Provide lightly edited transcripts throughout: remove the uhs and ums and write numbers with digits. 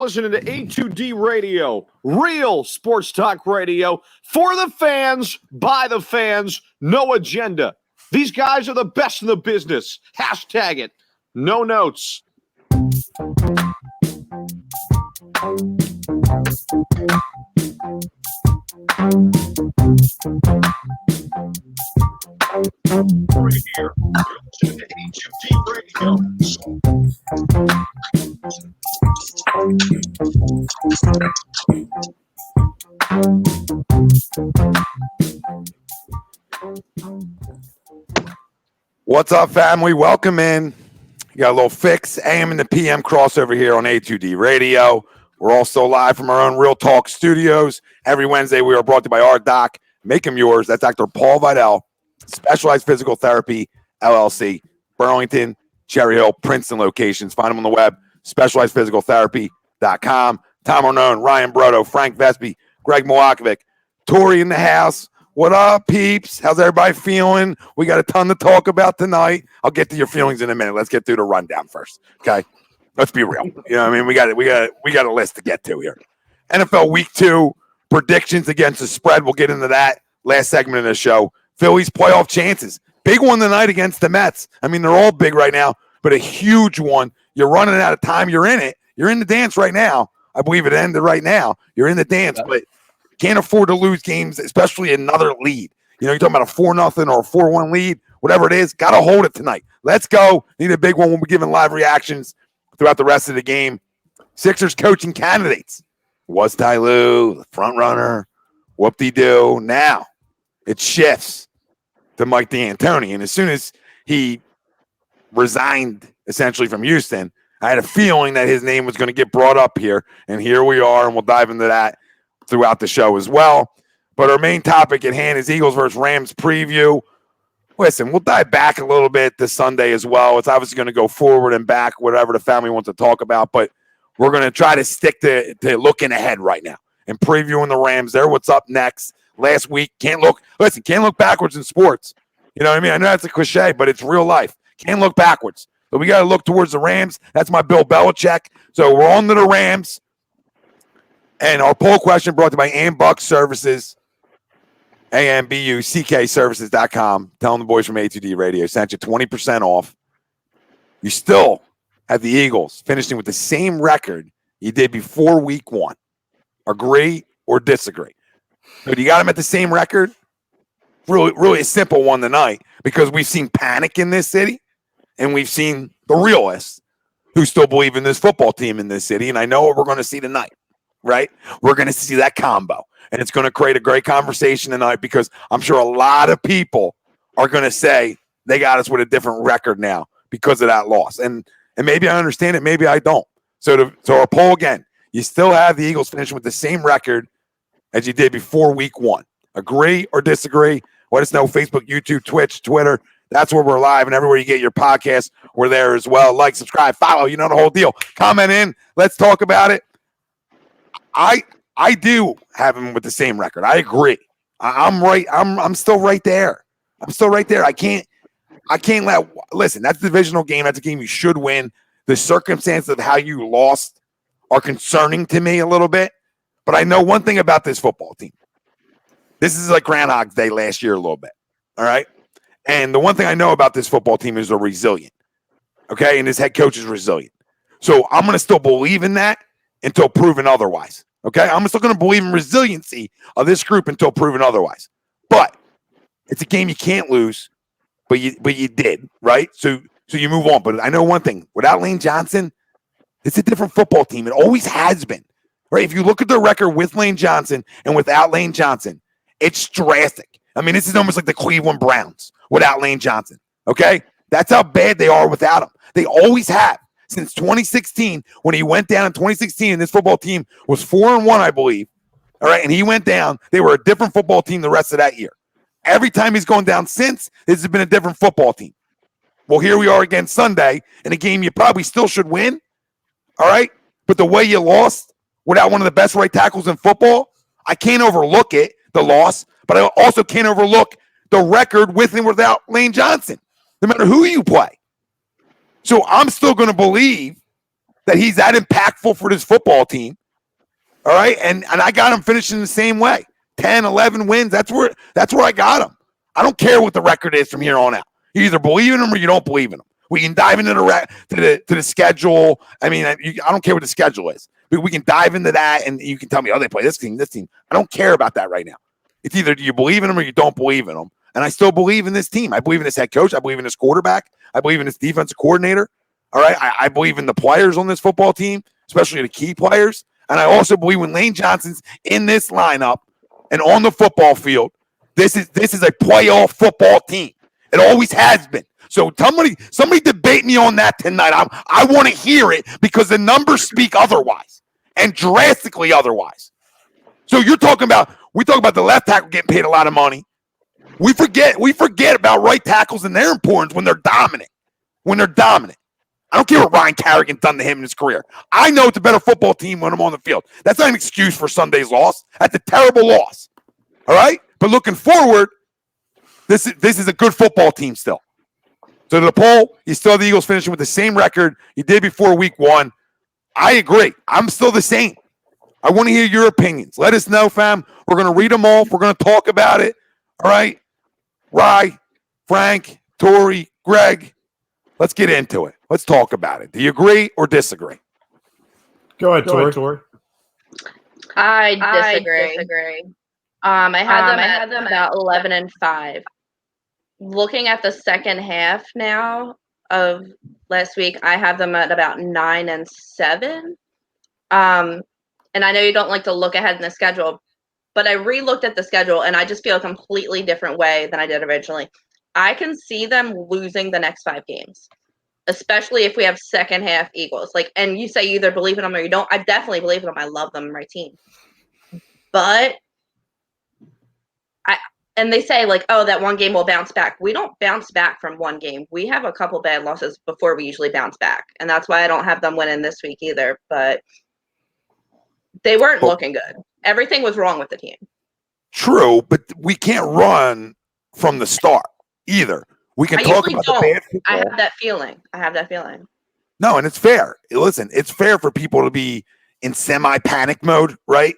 Listening to A2D Radio, real sports talk radio for the fans, by the fans, no agenda. These guys are the best in the business. Hashtag it. No notes. Right here. Listening to A2D Radio. What's up, family? Welcome in. You got a little PHIX AM and the PM crossover here on A2D Radio. We're also live from our own Real Talk studios. Every Wednesday, we are brought to you by our doc. Make them yours. That's Dr. Paul Vidal, Specialized Physical Therapy, LLC, Burlington, Cherry Hill, Princeton locations. Find them on the web, specializedphysicaltherapy.com. Tom Arnone, Ryan Brodo, Frank Vespi, Greg Milakovic, Tori in the house. What up, peeps? How's everybody feeling? We got a ton to talk about tonight. I'll get to your feelings in a minute. Let's get through the rundown first, okay? Let's be real. You know what I mean? We got a list to get to here. NFL Week 2 predictions against the spread. We'll get into that last segment of the show. Phillies playoff chances. Big one tonight against the Mets. I mean, they're all big right now, but a huge one. You're running out of time. You're in it. You're in the dance right now. I believe it ended right now. You're in the dance, but can't afford to lose games, especially another lead. You know, you're talking about a 4-0 or a 4-1 lead, whatever it is. Got to hold it tonight. Let's go. Need a big one. We'll be giving live reactions throughout the rest of the game. Sixers coaching candidates. Was Ty Lue the front runner? Whoop-de-doo. Now it shifts to Mike D'Antoni. And as soon as he resigned essentially from Houston, I had a feeling that his name was going to get brought up here. And here we are, and we'll dive into that throughout the show as well. But our main topic at hand is Eagles versus Rams preview. Listen, we'll dive back a little bit this Sunday as well. It's obviously going to go forward and back, whatever the family wants to talk about. But we're going to try to stick to looking ahead right now and previewing the Rams. They're what's up next. Last week, can't look backwards in sports. You know what I mean? I know that's a cliche, but it's real life. Can't look backwards. So we got to look towards the Rams. That's my Bill Belichick. So we're on to the Rams. And our poll question brought to you by Ambuck Services, AMBUCK services.com. Tell them the boys from A2D Radio sent you 20% off. You still have the Eagles finishing with the same record you did before week 1. Agree or disagree? But you got them at the same record? Really a simple one tonight because we've seen panic in this city and we've seen the realists who still believe in this football team in this city. And I know what we're going to see tonight. Right? We're going to see that combo, and it's going to create a great conversation tonight because I'm sure a lot of people are going to say they got us with a different record now because of that loss. And maybe I understand it, maybe I don't. So our poll again, you still have the Eagles finishing with the same record as you did before week 1. Agree or disagree? Let us know. Facebook, YouTube, Twitch, Twitter. That's where we're live, and everywhere you get your podcast, we're there as well. Like, subscribe, follow, you know the whole deal. Comment in. Let's talk about it. I do have him with the same record. I agree. I'm right. I'm still right there. I'm still right there. I can't listen, that's a divisional game. That's a game you should win. The circumstances of how you lost are concerning to me a little bit. But I know one thing about this football team. This is like Groundhog Day last year a little bit. All right. And the one thing I know about this football team is they're resilient. Okay. And his head coach is resilient. So I'm going to still believe in that until proven otherwise. Okay, I'm still going to believe in resiliency of this group until proven otherwise. But it's a game you can't lose, but you did, right? So you move on. But I know one thing: without Lane Johnson, it's a different football team. It always has been, right? If you look at the record with Lane Johnson and without Lane Johnson, it's drastic. I mean, this is almost like the Cleveland Browns without Lane Johnson. Okay, that's how bad they are without him. They always have. Since 2016, when he went down in 2016, and this football team was 4-1, I believe. All right, and he went down. They were a different football team the rest of that year. Every time he's gone down since, this has been a different football team. Well, here we are again Sunday in a game you probably still should win. All right, but the way you lost without one of the best right tackles in football, I can't overlook it, the loss, but I also can't overlook the record with and without Lane Johnson, no matter who you play. So I'm still going to believe that he's that impactful for this football team. All right. And I got him finishing the same way. 10, 11 wins. That's where I got him. I don't care what the record is from here on out. You either believe in him or you don't believe in him. We can dive into the schedule. I mean, I don't care what the schedule is. But we can dive into that, and you can tell me, oh, they play this team. I don't care about that right now. It's either you believe in him or you don't believe in him. And I still believe in this team. I believe in this head coach. I believe in this quarterback. I believe in this defensive coordinator. All right. I believe in the players on this football team, especially the key players. And I also believe when Lane Johnson's in this lineup and on the football field, this is a playoff football team. It always has been. So somebody debate me on that tonight. I want to hear it because the numbers speak otherwise and drastically otherwise. So we talk about the left tackle getting paid a lot of money. We forget about right tackles and their importance when they're dominant. I don't care what Ryan Kerrigan's done to him in his career. I know it's a better football team when I'm on the field. That's not an excuse for Sunday's loss. That's a terrible loss. All right? But looking forward, this is a good football team still. So to the poll, you still have the Eagles finishing with the same record you did before week 1. I agree. I'm still the same. I want to hear your opinions. Let us know, fam. We're going to read them all. We're going to talk about it. All right? Rye, Frank, Tori, Greg, let's get into it. Let's talk about it. Do you agree or disagree? Go ahead, Tori. I disagree. I had them about 11-5. Looking at the second half now of last week, I have them at about 9-7. And I know you don't like to look ahead in the schedule, but I re-looked at the schedule and I just feel a completely different way than I did originally. I can see them losing the next 5 games, especially if we have second half Eagles. And you say you either believe in them or you don't. I definitely believe in them. I love them, my team. But and they say oh, that one game will bounce back. We don't bounce back from one game. We have a couple bad losses before we usually bounce back. And that's why I don't have them winning this week either. But they weren't looking good. Everything was wrong with the team. True, but we can't run from the start either. We can talk about the bad football. I have that feeling. No, and it's fair. Listen, it's fair for people to be in semi-panic mode, right?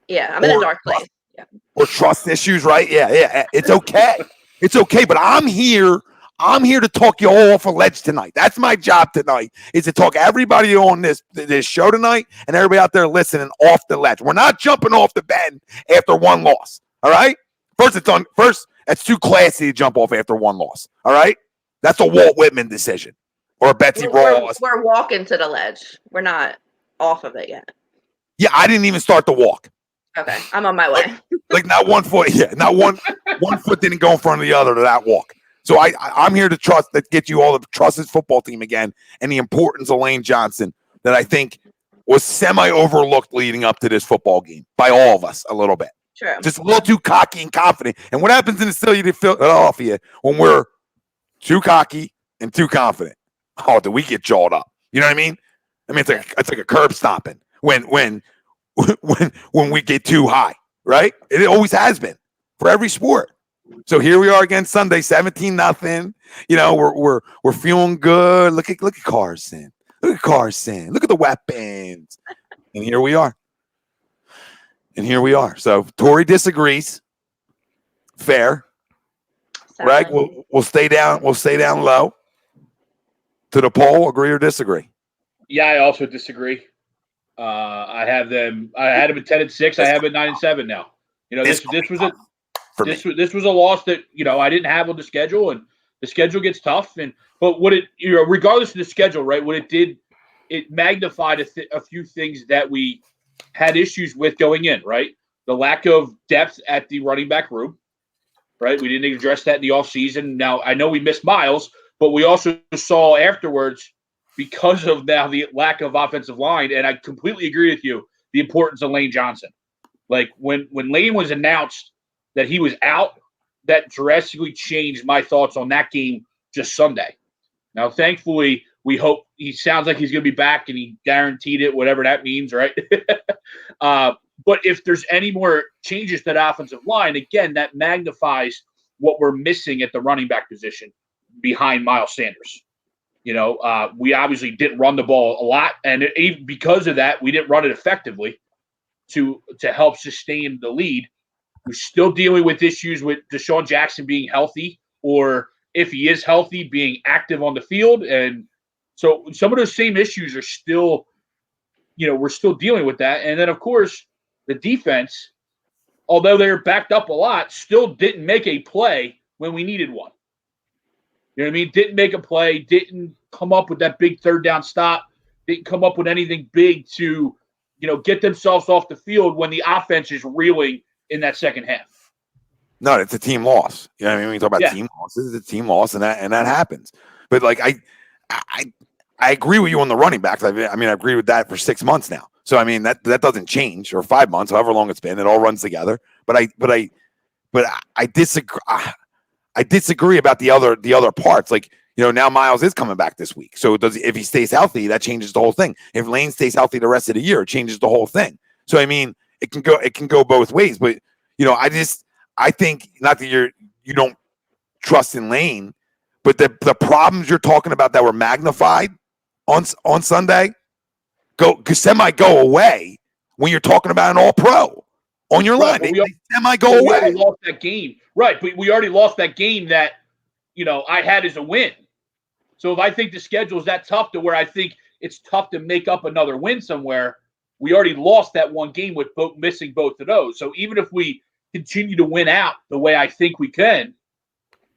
Yeah, I'm in a dark place. Yeah. Or trust issues, right? Yeah. It's okay. It's okay, but I'm here to talk you all off a ledge tonight. That's my job tonight, is to talk everybody on this show tonight and everybody out there listening off the ledge. We're not jumping off the bed after one loss, all right? First, that's too classy to jump off after one loss, all right? That's a Walt Whitman decision or a Betsy Ross. We're walking to the ledge. We're not off of it yet. Yeah, I didn't even start the walk. Okay, I'm on my way. Not 1 foot. Yeah, not one foot didn't go in front of the other to that walk. So I'm here to get you all to trust this football team again, and the importance of Lane Johnson that I think was semi-overlooked leading up to this football game by all of us a little bit. True. Just a little too cocky and confident. And what happens in the city to Philadelphia when we're too cocky and too confident? Oh, do we get jawed up? You know what I mean? It's like a curb stomping when we get too high, right? It always has been for every sport. So here we are again Sunday, 17-0. We're feeling good. Look at Carson. Look at Carson. Look at the weapons. And here we are. So Tori disagrees. Fair. Greg, we'll stay down. We'll stay down low. To the poll, agree or disagree? Yeah, I also disagree. I had them at 10-6. I have it 9-7 now. This was a loss that I didn't have on the schedule, and the schedule gets tough. But what regardless of the schedule, right? What it did, it magnified a few things that we had issues with going in, right? The lack of depth at the running back room, right? We didn't address that in the offseason. Now I know we missed Miles, but we also saw afterwards, because of now the lack of offensive line, and I completely agree with you, the importance of Lane Johnson. When Lane was announced that he was out, that drastically changed my thoughts on that game just Sunday. Now, thankfully, we hope he sounds like he's going to be back, and he guaranteed it, whatever that means, right? But if there's any more changes to the offensive line, again, that magnifies what we're missing at the running back position behind Miles Sanders. We obviously didn't run the ball a lot, and even because of that, we didn't run it effectively to help sustain the lead. We're still dealing with issues with Deshaun Jackson being healthy, or if he is healthy, being active on the field. And so some of those same issues are still, we're still dealing with that. And then, of course, the defense, although they're backed up a lot, still didn't make a play when we needed one. You know what I mean? Didn't make a play, didn't come up with that big third down stop, didn't come up with anything big to, get themselves off the field when the offense is reeling in that second half. No, it's a team loss. You know what I mean? When you talk about team losses, it's a team loss, and that happens. But like I agree with you on the running backs. I agree with that for 6 months now. So I mean that doesn't change, or 5 months, however long it's been. It all runs together. But I disagree. I disagree about the other parts. Like, now Miles is coming back this week. So if he stays healthy, that changes the whole thing. If Lane stays healthy the rest of the year, it changes the whole thing. So I mean, it can go both ways. But I think, not that you don't trust in Lane, but the problems you're talking about that were magnified on Sunday go away when you're talking about an all-pro on your line. They go away. We already lost that game. Right, but we already lost that game that, I had as a win. So if I think the schedule is that tough to where I think it's tough to make up another win somewhere, we already lost that one game with missing both of those. So even if we continue to win out the way I think we can,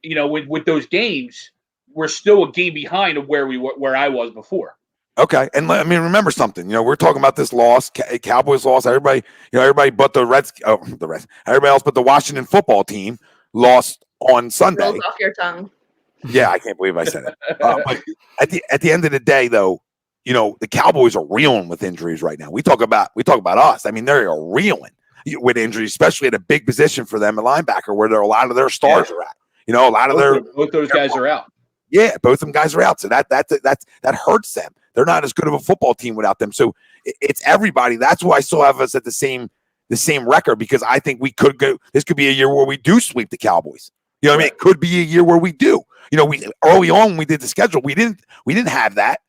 with those games, we're still a game behind of where I was before. Okay, and remember something. We're talking about this loss, Cowboys loss. Everybody, everybody but the Reds. Everybody else but the Washington football team lost on Sunday. Rolls off your tongue. Yeah, I can't believe I said it. But at the end of the day, though, the Cowboys are reeling with injuries right now. We talk about us. They're reeling with injuries, especially at a big position for them, a linebacker, where a lot of their stars are at. A lot of both those guys are out. Yeah, both of them guys are out. So that hurts them. They're not as good of a football team without them. So it's everybody. That's why I still have us at the same record, because I think we could go. This could be a year where we do sweep the Cowboys. It could be a year where we do. We early on when we did the schedule, we didn't have that.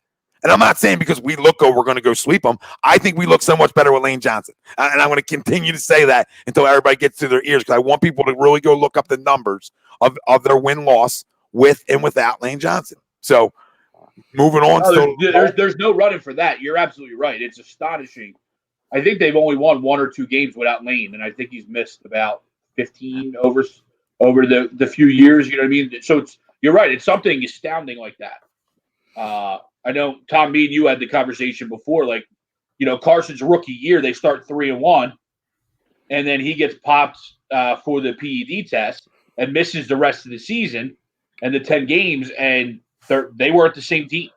And I'm not saying because we look we're going to go sweep them. I think we look so much better with Lane Johnson. And I'm going to continue to say that until everybody gets to their ears, because I want people to really go look up the numbers of their win-loss with and without Lane Johnson. So moving on. There's no running for that. You're absolutely right. It's astonishing. I think they've only won 1 or 2 games without Lane, and I think he's missed about 15 over the few years. You know what I mean? So you're right. It's something astounding like that. I know, Tom, me and you had the conversation before. Like, Carson's rookie year, they start 3-1, and then he gets popped for the PED test and misses the rest of the season and the 10 games, and they weren't the same team.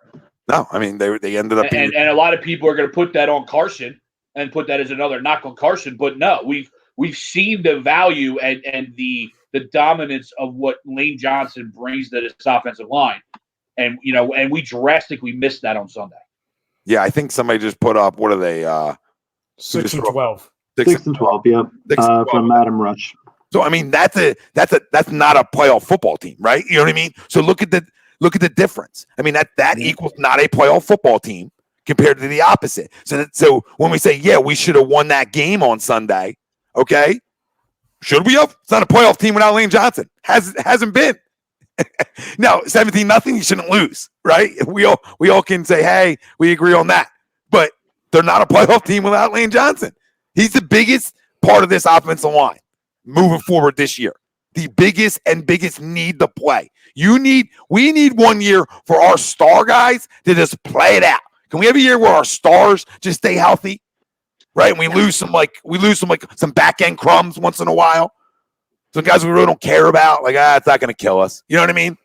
No, they ended up being. And a lot of people are going to put that on Carson and put that as another knock on Carson. But no, we've seen the value and the dominance of what Lane Johnson brings to this offensive line. And, and we drastically missed that on Sunday. Yeah, I think somebody just put up, what are they? 6 and 12. 6 and 12, yeah. From Adam Rush. So that's not a playoff football team, right? You know what I mean? So look at the difference. That equals not a playoff football team compared to the opposite. So when we say, yeah, we should have won that game on Sunday, okay? Should we have? It's not a playoff team without Lane Johnson. Hasn't been. Now, 17-0, you shouldn't lose, right? We all can say, hey, we agree on that. But they're not a playoff team without Lane Johnson. He's the biggest part of this offensive line moving forward this year. The biggest need to play. We need 1 year for our star guys to just play it out. Can we have a year where our stars just stay healthy? Right? And we lose some back end crumbs once in a while. Some guys we really don't care about, it's not going to kill us. You know what I mean?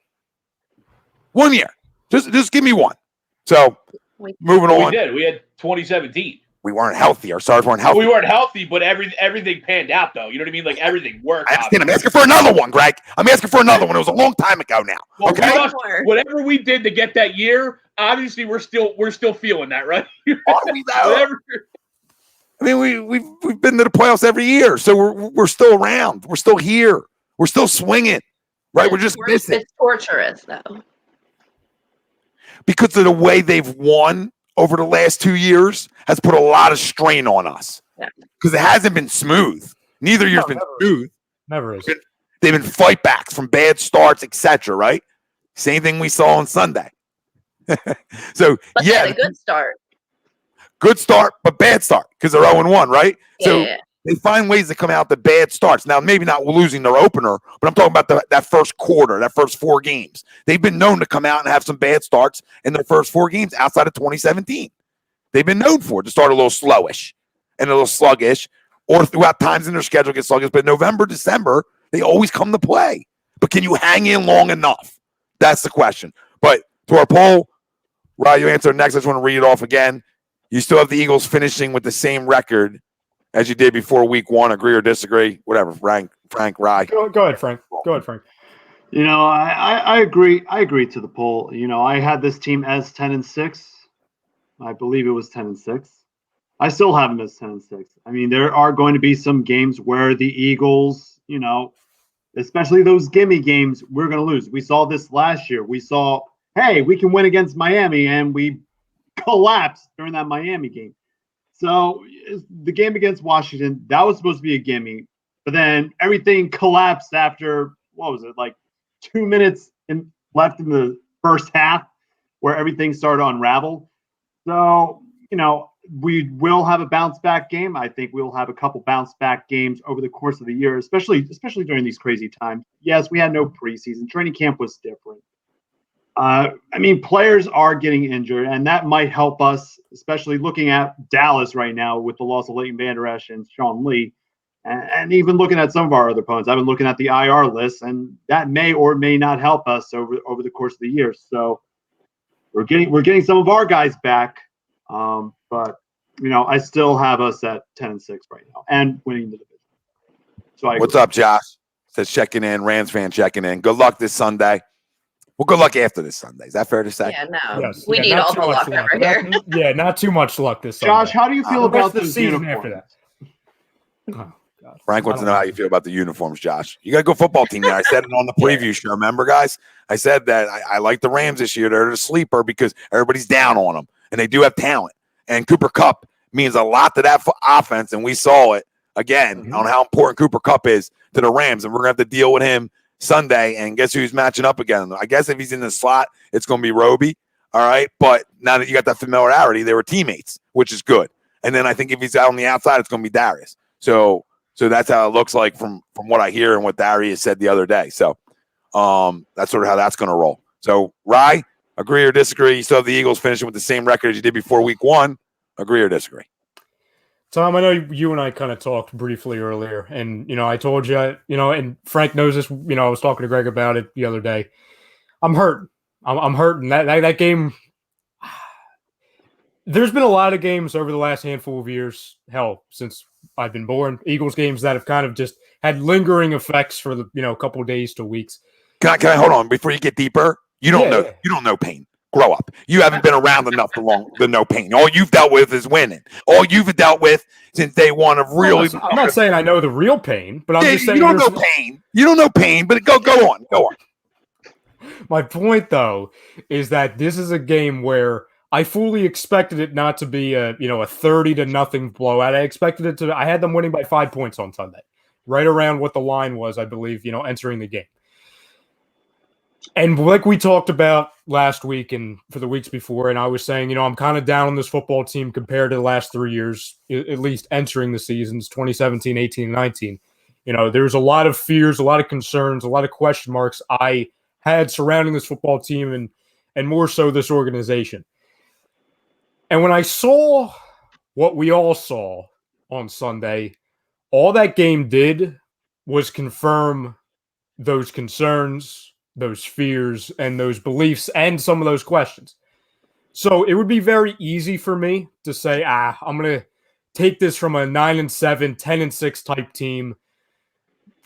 1 year. Just give me one. So, moving on. We did. We had 2017. We weren't healthy. Our stars weren't healthy. We weren't healthy, but everything panned out, though. You know what I mean? Everything worked. I'm asking for another one, Greg. I'm asking for another one. It was a long time ago now. Well, okay? Whatever we did to get that year, obviously we're still feeling that, right? Are we though? We've been to the playoffs every year, so we're still around. We're still here. We're still swinging, right? We're just missing. It's torturous, though. because of the way they've won over the last 2 years has put a lot of strain on us because it hasn't been smooth. Neither year's been smooth. Never is. They've been fight backs from bad starts, etc. Right? Same thing we saw on Sunday. So but yeah, a good start. Good start, but bad start because they're 0-1, right? Yeah. So they find ways to come out the bad starts. Now, maybe not losing their opener, but I'm talking about that first quarter, that first 4 games. They've been known to come out and have some bad starts in their first 4 games outside of 2017. They've been known for it to start a little slowish and a little sluggish, or throughout times in their schedule get sluggish. But November, December, they always come to play. But can you hang in long enough? That's the question. But to our poll, Ryan, you answer next. I just want to read it off again. You still have the Eagles finishing with the same record as you did before week 1. Agree or disagree? Whatever. Frank, Rye. Go ahead, Frank. Go ahead, Frank. I agree. I agree to the poll. I had this team as 10-6. I believe it was 10-6. I still have them as 10-6. I mean, there are going to be some games where the Eagles, especially those gimme games, we're going to lose. We saw this last year. We saw, hey, we can win against Miami, and we collapsed during that Miami game. So the game against Washington, that was supposed to be a gimme, but then everything collapsed after, 2 minutes left in the first half where everything started to unravel. So, we will have a bounce back game. I think we'll have a couple bounce back games over the course of the year, especially during these crazy times. Yes, we had no preseason. Training camp was different. Players are getting injured, and that might help us, especially looking at Dallas right now with the loss of Leighton Vander Esch and Sean Lee, and even looking at some of our other opponents. I've been looking at the IR list, and that may or may not help us over the course of the year. So we're getting some of our guys back, but I still have us at 10-6 right now and winning the division. So what's up, Josh? Says checking in. Rams fan checking in. Good luck this Sunday. Well, good luck after this Sunday. Is that fair to say? Yeah, no. Yes. We need all the luck over here. Not too much luck this Sunday. Josh, how do you feel about the the season uniforms? after that? Oh, God. Frank wants to know how you feel about the uniforms, Josh. You got a good football team there. I said it on the preview show. Remember, guys? I said that I like the Rams this year. They're the sleeper because everybody's down on them, and they do have talent. And Cooper Kupp means a lot to that offense, and we saw it again on how important Cooper Kupp is to the Rams, and we're going to have to deal with him Sunday, and guess who's matching up again? I guess if he's in the slot, it's going to be Roby, all right? But now that you got that familiarity, they were teammates, which is good. And then I think if he's out on the outside, it's going to be Darius. So that's how it looks like from what I hear and what Darius said the other day. So that's sort of how that's going to roll. So, Rye, agree or disagree? You still have the Eagles finishing with the same record as you did before week 1. Agree or disagree? Tom, I know you and I kind of talked briefly earlier, and, I told you, and Frank knows this, I was talking to Greg about it the other day. I'm hurt. I'm hurting. That game, there's been a lot of games over the last handful of years, hell, since I've been born, Eagles games that have kind of just had lingering effects for the, a couple of days to weeks. Can I hold on before you get deeper? You don't know pain. Grow up. You haven't been around enough to know pain. All you've dealt with is winning. All you've dealt with since day one of really. I'm not saying I know the real pain, but I'm just saying you don't know pain. You don't know pain, but go on. Go on. My point, though, is that this is a game where I fully expected it not to be a 30-0 blowout. I expected it to. I had them winning by 5 points on Sunday, right around what the line was, I believe. Entering the game. And like we talked about last week and for the weeks before, and I was saying, I'm kind of down on this football team compared to the last 3 years, at least entering the seasons, 2017, 18, and 19. There's a lot of fears, a lot of concerns, a lot of question marks I had surrounding this football team and more so this organization. And when I saw what we all saw on Sunday, all that game did was confirm those concerns, those fears, and those beliefs, and some of those questions. So it would be very easy for me to say, I'm going to take this from a 9-7, 10-6 type team,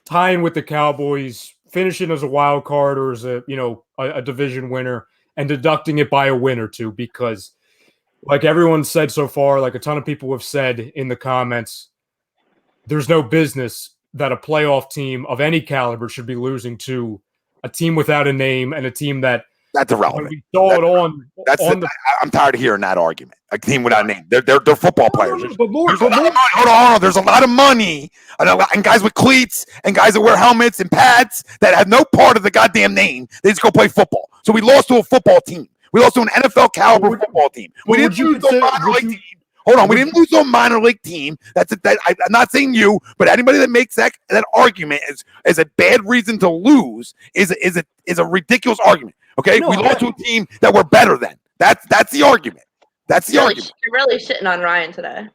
tying with the Cowboys, finishing as a wild card or as a division winner, and deducting it by a win or two, because like everyone said so far, like a ton of people have said in the comments, there's no business that a playoff team of any caliber should be losing to a team without a name and a team that That's irrelevant. We saw it on. I'm tired of hearing that argument. A team without a name. They're football players. Hold on. There's a lot of money and guys with cleats and guys that wear helmets and pads that have no part of the goddamn name. They just go play football. So we lost to a football team. We lost to an NFL caliber football team. We didn't lose to a minor league team. Hold on, we didn't lose to a minor league team. I'm not saying you, but anybody that makes that argument as a bad reason to lose is a ridiculous argument. Okay, we lost to a team that we're better than. That's the argument. That's the argument. You're really shitting on Ryan today.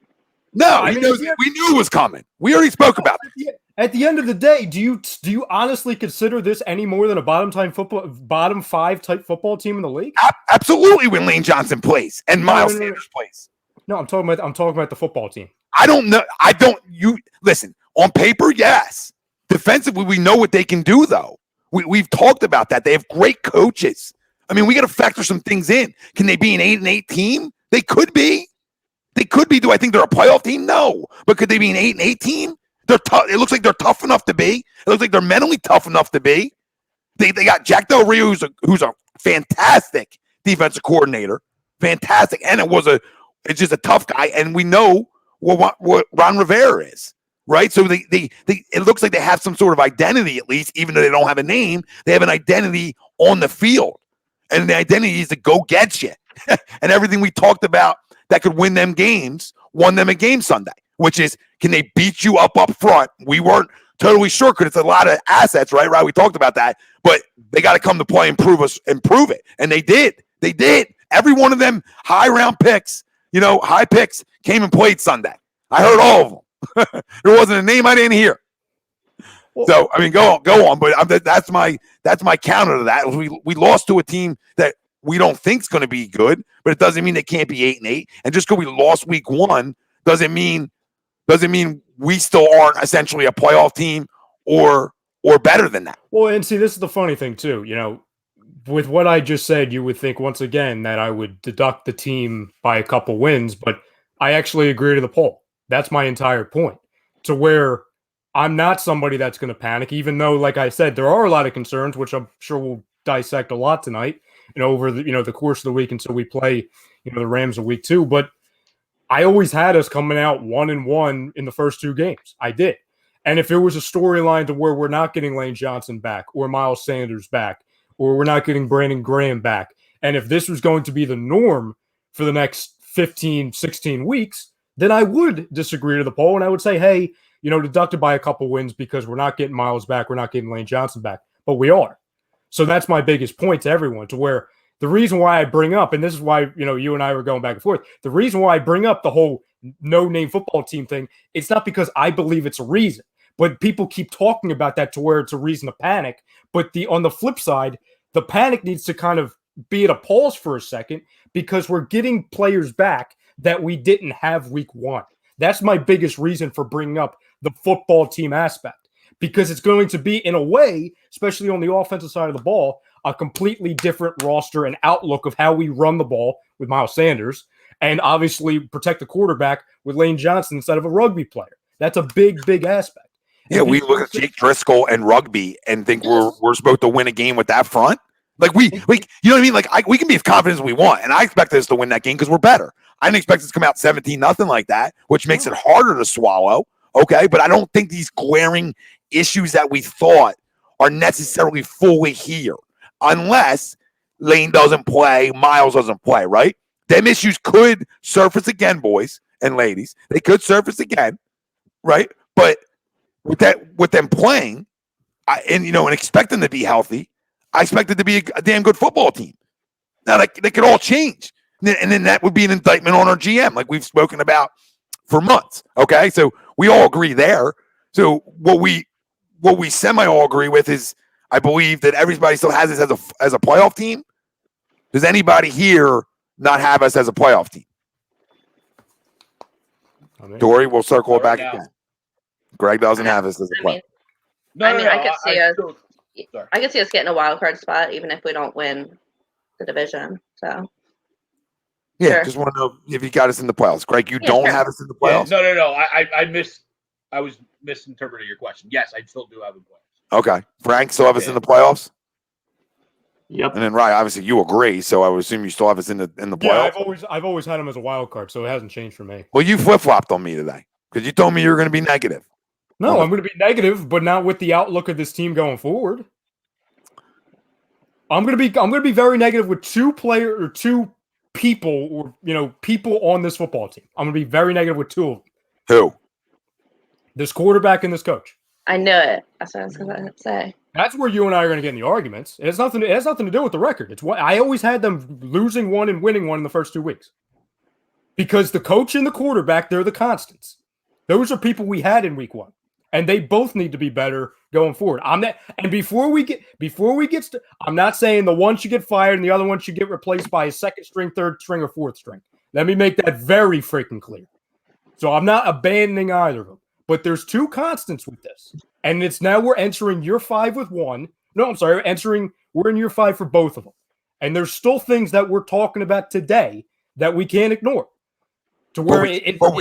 No, we knew it was coming. We already spoke about it. At the end of the day, do you honestly consider this any more than a bottom five type football team in the league? Absolutely, when Lane Johnson plays and Miles Sanders plays. No, I'm talking about the football team. I don't know. You listen on paper, yes. Defensively, we know what they can do, though. We've talked about that. They have great coaches. I mean, we got to factor some things in. Can they be an 8-8 team? They could be. They could be. Do I think they're a playoff team? No. But could they be an 8-8 team? They're tough. It looks like they're tough enough to be. It looks like they're mentally tough enough to be. They got Jack Del Rio, who's a fantastic defensive coordinator. Fantastic. And it's just a tough guy. And we know what Ron Rivera is. Right, so it looks like they have some sort of identity, at least, even though they don't have a name. They have an identity on the field, and the identity is to go get you. And everything we talked about that could win them games won them a game Sunday, which is, can they beat you up front? We weren't totally sure because it's a lot of assets, right? We talked about that, but they got to come to play and prove it, and they did. They did. Every one of them high picks came and played Sunday. I heard all of them. There wasn't a name I didn't hear. So I mean, go on. But that's my counter to that. We lost to a team that we don't think is going to be good, but it doesn't mean they can't be 8-8. And just because we lost week 1 doesn't mean we still aren't essentially a playoff team or better than that. Well, and see, this is the funny thing too. With what I just said, you would think once again that I would deduct the team by a couple wins, but I actually agree to the poll. That's my entire point, to where I'm not somebody that's going to panic, even though, like I said, there are a lot of concerns, which I'm sure we'll dissect a lot tonight, over the course of the week until we play, the Rams in week 2. But I always had us coming out 1-1 in the first 2 games. I did. And if it was a storyline to where we're not getting Lane Johnson back or Miles Sanders back, or we're not getting Brandon Graham back, and if this was going to be the norm for the next 15, 16 weeks, then I would disagree to the poll, and I would say, hey, deducted by a couple wins because we're not getting Miles back, we're not getting Lane Johnson back, but we are. So that's my biggest point to everyone, to where the reason why I bring up, and this is why, you and I were going back and forth, the reason why I bring up the whole no-name football team thing, it's not because I believe it's a reason, but people keep talking about that to where it's a reason to panic. But on the flip side, the panic needs to kind of be at a pause for a second, because we're getting players back that we didn't have week 1. That's my biggest reason for bringing up the football team aspect, because it's going to be, in a way, especially on the offensive side of the ball, a completely different roster and outlook of how we run the ball with Miles Sanders, and obviously protect the quarterback with Lane Johnson instead of a rugby player. That's a big, big aspect. Yeah, we look at Jake Driscoll and rugby and think we're supposed to win a game with that front. Like you know what I mean? Like we can be as confident as we want, and I expect us to win that game because we're better. I didn't expect us to come out 17-0 like that, which makes it harder to swallow. Okay, but I don't think these glaring issues that we thought are necessarily fully here, unless Lane doesn't play, Miles doesn't play. Right? Them issues could surface again, boys and ladies. They could surface again, right? But with them playing, and expect them to be healthy, I expect it to be a damn good football team. Now, they could all change. And then that would be an indictment on our GM, like we've spoken about for months. Okay, so we all agree there. So what we semi all agree with is, I believe that everybody still has us as a playoff team. Does anybody here not have us as a playoff team? Dory, we'll circle it back again. Greg doesn't have us as a playoff. I could see us. I could see us getting a wild card spot even if we don't win the division. So yeah, sure. Just want to know if you got us in the playoffs. Greg, you don't have us in the playoffs? Yeah, no. I was misinterpreting your question. Yes, I still do have the playoffs. Okay. Frank, still have us in the playoffs? Yep. And then Ryan, obviously you agree, so I would assume you still have us in the playoffs. Yeah, I've always had him as a wild card, so it hasn't changed for me. Well, you flip-flopped on me today because you told me you were going to be negative. No, I'm going to be negative, but not with the outlook of this team going forward. I'm going to be very negative with two people, or people on this football team. I'm going to be very negative with two of them. Who? This quarterback and this coach. I knew it. That's what I was going to say. That's where you and I are going to get in the arguments. It has nothing to do with the record. It's what I always had them losing one and winning one in the first 2 weeks. Because the coach and the quarterback, they're the constants. Those are people we had in week 1. And they both need to be better going forward. I'm not saying the one should get fired and the other one should get replaced by a second string, third string, or fourth string. Let me make that very freaking clear. So I'm not abandoning either of them. But there's two constants with this. And it's now we're entering year 5 with one. No, I'm sorry. We're in year 5 for both of them. And there's still things that we're talking about today that we can't ignore. To where but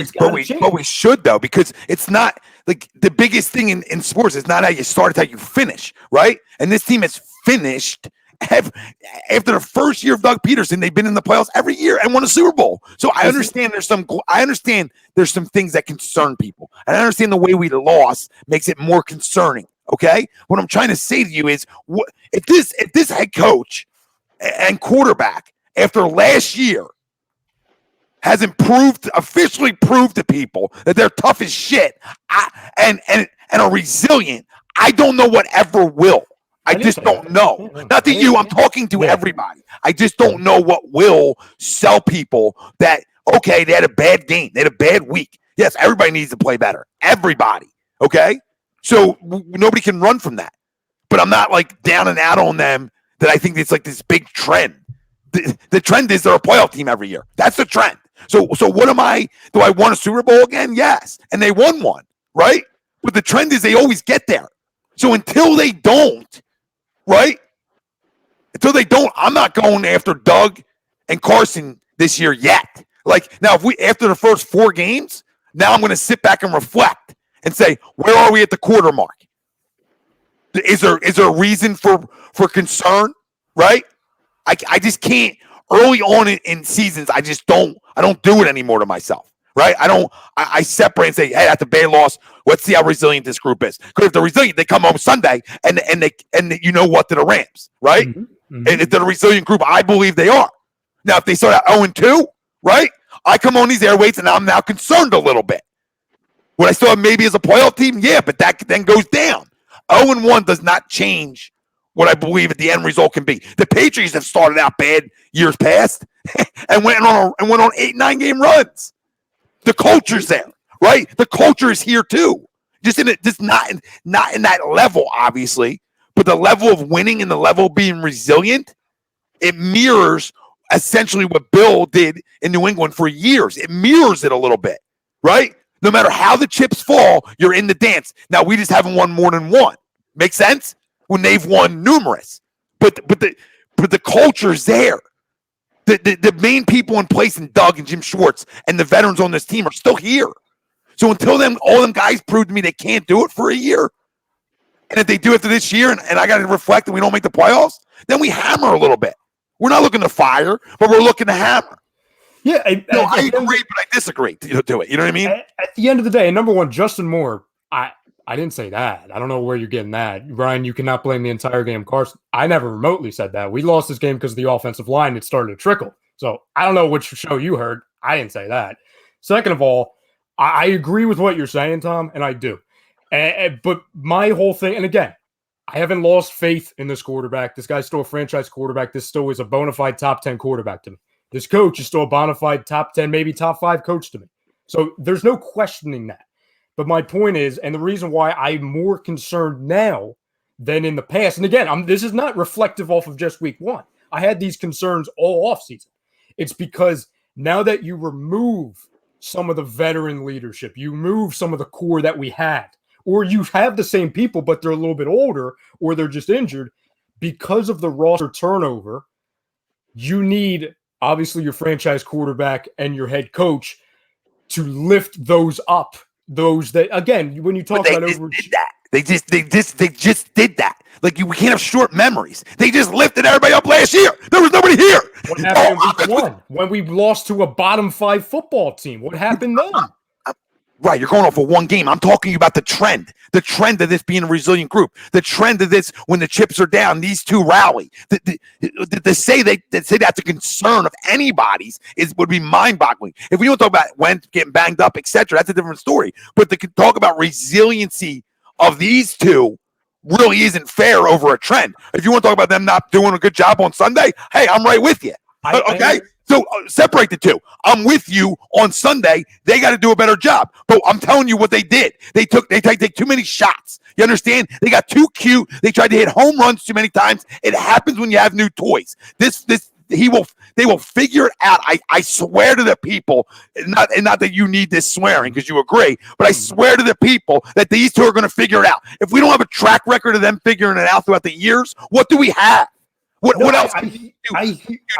we should, though, because it's not like the biggest thing in sports is not how you start, it's how you finish, right? And this team has finished after the first year of Doug Pederson. They've been in the playoffs every year and won a Super Bowl. So I understand there's some things that concern people, and I understand the way we lost makes it more concerning. Okay, what I'm trying to say to you is, if this head coach and quarterback after last year has officially proved to people that they're tough as shit and are resilient, I don't know what ever will. I just don't know. Not to you, I'm talking to everybody. I just don't know what will sell people that, okay, they had a bad game. They had a bad week. Yes, everybody needs to play better. Everybody. Okay? So nobody can run from that. But I'm not like down and out on them that I think it's like this big trend. The trend is they're a playoff team every year. That's the trend. So what am I? Do I want a Super Bowl again? Yes. And they won one, right? But the trend is they always get there. So until they don't, right? Until they don't, I'm not going after Doug and Carson this year yet. Like, now, if after the first 4 games, now I'm going to sit back and reflect and say, where are we at the quarter mark? Is there a reason for concern, right? I just can't. Early on in seasons, I don't do it anymore to myself, right? I separate and say, hey, that's a bad loss. Let's see how resilient this group is. Because if they're resilient, they come home Sunday and you know what, to the Rams, right? Mm-hmm. Mm-hmm. And if they're a resilient group, I believe they are. Now, if they start at 0-2, right? I come on these airways and I'm now concerned a little bit. Would I still have maybe as a playoff team? Yeah, but that then goes down. 0-1 does not change what I believe at the end result can be. The Patriots have started out bad years past and went on 8-9 game runs. The culture's there, right? The culture is here too. Just not in that level, obviously, but the level of winning and the level of being resilient, it mirrors essentially what Bill did in New England for years. It mirrors it a little bit, right? No matter how the chips fall, you're in the dance. Now, we just haven't won more than one. Make sense? When they've won numerous. But the culture's there. The main people in place in Doug and Jim Schwartz and the veterans on this team are still here. So until all them guys prove to me they can't do it for a year, and if they do it for this year and I got to reflect and we don't make the playoffs, then we hammer a little bit. We're not looking to fire, but we're looking to hammer. Yeah, I agree, but I disagree to it. You know what I mean? At the end of the day, number one, Justin Moore, I didn't say that. I don't know where you're getting that. Ryan, you cannot blame the entire game Carson. I never remotely said that. We lost this game because of the offensive line. It started to trickle. So I don't know which show you heard. I didn't say that. Second of all, I agree with what you're saying, Tom, and I do. But my whole thing, and again, I haven't lost faith in this quarterback. This guy's still a franchise quarterback. This still is a bona fide top 10 quarterback to me. This coach is still a bona fide top 10, maybe top 5 coach to me. So there's no questioning that. But my point is, and the reason why I'm more concerned now than in the past, and again, this is not reflective off of just week 1. I had these concerns all offseason. It's because now that you remove some of the veteran leadership, you move some of the core that we had, or you have the same people, but they're a little bit older, or they're just injured, because of the roster turnover, you need, obviously, your franchise quarterback and your head coach to lift those up. Those that, again, when you talk about They just did that. Like we can't have short memories. They just lifted everybody up last year. There was nobody here. What happened in week 1 when we lost to a bottom 5 football team? What happened then? Right, you're going off of one game. I'm talking about the trend of this being a resilient group, the trend of this when the chips are down, these two rally. To say that's a concern of anybody's would be mind-boggling. If we don't talk about Wentz getting banged up, etc., that's a different story. But to talk about resiliency of these two really isn't fair over a trend. If you want to talk about them not doing a good job on Sunday, hey, I'm right with you. Okay? So separate the two. I'm with you on Sunday. They got to do a better job. But I'm telling you what they did. They take too many shots. You understand? They got too cute. They tried to hit home runs too many times. It happens when you have new toys. They will figure it out. I swear to the people, not that you need this swearing because you agree, but I swear to the people that these two are going to figure it out. If we don't have a track record of them figuring it out throughout the years, what do we have? What else can you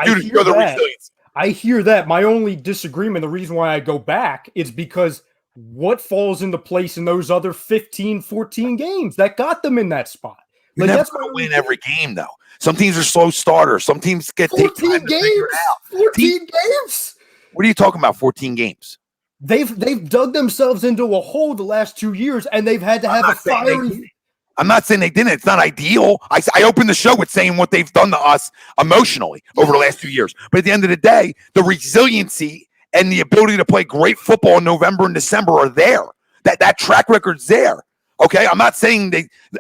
do to show the resilience? I hear that. My only disagreement, the reason why I go back, is because what falls into place in those other 15, 14 games that got them in that spot? You're never going to win every game, though. Some teams are slow starters. Some teams take time to figure it out. 14 games? What are you talking about, 14 games? They've dug themselves into a hole the last 2 years, and they've had to have a fiery... I'm not saying they didn't. It's not ideal. I opened the show with saying what they've done to us emotionally over the last 2 years. But at the end of the day, the resiliency and the ability to play great football in November and December are there. That track record's there. Okay? I'm not saying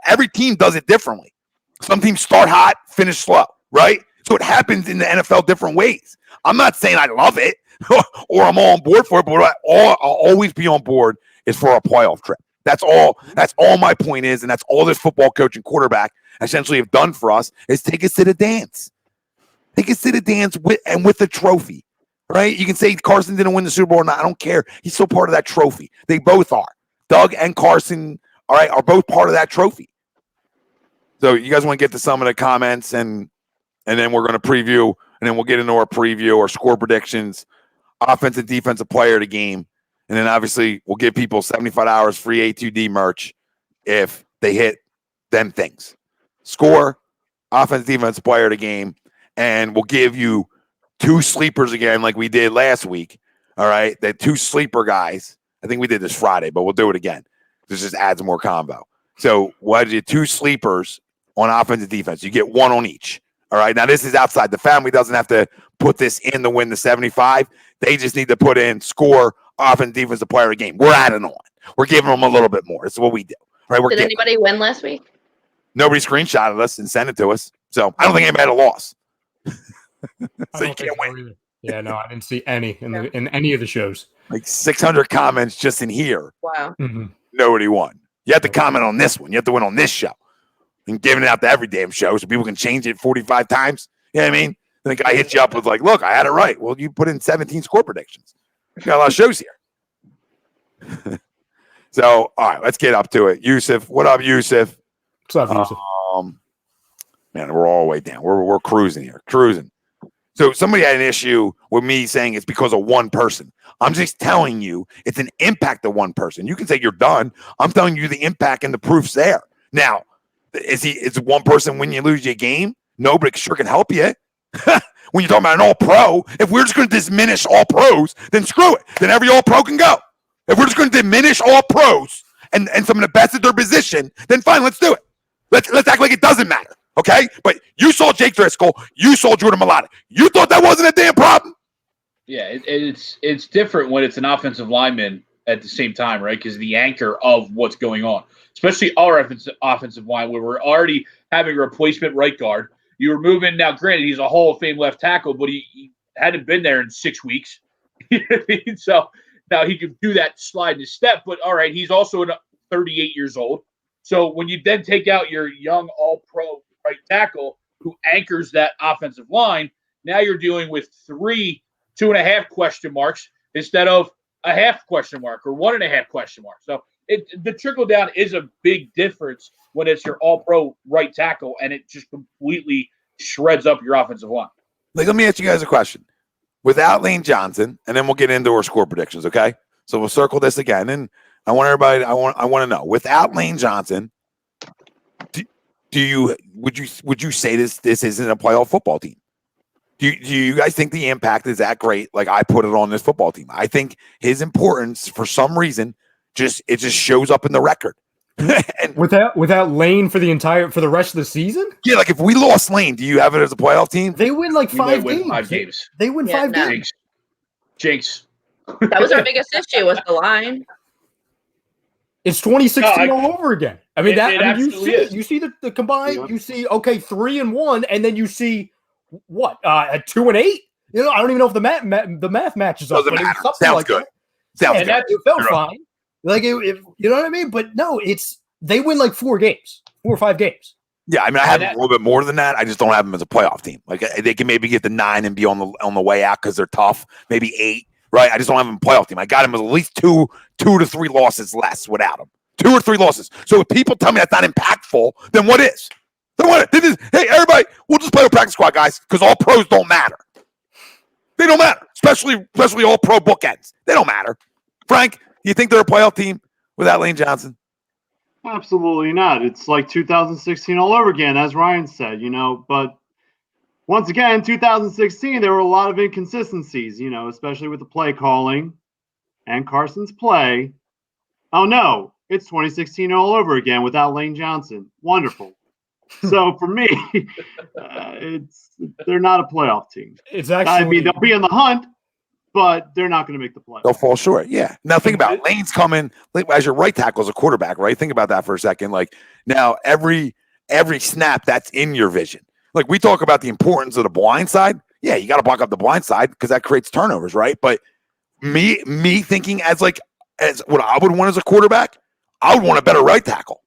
every team does it differently. Some teams start hot, finish slow, right? So it happens in the NFL different ways. I'm not saying I love it or I'm all on board for it, but I'll always be on board is for a playoff trip. That's all my point is, and that's all this football coach and quarterback essentially have done for us is take us to the dance. Take us to the dance with the trophy, right? You can say Carson didn't win the Super Bowl or not. I don't care. He's still part of that trophy. They both are. Doug and Carson, all right, are both part of that trophy. So you guys want to get to some of the comments, and then we're going to preview, and then we'll get into our preview or score predictions, offensive, defensive player of the game. And then obviously we'll give people 75 hours free A2D merch if they hit them things. Score, offense, defense, player of the game, and we'll give you 2 sleepers again like we did last week. All right, the 2 sleeper guys. I think we did this Friday, but we'll do it again. This just adds more combo. So we'll do 2 sleepers on offense and defense. You get 1 on each. All right, now this is outside. The family doesn't have to put this in to win the 75. They just need to put in score, offense, defensive player of the game. We're adding on. We're giving them a little bit more. It's what we do. Right? Did anybody win last week? Nobody screenshotted us and sent it to us. So I don't think anybody had a loss. So you can't win. Yeah, no, I didn't see any in any of the shows. Like 600 comments just in here. Wow. Mm-hmm. Nobody won. You have to comment on this one. You have to win on this show. And giving it out to every damn show so people can change it 45 times. You know what I mean? And the guy hits you up with like, look, I had it right. Well, you put in 17 score predictions. We got a lot of shows here. So, all right, let's get up to it. Yusuf, what up, Yusuf? What's up, Yusuf? Man, we're all the way down. We're cruising here, cruising. So somebody had an issue with me saying it's because of one person. I'm just telling you it's an impact of one person. You can say you're done. I'm telling you the impact and the proof's there. Now, is one person when you lose your game? No, but it sure can help you. When you're talking about an all-pro, if we're just going to diminish all pros, then screw it. Then every all-pro can go. If we're just going to diminish all pros and some of the best at their position, then fine, let's do it. Let's act like it doesn't matter, okay? But you saw Jake Driscoll. You saw Jordan Mailata. You thought that wasn't a damn problem? Yeah, it's different when it's an offensive lineman at the same time, right? Because the anchor of what's going on, especially our offensive line, where we're already having a replacement right guard. You were moving now. Granted, he's a Hall of Fame left tackle, but he hadn't been there in 6 weeks. You know what I mean? So now he can do that slide in his step. But all right, he's also 38 years old. So when you then take out your young All-Pro right tackle who anchors that offensive line, now you're dealing with 2.5 question marks instead of a half question mark or 1.5 question marks. So the trickle down is a big difference when it's your all-pro right tackle, and it just completely shreds up your offensive line. Like, let me ask you guys a question. Without Lane Johnson, and then we'll get into our score predictions, okay? So we'll circle this again, and I want everybody. I want to know. Without Lane Johnson, would you say this isn't a playoff football team? Do you guys think the impact is that great? Like I put it on this football team. I think his importance for some reason just shows up in the record. And without Lane for the rest of the season? Yeah, like if we lost Lane, do you have it as a playoff team? They win like 5 games. 5 games. They win 5 games. Jinx. That was our biggest issue was the line. It's 2016 all over again. I mean, you see the combined. Yep. You see 3-1, and then you see what at 2-8. You know, I don't even know if the math matches up. Doesn't matter. Something Sounds like good. That. Sounds And good. it felt fine. Like you know what I mean? But no, they win like 4 or 5 games. Yeah, I mean, I have them a little bit more than that. I just don't have them as a playoff team. Like they can maybe get the 9 and be on the way out because they're tough. Maybe 8, right? I just don't have them playoff team. I got them as at least 2 to 3 losses less without them. 2 or 3 losses. So if people tell me that's not impactful, then what is? Hey, everybody, we'll just play with practice squad, guys, because all pros don't matter. They don't matter, especially all pro bookends. They don't matter. Frank, do you think they're a playoff team without Lane Johnson? Absolutely not. It's like 2016 all over again, as Ryan said, but once again, 2016, there were a lot of inconsistencies, especially with the play calling and Carson's play. Oh no, it's 2016 all over again without Lane Johnson. Wonderful. So for me, they're not a playoff team. It's actually, I mean, they'll be in the hunt, but they're not going to make the playoffs. They'll fall short. Yeah. Now think about it. Lane's coming as your right tackle as a quarterback, right? Think about that for a second. Like now every snap that's in your vision. Like we talk about the importance of the blind side. Yeah, you got to block up the blind side because that creates turnovers, right? But me thinking as what I would want as a quarterback, I would want a better right tackle.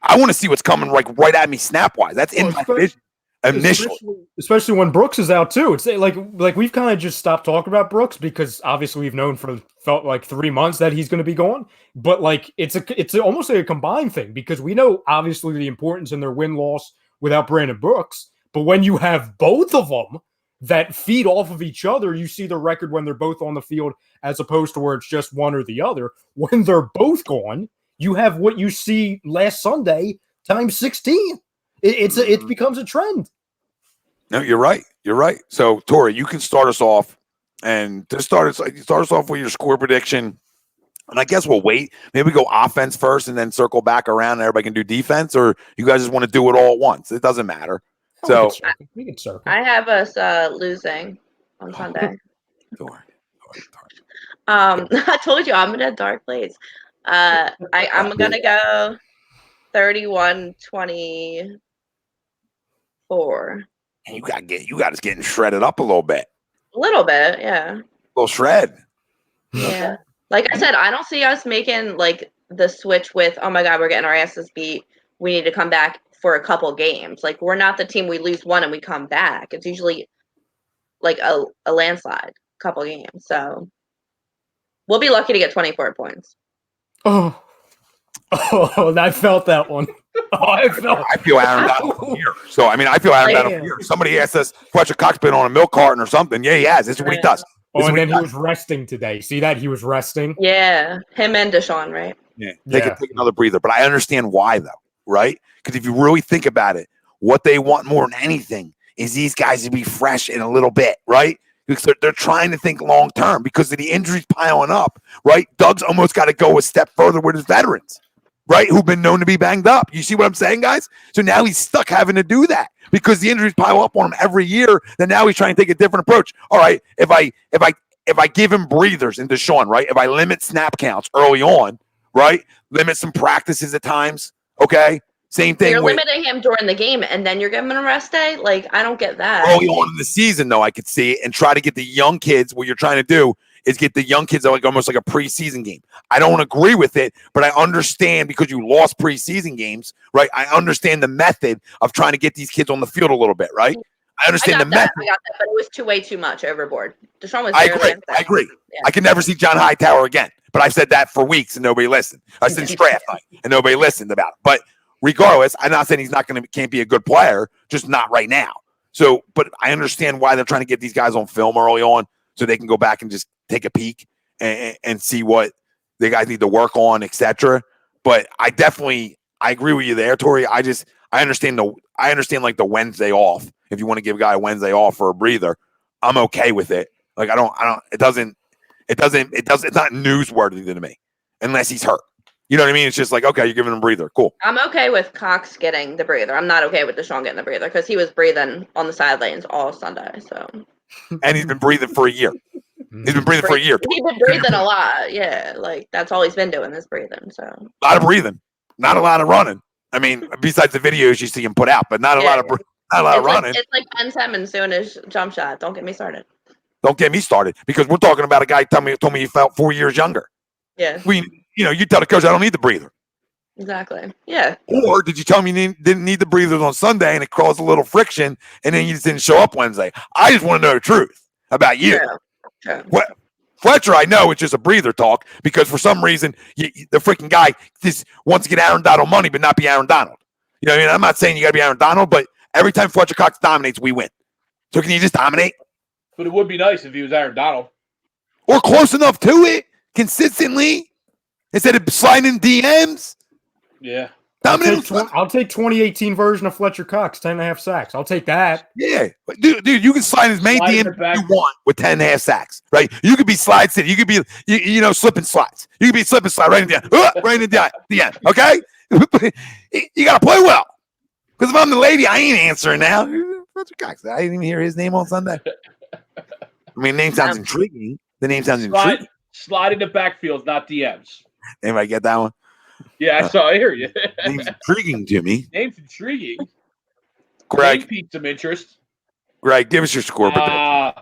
I want to see what's coming right at me snap wise. That's in my vision initially. Especially when Brooks is out too. It's like we've kind of just stopped talking about Brooks because obviously we've known felt like 3 months that he's going to be gone. But like it's almost like a combined thing because we know obviously the importance in their win-loss without Brandon Brooks. But when you have both of them that feed off of each other, you see the record when they're both on the field as opposed to where it's just one or the other. When they're both gone, you have what you see last Sunday times 16. It becomes a trend. No, you're right. You're right. So, Tori, you can start us off and just start us off with your score prediction. And I guess we'll wait. Maybe we go offense first and then circle back around and everybody can do defense, or you guys just want to do it all at once. It doesn't matter. So we can circle. I have us losing on Sunday. Tori. I told you I'm in a dark place. I'm gonna go 31-24. You got us getting shredded up a little bit. A little bit, yeah. A little shred. Yeah. Like I said, I don't see us making like the switch with, oh my God, we're getting our asses beat. We need to come back for a couple games. Like we're not the team we lose one and we come back. It's usually like a landslide, couple games. So we'll be lucky to get 24 points. Oh, I felt that one. I feel Aaron Donald here. So, I mean, I feel Aaron Donald here. Somebody asked us, Fletcher Cox been on a milk carton or something. Yeah, he has. This is what he does. And then he was resting today. See that? He was resting. Yeah. Him and Deshaun, right? Yeah. They can take another breather. But I understand why, though, right? Because if you really think about it, what they want more than anything is these guys to be fresh in a little bit, right? Because they're trying to think long term because of the injuries piling up, right? Doug's almost got to go a step further with his veterans, right? Who've been known to be banged up. You see what I'm saying, guys? So now he's stuck having to do that because the injuries pile up on him every year. Then now he's trying to take a different approach. All right, if I give him breathers in Deshaun, right? If I limit snap counts early on, right? Limit some practices at times, okay? Same thing. You're limiting him during the game, and then you're giving him a rest day? Like, I don't get that. Early on in the season, though, I could see it and try to get the young kids. What you're trying to do is get the young kids like almost like a preseason game. I don't agree with it, but I understand because you lost preseason games, right? I understand the method of trying to get these kids on the field a little bit, right? I understand the method. I got that, but it was way too much overboard. Deshaun was I agree. Yeah. I can never see John Hightower again, but I've said that for weeks and nobody listened. I said draft night and nobody listened about it. But regardless, I'm not saying he's can't be a good player, just not right now. So, but I understand why they're trying to get these guys on film early on so they can go back and just take a peek and see what the guys need to work on, etc. But I agree with you there, Tori. I I understand like the Wednesday off. If you want to give a guy a Wednesday off for a breather, I'm okay with it. Like it's not newsworthy to me unless he's hurt. You know what I mean? It's just like, okay, you're giving him a breather. Cool. I'm okay with Cox getting the breather. I'm not okay with Deshaun getting the breather because he was breathing on the sidelines all Sunday. So. And he's been breathing for a year. He's been breathing for a year. He's been breathing a lot. Yeah, like that's all he's been doing is breathing. So. A lot of breathing, not a lot of running. I mean, besides the videos you see him put out, but not a lot of running. It's like Ben Simmons doing his jump shot. Don't get me started. Don't get me started because we're talking about a guy told me he felt 4 years younger. Yeah. You tell the coach I don't need the breather. Exactly. Yeah. Or did you tell me you didn't need the breathers on Sunday and it caused a little friction and then you just didn't show up Wednesday? I just want to know the truth about you. Yeah. Fletcher, I know it's just a breather talk because for some reason the freaking guy just wants to get Aaron Donald money but not be Aaron Donald. You know what I mean? I'm not saying you got to be Aaron Donald, but every time Fletcher Cox dominates, we win. So can you just dominate? But it would be nice if he was Aaron Donald. Or close enough to it consistently instead of sliding DMs. Yeah. I'll take 2018 version of Fletcher Cox, 10.5 sacks. I'll take that. Yeah. Dude, you can slide as many DMs you want with 10.5 sacks, right? You could be slide city. You could be, slipping slides. You could be slipping slide right in the end. Right in the end. Okay? You got to play well. Because if I'm the lady, I ain't answering now. Fletcher Cox. I didn't even hear his name on Sunday. I mean, name sounds intriguing. The name sounds intriguing. Slide in the backfield, not DMs. Anybody get that one? Yeah, I hear you. Name's intriguing, Jimmy. Name's intriguing. Greg, Name piqued some interest. Greg, give us your score prediction. I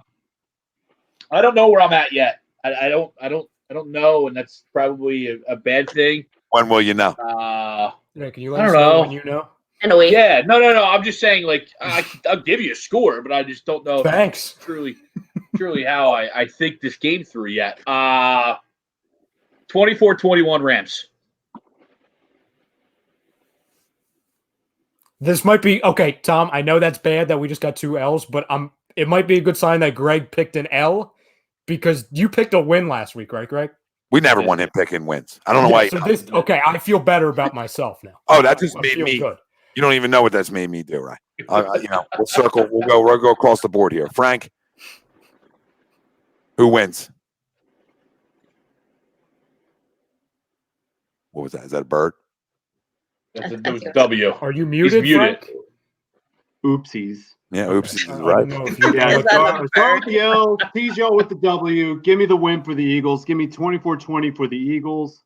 don't know where I'm at yet. I don't know, and that's probably a bad thing. When will you know? Can you let us know when you know? In a week. Yeah, no. I'm just saying, like, I'll give you a score, but I just don't know. Thanks. Truly how I think this game through yet. 24-21 Rams. This might be okay, Tom. I know that's bad that we just got 2 L's, but it might be a good sign that Greg picked an L because you picked a win last week, right, Greg? We never want him picking wins. I don't know why. Okay, I feel better about myself now. Oh, that just made me good. You don't even know what that's made me do, right? We'll circle. We'll go across the board here. Frank, who wins? What was that? Is that a bird? That was a W. Are you muted, muted. Frank? Oopsies. Yeah, oopsies is right. Start with the L, tease y'all with the W. Give me the win for the Eagles. Give me 24-20 for the Eagles.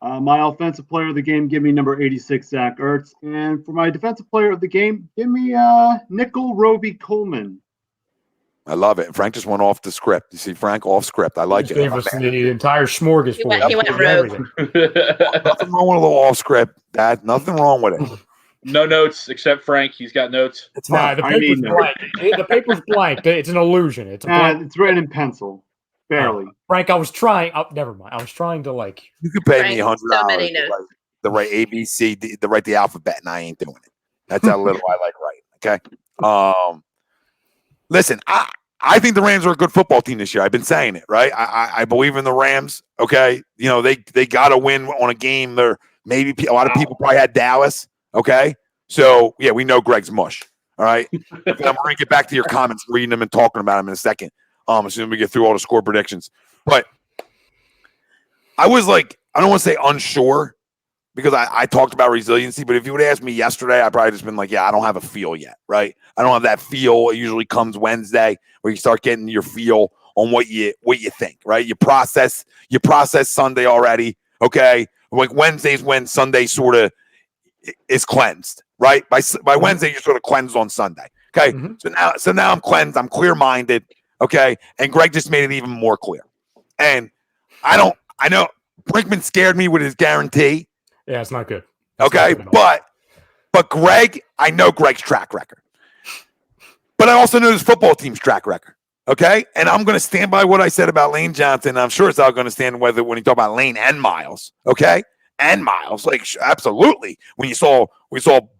My offensive player of the game, give me number 86, Zach Ertz. And for my defensive player of the game, give me Nickel Roby Coleman. I love it. Frank just went off the script. You see, Frank off script. I like it. Gave us the entire smorgasbord. He went rogue. Nothing wrong with a little off script, Dad. Nothing wrong with it. No notes except Frank. He's got notes. It's fine. The paper's blank. The paper's blank. It's an illusion. It's written in pencil. Barely. Frank, I was trying. Oh, never mind. I was trying to like. You could pay me $100 so many notes. to write ABC, to write the alphabet, and I ain't doing it. That's how little I like writing. Okay. Listen, I think the Rams are a good football team this year. I've been saying it, right? I believe in the Rams. Okay, they got to win on a game. There, maybe a lot of people probably had Dallas. Okay, so yeah, we know Greg's mush. All right, I'm going to get back to your comments, reading them and talking about them in a second. As soon as we get through all the score predictions, but I was like, I don't want to say unsure because I talked about resiliency, but if you would ask me yesterday, I'd probably just been like, yeah, I don't have a feel yet, right? I don't have that feel. It usually comes Wednesday where you start getting your feel on what you think, right? You process Sunday already, okay? Like Wednesday's when Sunday sort of is cleansed, right? By Wednesday, you're sort of cleansed on Sunday, okay? Mm-hmm. So now I'm cleansed. I'm clear-minded, okay? And Greg just made it even more clear. And I know Brinkman scared me with his guarantee. Yeah, it's not good. Okay, but Greg, I know Greg's track record. But I also know his football team's track record. Okay? And I'm going to stand by what I said about Lane Johnson. I'm sure it's all going to stand when you talk about Lane and Miles. Okay? And Miles. Like, absolutely. When we saw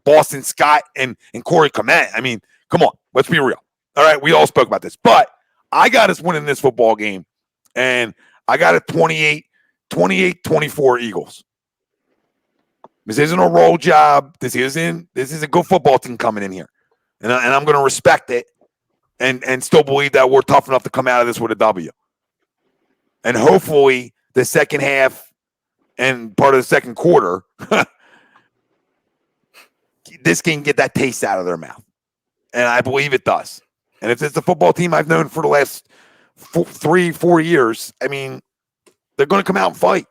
Boston Scott and Corey Clement. I mean, come on. Let's be real. All right? We all spoke about this. But I got us winning this football game. And I got it 28-24 Eagles. This isn't a roll job. This is a good football team coming in here, and I'm going to respect it, and still believe that we're tough enough to come out of this with a W. And hopefully, the second half and part of the second quarter, this can get that taste out of their mouth, and I believe it does. And if it's the football team I've known for the last 3-4 years, I mean, they're going to come out and fight.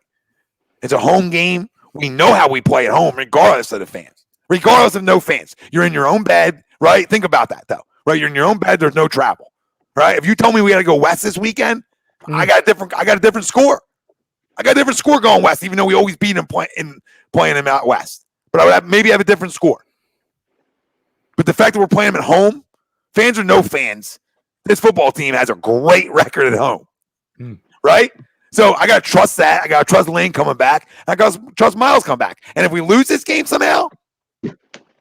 It's a home game. We know how we play at home, regardless of the fans, regardless of no fans. You're in your own bed, right? Think about that, though, right? You're in your own bed. There's no travel, right? If you told me we got to go west this weekend, I got a different score. I got a different score going west, even though we always beat them playing them out west. But I would maybe have a different score. But the fact that we're playing them at home, fans or no fans, this football team has a great record at home, right? So I got to trust that. I got to trust Lane coming back. I got to trust Miles coming back. And if we lose this game somehow,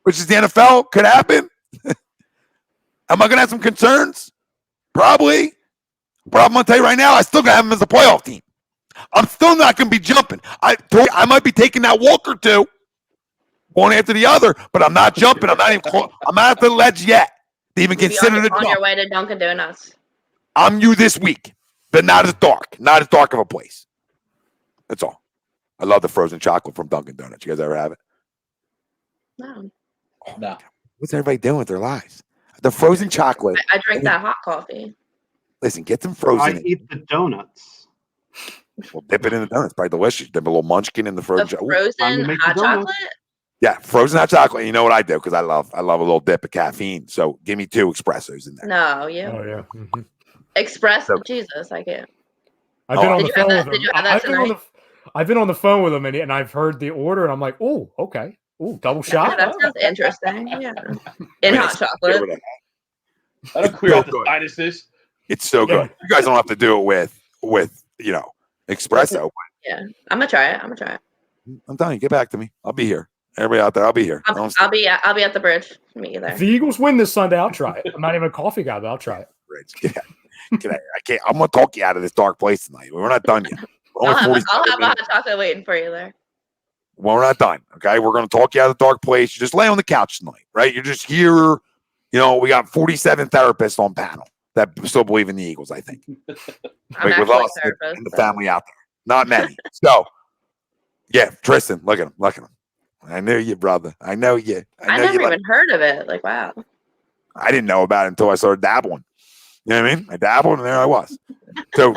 which is the NFL, could happen, am I going to have some concerns? Probably. But I'm going to tell you right now, I still got to have them as a playoff team. I'm still not going to be jumping. I might be taking that walk or two, one after the other, but I'm not jumping. I'm not at the ledge yet to even consider the jump. On your way to Dunkin' Donuts. I'm you this week. But not as dark of a place. That's all. I love the frozen chocolate from Dunkin' Donuts. You guys ever have it? No. Oh, no. What's everybody doing with their lives? The frozen chocolate. I drink that hot coffee. Listen, get them frozen. I eat the donuts. Well, dip it in the donuts. Probably delicious. Dip a little munchkin in the frozen chocolate. Frozen hot chocolate? Yeah, frozen hot chocolate. You know what I do? Because I love a little dip of caffeine. So give me 2 espressos in there. No, you. Oh yeah. Mm-hmm. Espresso, Jesus, I can't. I've been on the phone with him. Did you have that tonight? I've been on the phone with him, and I've heard the order, and I'm like, oh, okay, oh, double shot. That sounds interesting. Yeah, in hot chocolate. That'll clear out the sinuses. It's so good. You guys don't have to do it with espresso. Yeah, I'm gonna try it. I'm telling you, get back to me. I'll be here. Everybody out there, I'll be here. I'll be at the bridge. Meet you there. If the Eagles win this Sunday, I'll try it. I'm not even a coffee guy, but I'll try it. Bridge. I can't. I'm gonna talk you out of this dark place tonight. We're not done yet. I'll have a hot chocolate waiting for you there. Well, we're not done. Okay, we're gonna talk you out of the dark place. You just lay on the couch tonight, right? You're just here. We got 47 therapists on panel that still believe in the Eagles. I think I'm with us and the family out there. Not many. So, yeah, Tristan, look at him. I knew you, brother. I know you. I never even heard of it. Like, wow. I didn't know about it until I started dabbling. You know what I mean? I dabbled, and there I was. So,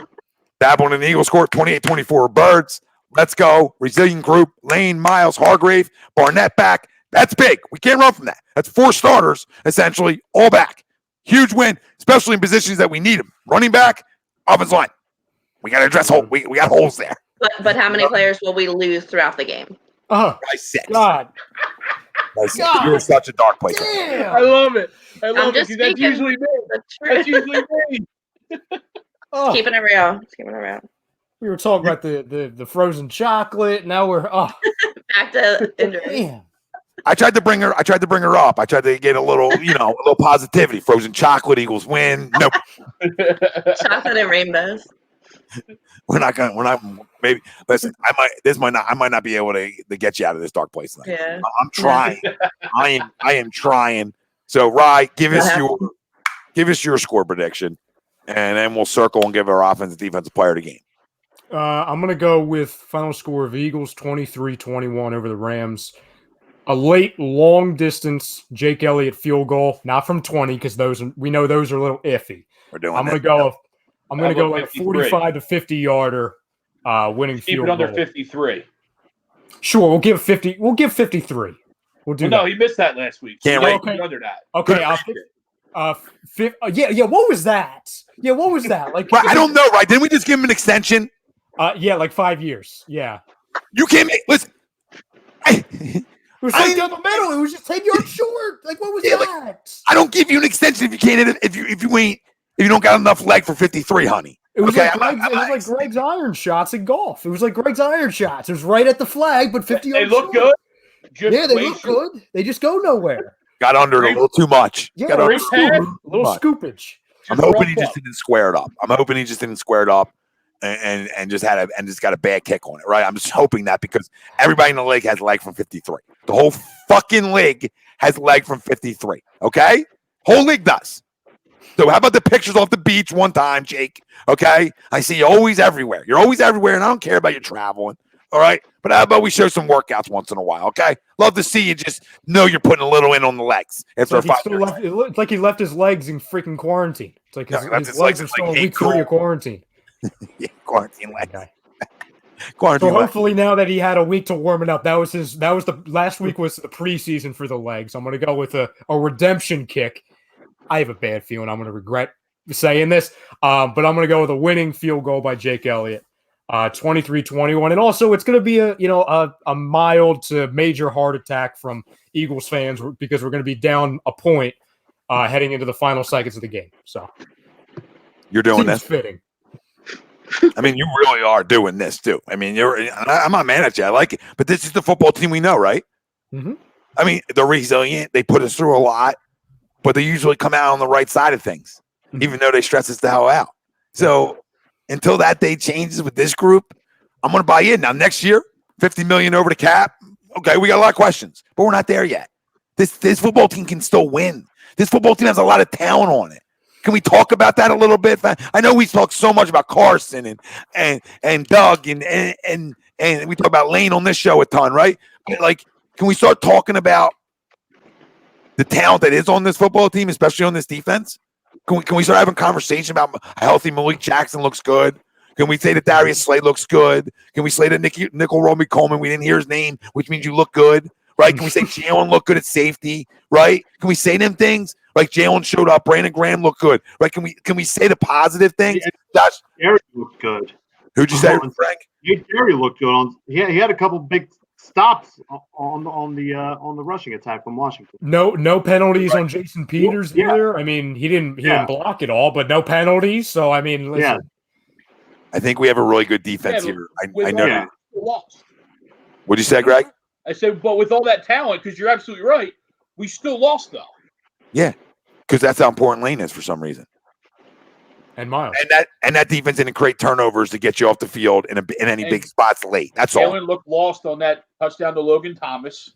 dabbling in the Eagles score, 28-24 Birds. Let's go. Resilient group. Lane, Miles, Hargrave, Barnett back. That's big. We can't run from that. That's 4 starters, essentially, all back. Huge win, especially in positions that we need them. Running back, offensive line. We got to address holes. We got holes there. But how many players will we lose throughout the game? Oh, by 6. God. You're such a dark place. I love it. That's usually me. That's usually me. Keeping it real. We were talking about the frozen chocolate. Now we're back to injury. Damn. I tried to bring her up. I tried to get a little positivity. Frozen chocolate, Eagles win. Nope. Chocolate and rainbows. We're not maybe listen, I might not be able to get you out of this dark place tonight. Yeah. I'm trying. I am trying. So Rye, give us your score prediction, and then we'll circle and give our offensive defensive player of the game. I'm gonna go with final score of Eagles 23-21 over the Rams. A late, long distance Jake Elliott field goal, not from 20, because we know those are a little iffy. We're doing. I'm gonna go like a 45 to 50 yarder winning Keep field it under goal. 53. Sure, we'll give 50. We'll give 53. We'll do that. No, he missed that last week. Can't wait okay. under that. Okay, yeah. What was that? Yeah, what was that? Like, I don't know. Right? Didn't we just give him an extension? Yeah, like 5 years. Yeah. You can't make. Listen. It was like down the middle. It was just 10 yards short. Like, what was that? Like, I don't give you an extension if you can't hit it. If you don't got enough leg for 53, honey. It was like Greg's iron shots in golf. It was like Greg's iron shots. It was right at the flag, but 50 yards. They look good. They look good. They just go nowhere. Got under it a little too much. Yeah, got a little scoopage. I'm hoping he just didn't square it up. and just got a bad kick on it, right? I'm just hoping that because everybody in the league has a leg from 53. The whole fucking league has a leg from 53. Okay, whole league does. So how about the pictures off the beach one time, Jake? Okay, I see you always everywhere. You're always everywhere, and I don't care about you traveling. All right, but how about we show some workouts once in a while? Okay, love to see you. Just know you're putting a little in on the legs. It's like, it looks like he left his legs in freaking quarantine. It's like his legs are still in week 3 of quarantine. Yeah, quarantine legs. Okay. Quarantine so legs. hopefully now that he had a week to warm it up, last week was the preseason for the legs. I'm going to go with a redemption kick. I have a bad feeling I'm going to regret saying this, but I'm going to go with a winning field goal by Jake Elliott. 23-21, and also it's going to be a mild to major heart attack from Eagles fans because we're going to be down a point heading into the final seconds of the game. So you're doing this fitting. I mean, you really are doing this too. I mean, I'm not mad at you. I like it, but this is the football team we know, right? Mm-hmm. I mean, they're resilient. They put us through a lot, but they usually come out on the right side of things, even though they stress us the hell out. So until that day changes with this group, I'm going to buy in. Now, next year, $50 million over the cap. Okay, we got a lot of questions, but we're not there yet. This football team can still win. This football team has a lot of talent on it. Can we talk about that a little bit? I know we talk so much about Carson and Doug and we talk about Lane on this show a ton, right? But like, can we start talking about the talent that is on this football team, especially on this defense? Can we start having conversation about how healthy Malik Jackson looks good? Can we say that Darius Slay looks good? Can we say that Nickel Roby Coleman, we didn't hear his name, which means you look good, right? Can we say Jalen looked good at safety, right? Can we say them things? Like Jalen showed up, Brandon Graham looked good, right? Can we say the positive things? Yeah, Jerry looked good. Who'd you say, Frank? Jerry looked good. He had a couple big stops on the rushing attack from Washington. No penalties on Jason Peters either. I mean, he didn't block it all, but no penalties. So I mean, listen. Yeah. I think we have a really good defense here. I know. Yeah. Lost. What'd you say, Greg? I said, but with all that talent, because you're absolutely right, we still lost though. Yeah, because that's how important Lane is for some reason. And Miles. And that defense didn't create turnovers to get you off the field in any big spots late. That's all. Jalen looked lost on that touchdown to Logan Thomas.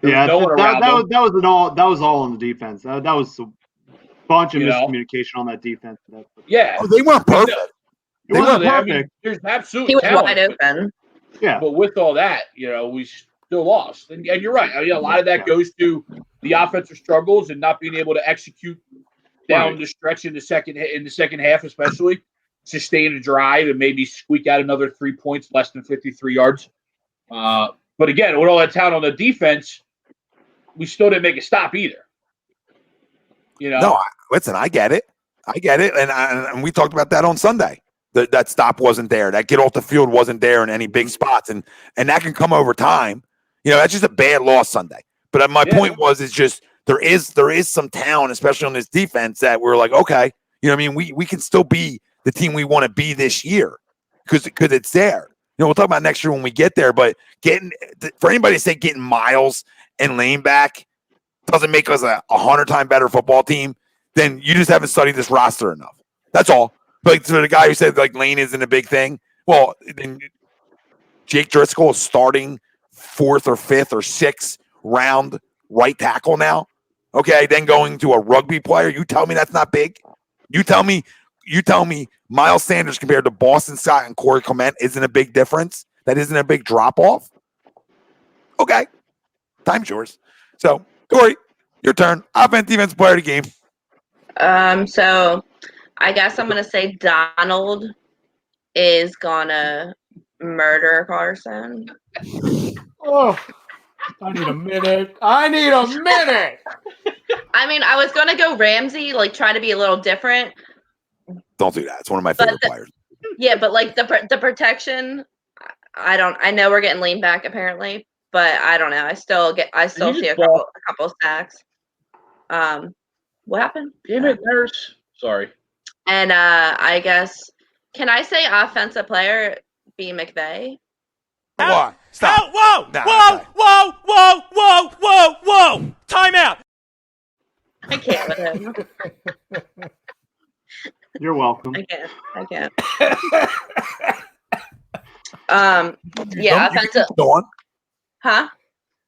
Yeah, that was all on the defense. That was a bunch of miscommunication on that defense. Yeah, they weren't perfect. They weren't perfect. I mean, there's absolutely he was talent, wide open. Yeah, but with all that, we still lost. And you're right. I mean, a lot of that goes to the offensive struggles and not being able to execute down the stretch in the second half, especially sustain a drive and maybe squeak out another 3 points less than 53 yards. But again, with all that talent on the defense, we still didn't make a stop either. No, listen, I get it, and we talked about that on Sunday. That stop wasn't there. That get off the field wasn't there in any big spots, and that can come over time. That's just a bad loss Sunday. But my point was, it's just there is some talent, especially on this defense, that we're like, okay, we can still be the team we want to be this year because it's there. We'll talk about next year when we get there. But for anybody to say getting Miles and Lane back doesn't make us a 100-time better football team, then you just haven't studied this roster enough. That's all. Like, to the guy who said like Lane isn't a big thing, well, then Jake Driscoll is starting 4th or 5th or 6th round right tackle now. Okay, then going to a rugby player. You tell me that's not big. You tell me Miles Sanders compared to Boston Scott and Corey Clement isn't a big difference. That isn't a big drop off. Okay, time's yours. So Corey, your turn. Offense, defense, player of the game. So I guess I'm gonna say Donald is gonna murder Carson. Oh, I need a minute. I mean, I was gonna go Ramsey, like try to be a little different. Don't do that. It's one of my favorite players. Yeah, but like the protection, I know we're getting leaned back apparently, but I don't know. I still see a couple sacks. What happened? Damn it, nurse. Sorry. And I guess, can I say offensive player be McVay? Why? Stop. Whoa. Time out. I can't with him. You're welcome. I can't. Yeah, offensive. Sean. Huh?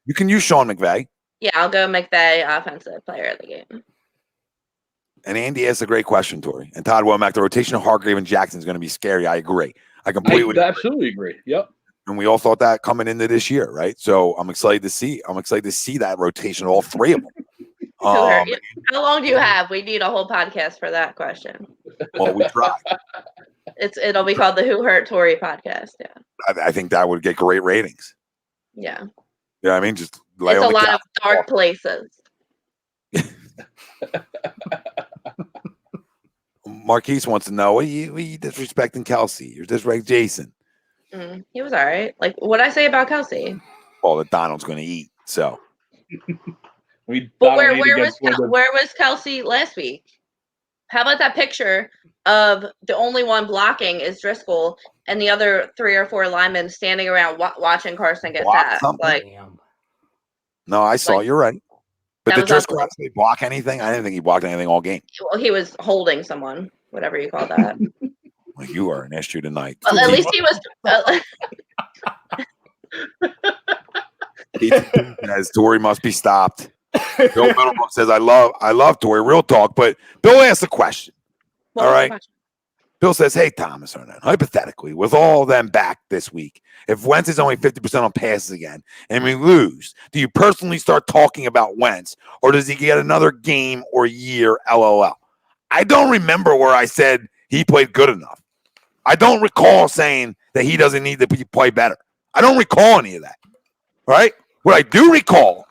You can use Sean McVay. Yeah, I'll go McVay, offensive player of the game. And Andy asked a great question, Tori. And Todd Womack, the rotation of Hargrave and Jackson is going to be scary. I agree. I completely absolutely agree. Yep. And we all thought that coming into this year, right? So I'm excited to see. That rotation of all three of them. How long do you have? We need a whole podcast for that question. Well, we tried. It'll be called the Who Hurt Tory podcast. Yeah. I think that would get great ratings. Yeah. Yeah, I mean, just lay it's on a lot of dark places. Marquise wants to know: Are you disrespecting Kelsey? You're disrespecting Jason. He was all right. Like, what'd I say about Kelsey? Well, that Donald's going to eat. So. But where was Kelsey last week? How about that picture of the only one blocking is Driscoll and the other 3 or 4 linemen standing around watching Carson get sacked? Like, no, I saw. You're right. But did Driscoll actually block anything? I didn't think he blocked anything all game. Well, he was holding someone, whatever you call that. Well, you are an issue tonight. Well, at least he was. As Tori must be stopped. Bill Middlebrook says, I love Tori, real talk, but Bill asked a question. All right. Bill says, hey, Thomas Hernan, hypothetically, with all of them back this week, if Wentz is only 50% on passes again and we lose, do you personally start talking about Wentz, or does he get another game or year, LOL? I don't remember where I said he played good enough. I don't recall saying that he doesn't need to play better. I don't recall any of that. All right? What I do recall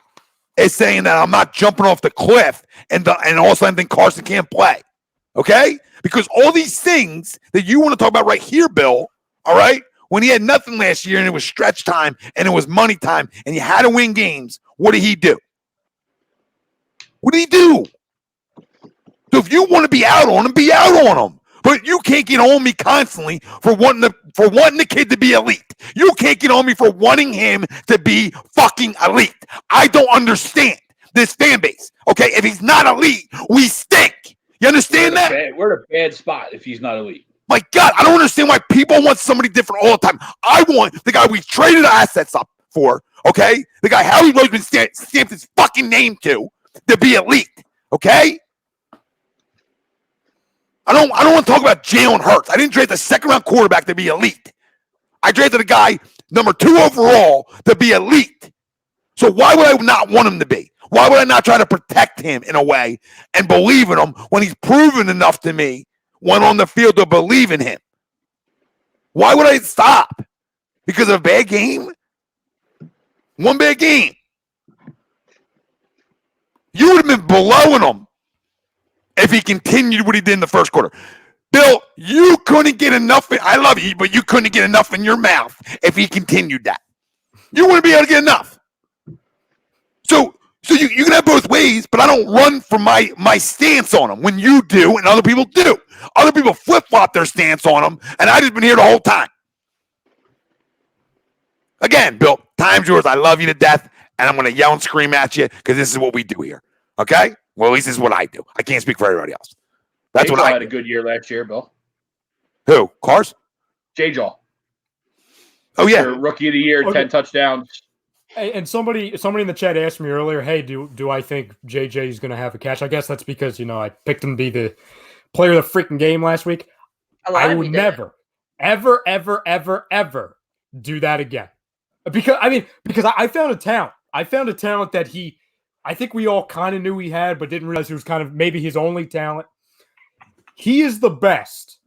is saying that I'm not jumping off the cliff and all of a sudden think Carson can't play. Okay? Because all these things that you want to talk about right here, Bill, all right, when he had nothing last year and it was stretch time and it was money time and you had to win games, what did he do? What did he do? So if you want to be out on him, be out on him. But you can't get on me constantly for wanting the kid to be elite. You can't get on me for wanting him to be fucking elite. I don't understand this fan base. Okay, if he's not elite, we stink. You understand that? We're in a bad spot if he's not elite. My God, I don't understand why people want somebody different all the time. I want the guy we traded assets up for, okay? The guy Howie Roseman stamped his fucking name to be elite, okay? I don't want to talk about Jalen Hurts. I didn't trade the second-round quarterback to be elite. I traded a guy number 2 overall to be elite. So why would I not want him to be? Why would I not try to protect him in a way and believe in him when he's proven enough to me when on the field to believe in him? Why would I stop? Because of a bad game? One bad game. You would have been blowing him if he continued what he did in the first quarter. Bill, you couldn't get enough. I love you, but you couldn't get enough in your mouth if he continued that. You wouldn't be able to get enough. So you can have both ways, but I don't run from my stance on him when you do and other people do. Other people flip-flop their stance on him, and I just been here the whole time. Again, Bill, time's yours. I love you to death, and I'm going to yell and scream at you because this is what we do here. Okay? Well, at least this is what I do. I can't speak for everybody else. That's J-Jaw what I had do. a good year last year, Bill. Who? Cars? J-Jaw. Oh, yeah. Rookie of the year, 10 touchdowns. And somebody in the chat asked me earlier, hey, do I think JJ is going to have a catch? I guess that's because, I picked him to be the player of the freaking game last week. I would never, ever, ever, ever, ever do that again. Because I found a talent. I found a talent that I think we all kind of knew he had, but didn't realize it was kind of maybe his only talent. He is the best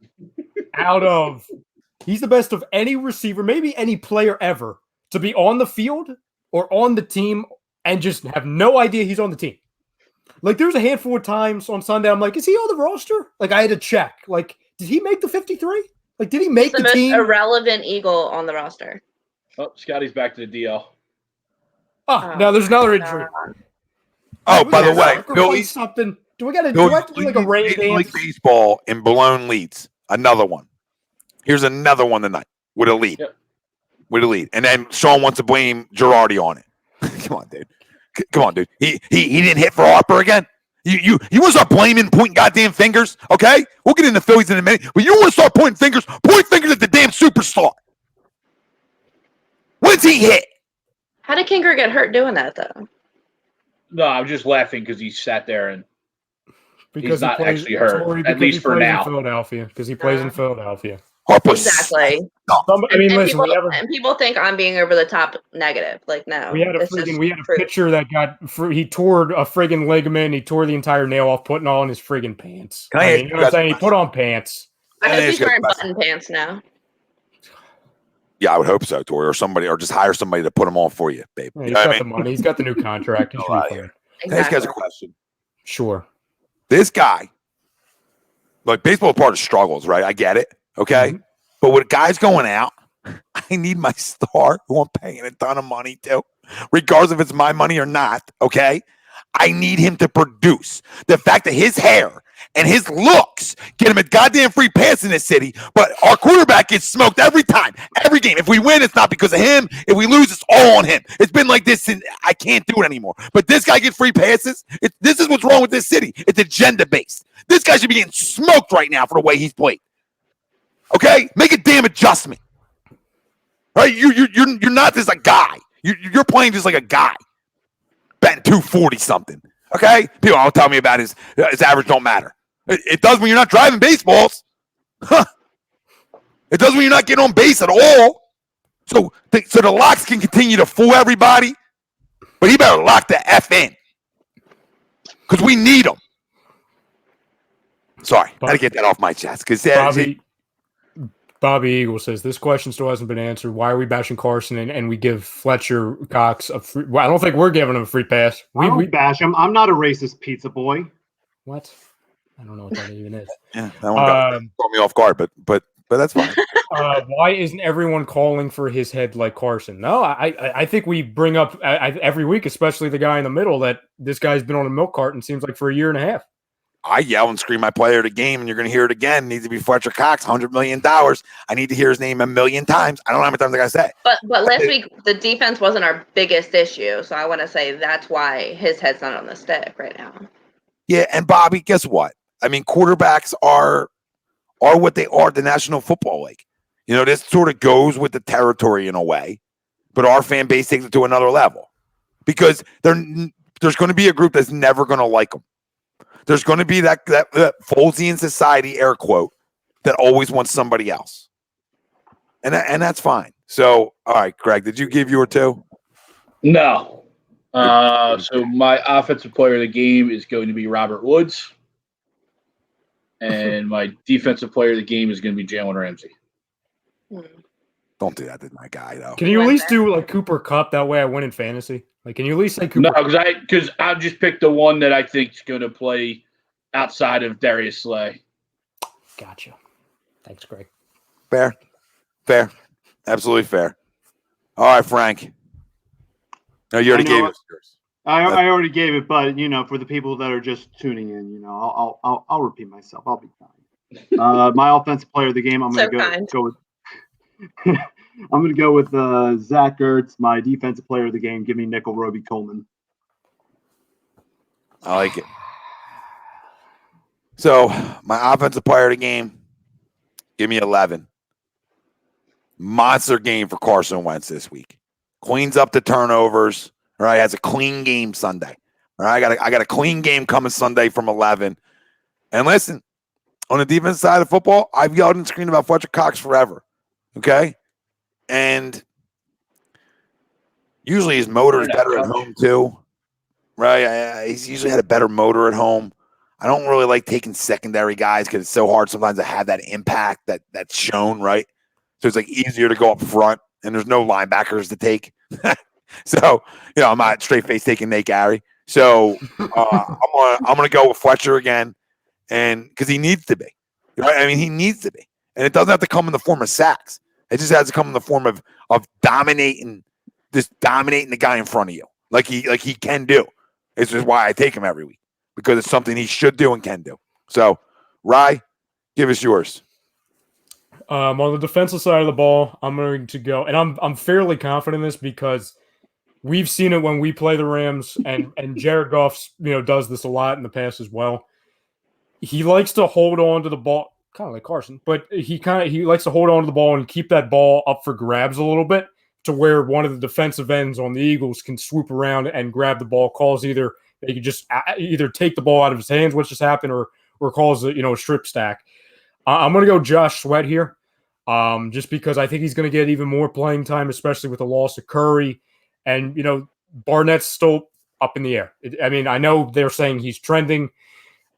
he's the best of any receiver, maybe any player ever, to be on the field or on the team and just have no idea he's on the team. Like, there's a handful of times on Sunday, I'm like, is he on the roster? Like, I had to check. Like, did he make the 53? Like, did he make the team? Most irrelevant Eagle on the roster. Oh, Scotty's back to the DL. Oh, no, there's another injury. Oh, by the way, Billy, something. Do I have to do like a rain dance? Like baseball in blown leads. Another one. Here's another one tonight with a lead. Yep. With a lead. And then Sean wants to blame Girardi on it. Come on, dude. Come on, dude. He didn't hit for Harper again? You want to start blaming, pointing goddamn fingers? Okay, we'll get into Phillies in a minute. But you want to start pointing fingers? Point fingers at the damn superstar. When's he hit? How did Kinger get hurt doing that though? No, I'm just laughing because he sat there and Because he's not actually hurt, at least for now. Philadelphia, because he plays in Philadelphia. Harper. Exactly. I mean, listen, and people think I'm being over the top negative. Like, no. We had a pitcher that he tore a friggin' ligament. He tore the entire nail off, putting on his friggin' pants. You know what I'm saying? He put on pants. I hope he's wearing button pants now. Yeah, I would hope so, Tori, or just hire somebody to put them on for you, babe. Yeah, he's got the money. He's got the new contract. He should be fine. Exactly. This guy's a question. Sure. This guy, like, baseball is part of struggles, right? I get it. Okay. Mm-hmm. But with guys going out, I need my star who I'm paying a ton of money to, regardless if it's my money or not. Okay. I need him to produce. The fact that his hair and his looks get him a goddamn free pass in this city, but our quarterback gets smoked every time, every game. If we win, it's not because of him. If we lose, it's all on him. It's been like this, and I can't do it anymore. But this guy gets free passes. This is what's wrong with this city. It's agenda-based. This guy should be getting smoked right now for the way he's played. Okay? Make a damn adjustment. Right? You're not just a guy. You're playing just like a guy. Betting 240 something. Okay? People all tell me about his average don't matter. It does when you're not driving baseballs. Huh. It does when you're not getting on base at all. So the locks can continue to fool everybody, but he better lock the F in. Because we need him. Sorry, I had to get that off my chest. Because Bobby Eagle says, this question still hasn't been answered. Why are we bashing Carson and we give Fletcher Cox a free – well, I don't think we're giving him a free pass. We bash him. I'm not a racist pizza boy. What? I don't know what that even is. Yeah, that one caught me off guard, but that's fine. Why isn't everyone calling for his head like Carson? No, I think we bring up every week, especially the guy in the middle, that this guy's been on a milk carton, seems like, for a year and a half. I yell and scream my player of the game, and you're going to hear it again. It needs to be Fletcher Cox, $100 million. I need to hear his name a million times. I don't know how many times I got to say. But last week, the defense wasn't our biggest issue, so I want to say that's why his head's not on the stick right now. Yeah, and Bobby, guess what? I mean, quarterbacks are what they are at the National Football League. You know, this sort of goes with the territory in a way, but our fan base takes it to another level because there's going to be a group that's never going to like them. There's going to be that Folesian society, air quote, that always wants somebody else. And that's fine. So, all right, Greg, did you give your two? No. So my offensive player of the game is going to be Robert Woods. And my defensive player of the game is going to be Jalen Ramsey. Don't do that to my guy, though. Can you at least do like Cooper Kupp? That way I win in fantasy. Like, can you at least say Cooper? No, because I just picked the one that I think is going to play outside of Darius Slay. Gotcha. Thanks, Greg. Fair. Absolutely fair. All right, Frank. No, you already gave us yours. I already gave it, but for the people that are just tuning in, I'll repeat myself. I'll be fine. My offensive player of the game, I'm going to go with. I'm going to go with Zach Ertz. My defensive player of the game, give me Nickel Roby Coleman. I like it. So my offensive player of the game, give me 11. Monster game for Carson Wentz this week. Cleans up the turnovers. All right, has a clean game Sunday. All right, I got a clean game coming Sunday from 11. And listen, on the defense side of football, I've yelled and screamed about Fletcher Cox forever. Okay? And usually his motor is better at home too. Right? He's usually had a better motor at home. I don't really like taking secondary guys because it's so hard sometimes to have that impact that's shown, right? So it's like easier to go up front, and there's no linebackers to take. So, I'm not straight face taking Nate Gary. So I'm gonna go with Fletcher again, and because he needs to be. Right? I mean, he needs to be. And it doesn't have to come in the form of sacks. It just has to come in the form of dominating the guy in front of you, like he can do. This is why I take him every week, because it's something he should do and can do. So, Rye, give us yours. On the defensive side of the ball, I'm going to go, and I'm fairly confident in this because we've seen it when we play the Rams, and Jared Goff, does this a lot in the past as well. He likes to hold on to the ball, kind of like Carson, but he likes to hold on to the ball and keep that ball up for grabs a little bit to where one of the defensive ends on the Eagles can swoop around and grab the ball. They could just either take the ball out of his hands, which just happened, or calls a strip stack. I'm going to go Josh Sweat here, just because I think he's going to get even more playing time, especially with the loss of Curry. And, Barnett's still up in the air. I know they're saying he's trending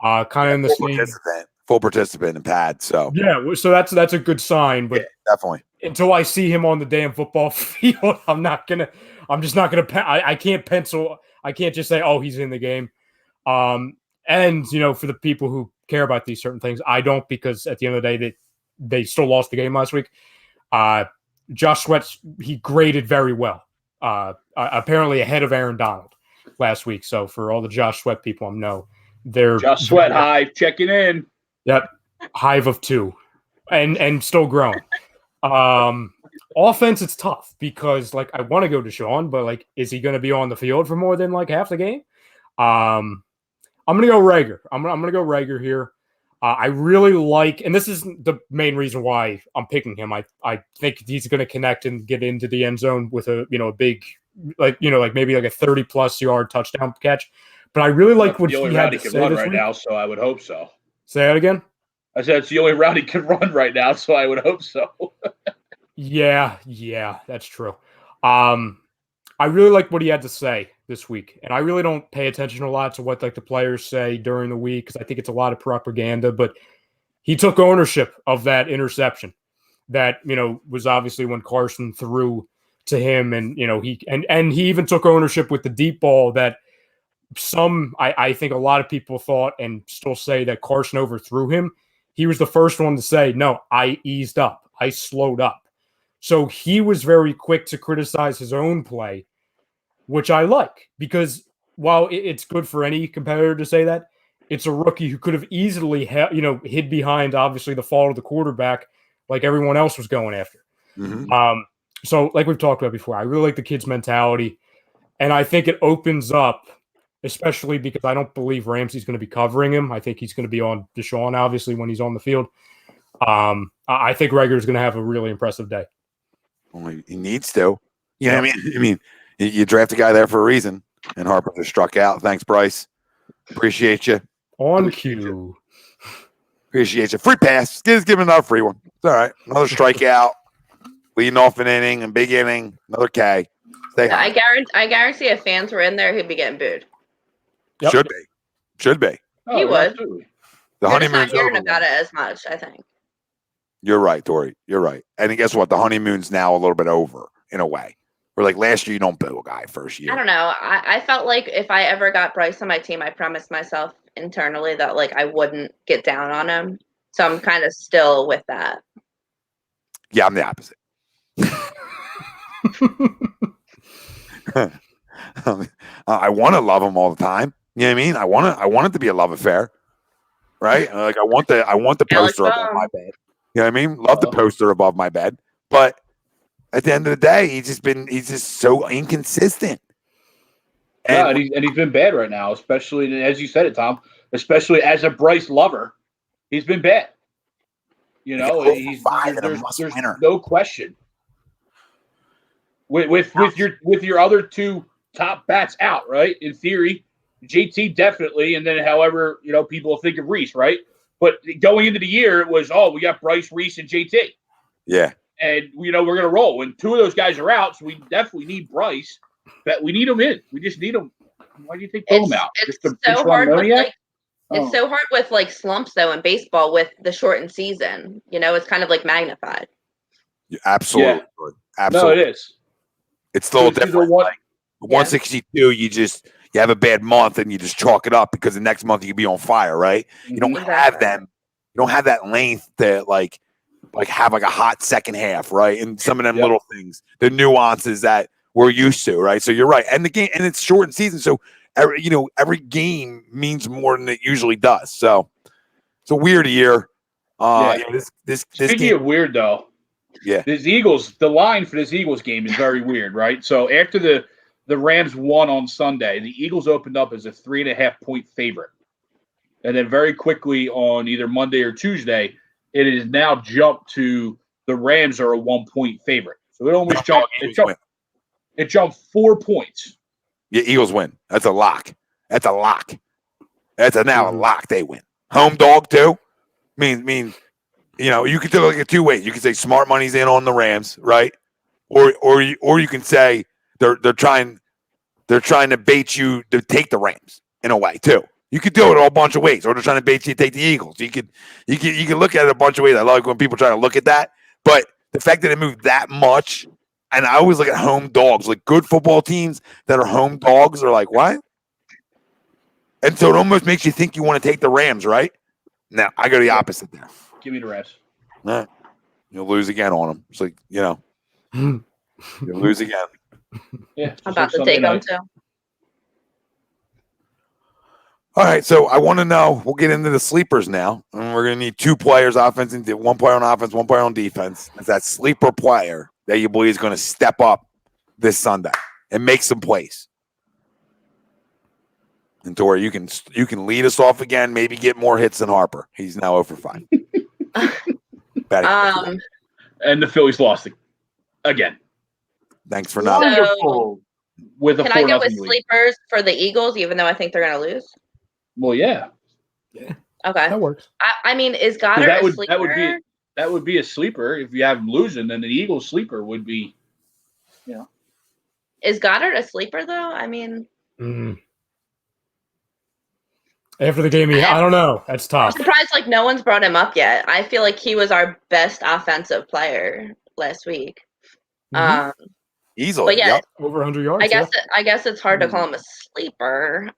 kind of in the same. Full participant in pad. So, yeah, so that's a good sign. But yeah, definitely. Until I see him on the damn football field, I'm just not going to. I can't pencil. I can't just say, oh, he's in the game. And, for the people who care about these certain things, I don't, because at the end of the day, they still lost the game last week. Josh Sweat, he graded very well, apparently ahead of Aaron Donald last week. So for all the Josh Sweat people, they're Josh Sweat Hive checking in. Yep, hive of 2, and still growing. Offense, it's tough because I want to go to Sean, but is he going to be on the field for more than half the game? I'm going to go Rager. I'm going to go Rager here. I really like, and this is the main reason why I'm picking him. I think he's going to connect and get into the end zone with a big, maybe a 30+ yard touchdown catch. But I really like what he had to say this week. Now, so I would hope so. Say that again. I said it's the only route he can run right now, so I would hope so. Yeah, that's true. I really like what he had to say this week, and I really don't pay attention a lot to what the players say during the week because I think it's a lot of propaganda. But he took ownership of that interception that was obviously when Carson threw to him, and he even took ownership with the deep ball that I think a lot of people thought and still say that Carson overthrew him. He was the first one to say, no, I eased up, I slowed up. So he was very quick to criticize his own play, which I like, because while it's good for any competitor to say that, it's a rookie who could have easily hid behind, obviously, the fault of the quarterback like everyone else was going after. Mm-hmm. So like we've talked about before, I really like the kid's mentality, and I think it opens up, especially because I don't believe Ramsey's going to be covering him. I think he's going to be on Deshaun, obviously, when he's on the field. I think Rager is going to have a really impressive day. Well, he needs to. Yeah, I mean, you draft a guy there for a reason, and Harper just struck out. Thanks, Bryce. Appreciate you. On cue. Appreciate you. Free pass. Give him another free one. It's all right. Another strikeout. Leading off an inning, a big inning, another K. Stay high. I guarantee if fans were in there, he'd be getting booed. Yep. Should be. He would. The honeymoon's not hearing over. about it as much, I think. You're right, Tori. You're right. And guess what? The honeymoon's now a little bit over in a way. Where last year you don't boo a guy first year. I don't know. I felt like if I ever got Bryce on my team, I promised myself internally that I wouldn't get down on him. So I'm kind of still with that. Yeah, I'm the opposite. I want to love him all the time. You know what I mean? I want it to be a love affair, right? I want the poster above my bed. You know what I mean? Love the poster above my bed, but at the end of the day, he's just so inconsistent. And he's been bad right now, especially as you said it, Tom. Especially as a Bryce lover, he's been bad. There's no question. With your other 2 top bats out, right? In theory, JT definitely, and then however people think of Reese, right? But going into the year, it was we got Bryce, Reese, and JT. Yeah, and we're gonna roll. And 2 of those guys are out, so we definitely need Bryce. But we need him in. We just need him. Why do you think throw him out? It's so hard with it's so hard with slumps though in baseball with the shortened season. It's kind of magnified. Yeah, absolutely. Yeah. Absolutely. No, it is. It's still different. 162, you have a bad month and you just chalk it up because the next month you could be on fire, right? You don't have them. You don't have that length to have a hot second half, right? And some of them little things, the nuances that we're used to, right? So you're right. And the game, and it's shortened season, so every game means more than it usually does. So it's a weird year. This Speaking game, of weird though, the line for this Eagles game is very weird, right? So after the the Rams won on Sunday. The Eagles opened up as a 3.5-point favorite. And then very quickly on either Monday or Tuesday, it is now jumped to the Rams are a 1-point favorite. So it almost jumped. It jumped 4 points. Yeah, Eagles win. That's a lock. That's a lock. That's now a lock. They win. Home dog too. Mean. You can look at two ways. You can say smart money's in on the Rams, right? Or you can say they're trying to bait you to take the Rams in a way too. You could do it a bunch of ways, or they're trying to bait you to take the Eagles. You can look at it a bunch of ways. I like when people try to look at that, but the fact that it moved that much, and I always look at home dogs, like good football teams that are home dogs are like what? And so it almost makes you think you want to take the Rams, right? Now I go the opposite there. Give me the Rams. Nah, you'll lose again on them. It's like you'll lose again. Yeah, I'm about to take them too. All right, so I want to know. We'll get into the sleepers now, and we're going to need 2 players, offense, and 1 player on offense, 1 player on defense. It's that sleeper player that you believe is going to step up this Sunday and make some plays, and to where you can lead us off again. Maybe get more hits than Harper. He's now 0 for 5. And the Phillies lost again. Thanks for not. Wonderful. With a Can I go with sleepers for the Eagles, even though I think they're going to lose? Well, yeah. Yeah. Okay. That works. I mean, is Goddard a sleeper? That would be a sleeper. If you have him losing, then the Eagles sleeper would be, Is Goddard a sleeper, though? I mean. After the game, I don't know. That's tough. I'm surprised no one's brought him up yet. I feel like he was our best offensive player last week. Easily. But yeah, over 100 yards. I guess it's hard to call him a sleeper.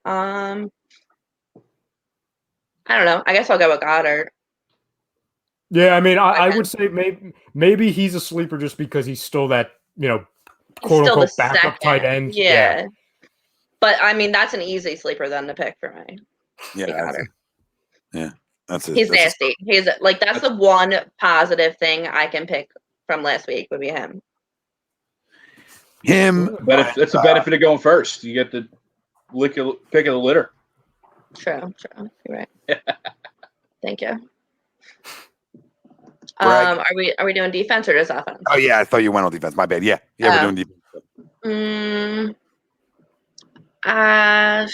I don't know. I guess I'll go with Goddard. Yeah, I mean, I would say maybe he's a sleeper just because he's still that, quote unquote backup tight end. Yeah. But I mean, that's an easy sleeper then to pick for me. Yeah. He's nasty. He's that's the one positive thing I can pick from last week would be him. But that's the benefit of going first. You get the pick of the litter. True. You're right. Thank you. Greg. Are we doing defense or just offense? Oh yeah, I thought you went on defense. My bad. Yeah, we're doing defense.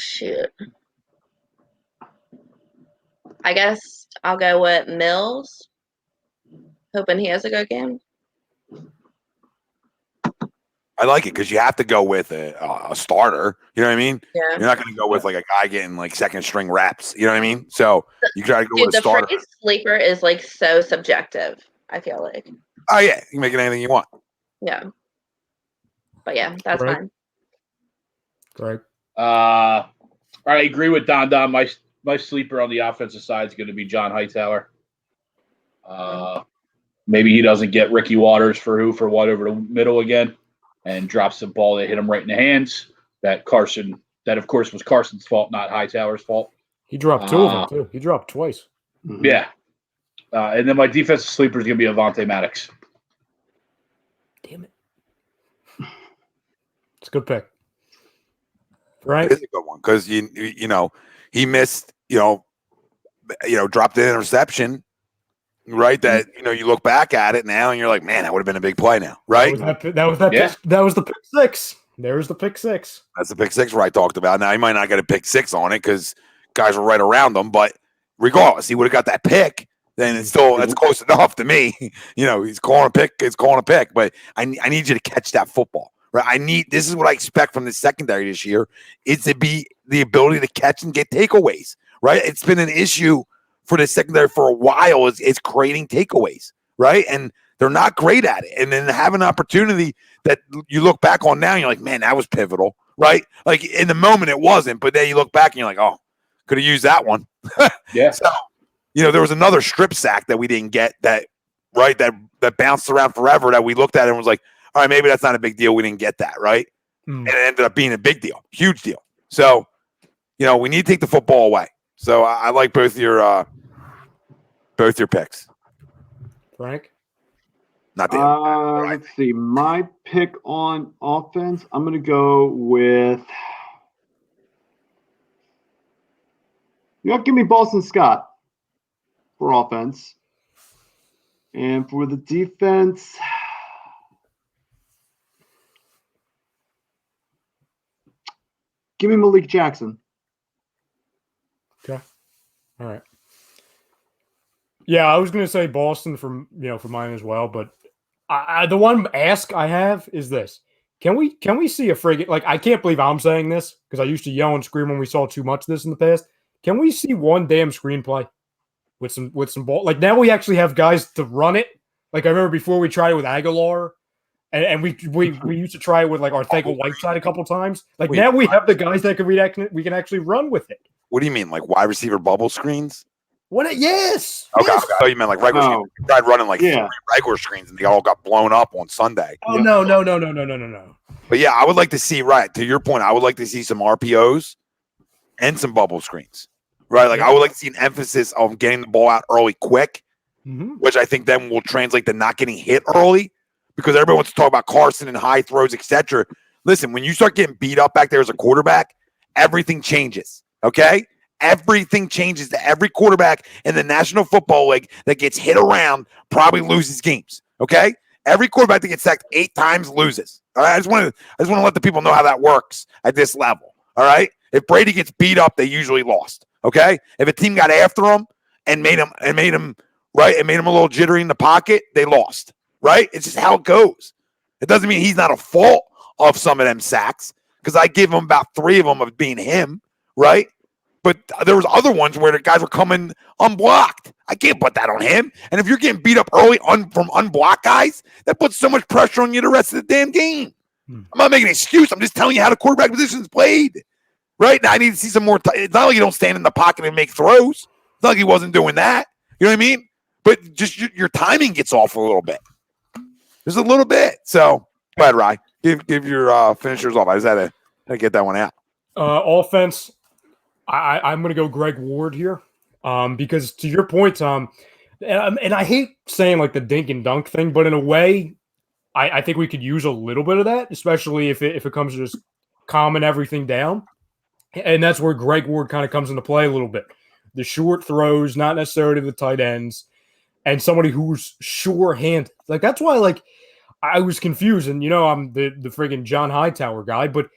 Shoot. I guess I'll go with Mills. Hoping he has a good game. I like it because you have to go with a starter. You know what I mean? Yeah. You're not going to go with a guy getting second string reps. You know what I mean? So you try to go with a starter. The phrase sleeper is so subjective. I feel like. Oh yeah, you can make it anything you want. Yeah. But yeah, that's fine. Right. I agree with Don. My sleeper on the offensive side is going to be John Hightower. Maybe he doesn't get Ricky Waters for what over the middle again, and drops the ball that hit him right in the hands. That of course was Carson's fault, not Hightower's fault. He dropped 2 of them too. He dropped twice. Yeah. And then my defensive sleeper is going to be Avonte Maddox. Damn it. It's a good pick. Right? It's a good one because he missed dropped the interception. Right, that you look back at it now and you're like, man, that would have been a big play now, right? That was the pick six. There's the pick six. That's the pick six where I talked about. Now he might not get a pick 6 on it because guys were right around him, but regardless, he would have got that pick. Then it's still that's close enough to me. He's calling a pick. It's calling a pick, but I need you to catch that football, right? This is what I expect from the secondary this year. It's to be the ability to catch and get takeaways, right? It's been an issue for the secondary for a while is creating takeaways, right? And they're not great at it. And then have an opportunity that you look back on now and you're like, man, that was pivotal, right? Like in the moment it wasn't, but then you look back and you're like, oh, could have used that one. Yeah. So, there was another strip sack that we didn't get that bounced around forever that we looked at and was like, all right, maybe that's not a big deal. We didn't get that, right? And it ended up being a big deal, huge deal. So, we need to take the football away. So I like both your picks. Frank? Not the Let's see. My pick on offense, I'm going to go with. Give me Boston Scott for offense. And for the defense, give me Malik Jackson. Okay. All right. Yeah, I was going to say Boston for mine as well, but the one ask I have is this. Can we see a friggin' I can't believe I'm saying this because I used to yell and scream when we saw too much of this in the past. Can we see one damn screenplay with some ball? Now we actually have guys to run it. I remember before we tried it with Aguilar, and we used to try it with Arthego Whiteside a couple times. Now we have the guys that we can actually run with it. What do you mean, wide receiver bubble screens? What? Yes. Okay, Yes. I thought you meant regular screens. We tried running three regular screens, and they all got blown up on Sunday. Oh no. But yeah, I would like to see, right, to your point, I would like to see some RPOs and some bubble screens. Right? I would like to see an emphasis on getting the ball out early quick, which I think then will translate to not getting hit early because everybody wants to talk about Carson and high throws, etc. Listen, when you start getting beat up back there as a quarterback, everything changes, okay? Everything changes to every quarterback in the National Football League that gets hit around probably loses games, okay? Every quarterback that gets sacked 8 times loses. All right? I just want to let the people know how that works at this level, all right? If Brady gets beat up, they usually lost. Okay, if a team got after him and made him a little jittery in the pocket, they lost. Right? It's just how it goes. It doesn't mean he's not a fault of some of them sacks because I give him about 3 of them of being him. Right? But there was other ones where the guys were coming unblocked. I can't put that on him. And if you're getting beat up early from unblocked guys, that puts so much pressure on you the rest of the damn game. I'm not making an excuse. I'm just telling you how the quarterback position is played. Right now, I need to see some more. It's not like you don't stand in the pocket and make throws. It's not like he wasn't doing that. You know what I mean? But just your timing gets off a little bit. Just a little bit. So, go ahead, Rye. Give your finishers off. I just had to get that one out. Offense, I'm going to go Greg Ward here because to your point, Tom, and I hate saying the dink and dunk thing, but in a way, I think we could use a little bit of that, especially if it comes to just calming everything down. And that's where Greg Ward kind of comes into play a little bit. The short throws, not necessarily the tight ends, and somebody who's sure-handed. That's why, I was confused. And, I'm the friggin' John Hightower guy. But,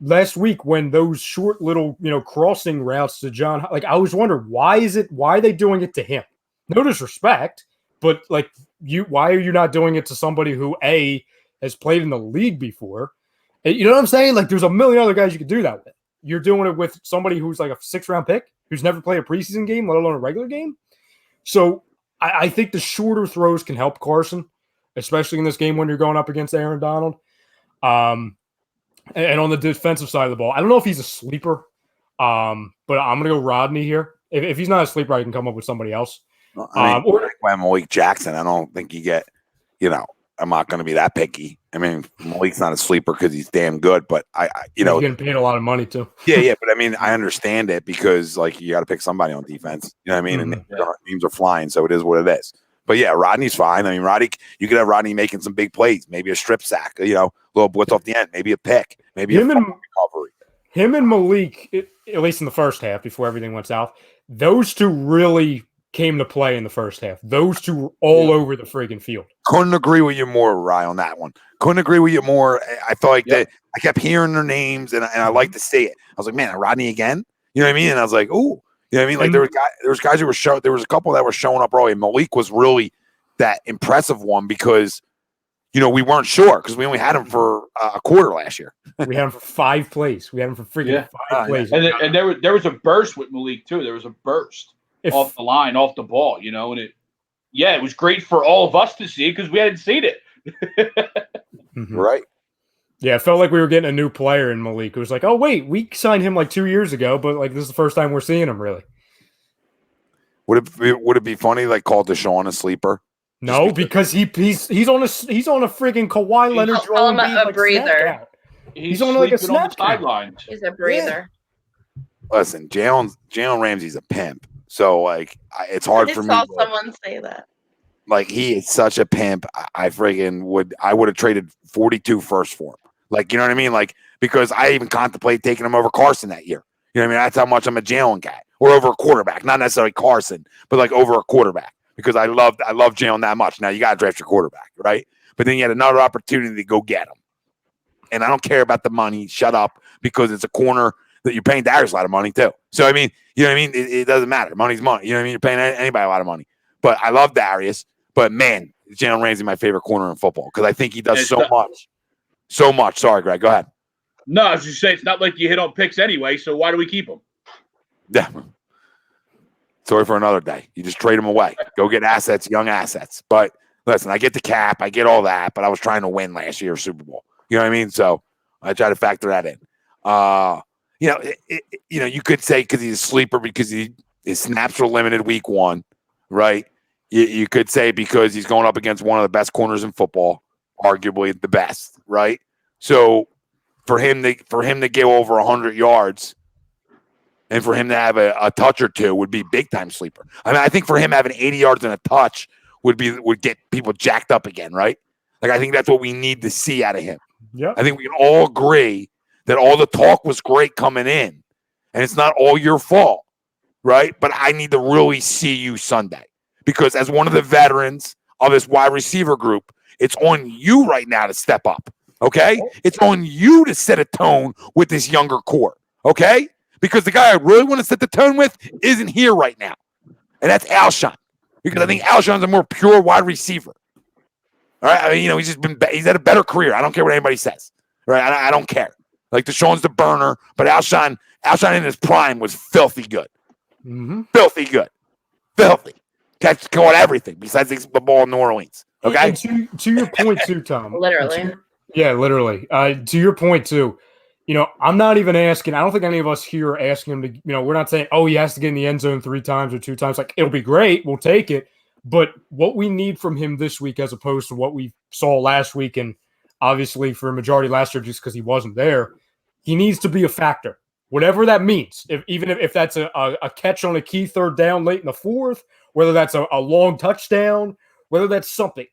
last week when those short little, crossing routes to John, I was wondering, why are they doing it to him? No disrespect, but, why are you not doing it to somebody who, A, has played in the league before? And, you know what I'm saying? There's a million other guys you could do that with. You're doing it with somebody who's a 6th-round pick who's never played a preseason game, let alone a regular game. So I think the shorter throws can help Carson, especially in this game when you're going up against Aaron Donald. And on the defensive side of the ball, I don't know if he's a sleeper, but I'm going to go Rodney here. If he's not a sleeper, I can come up with somebody else. Well, or Malik Jackson. I don't think you get, I'm not going to be that picky. I mean, Malik's not a sleeper because he's damn good, but he's getting paid a lot of money too. Yeah, but I understand it because you got to pick somebody on defense. You know what I mean? And teams are flying, so it is what it is. But yeah, Rodney's fine. I mean, you could have Rodney making some big plays, maybe a strip sack, a little blitz off the end, maybe a pick, maybe a recovery. Him and Malik, at least in the first half, before everything went south, those two really came to play in the first half. Those two were all over the friggin' field. Couldn't agree with you more, Rye, on that one. Couldn't agree with you more. I felt that I kept hearing their names, and I like to say it. I was like, man, Rodney again? You know what I mean? And I was like, ooh. You know what I mean? There was guys who were there was a couple that were showing up early. Malik was really that impressive one because, we weren't sure because we only had him for a quarter last year. We had him for 5 plays. We had him for freaking 5 plays. And there was a burst with Malik, too. There was a burst off the line, off the ball, and it was great for all of us to see because we hadn't seen it. Right. Yeah, it felt like we were getting a new player in Malik. It was oh, wait, we signed him 2 years ago, but this is the first time we're seeing him, really. Would it be funny, called Deshaun a sleeper? No, because he's on a friggin' Kawhi Leonard call him a breather. He's on a snap sideline. He's a breather. Yeah. Listen, Jalen Ramsey's a pimp, so it's hard for me. I saw someone say that. Like, he is such a pimp. I would have traded 42 first for him. Like, you know what I mean? Like, because I even contemplate taking him over Carson that year. You know what I mean? That's how much I'm a Jalen guy, or over a quarterback, not necessarily Carson, but like over a quarterback, because I love Jalen that much. Now you got to draft your quarterback, right? But then you had another opportunity to go get him. And I don't care about the money. Shut up, because it's a corner that you're paying Darius a lot of money too. So, I mean, you know what I mean? It doesn't matter. Money's money. You know what I mean? You're paying anybody a lot of money. But I love Darius. But, man, Jalen Ramsey my favorite corner in football, because I think he does so much. So much. Sorry, Greg. Go ahead. No, I was just saying, it's not like you hit on picks anyway, so why do we keep him? Yeah. Sorry for another day. You just trade them away. Go get assets, young assets. But, listen, I get the cap. I get all that. But I was trying to win last year's Super Bowl. You know what I mean? So I try to factor that in. You could say because he's a sleeper because his snaps are limited week 1, right? You could say because he's going up against one of the best corners in football, arguably the best, right? So for him to go over 100 yards and for him to have a touch or two would be big time sleeper. I mean, I think for him having 80 yards and a touch would get people jacked up again, right? Like, I think that's what we need to see out of him. Yeah, I think we can all agree that all the talk was great coming in, and it's not all your fault, right? But I need to really see you Sunday, because as one of the veterans of this wide receiver group, it's on you right now to step up, okay? It's on you to set a tone with this younger core, okay? Because the guy I really want to set the tone with isn't here right now, and that's Alshon, because I think Alshon's a more pure wide receiver. All right, I mean, he's had a better career. I don't care what anybody says, right? I don't care. Like, Deshaun's the burner, but Alshon in his prime was filthy good. Mm-hmm. Filthy good. Filthy. Caught everything besides the ball in New Orleans. Okay? And to your point, too, Tom. Literally. Literally. To your point, too, I'm not even asking. I don't think any of us here are asking him to, we're not saying, he has to get in the end zone 3 times or 2 times. Like, it'll be great. We'll take it. But what we need from him this week, as opposed to what we saw last week, and obviously for a majority last year, just because he wasn't there, he needs to be a factor, whatever that means. Even if that's a catch on a key 3rd down late in the 4th, whether that's a long touchdown, whether that's something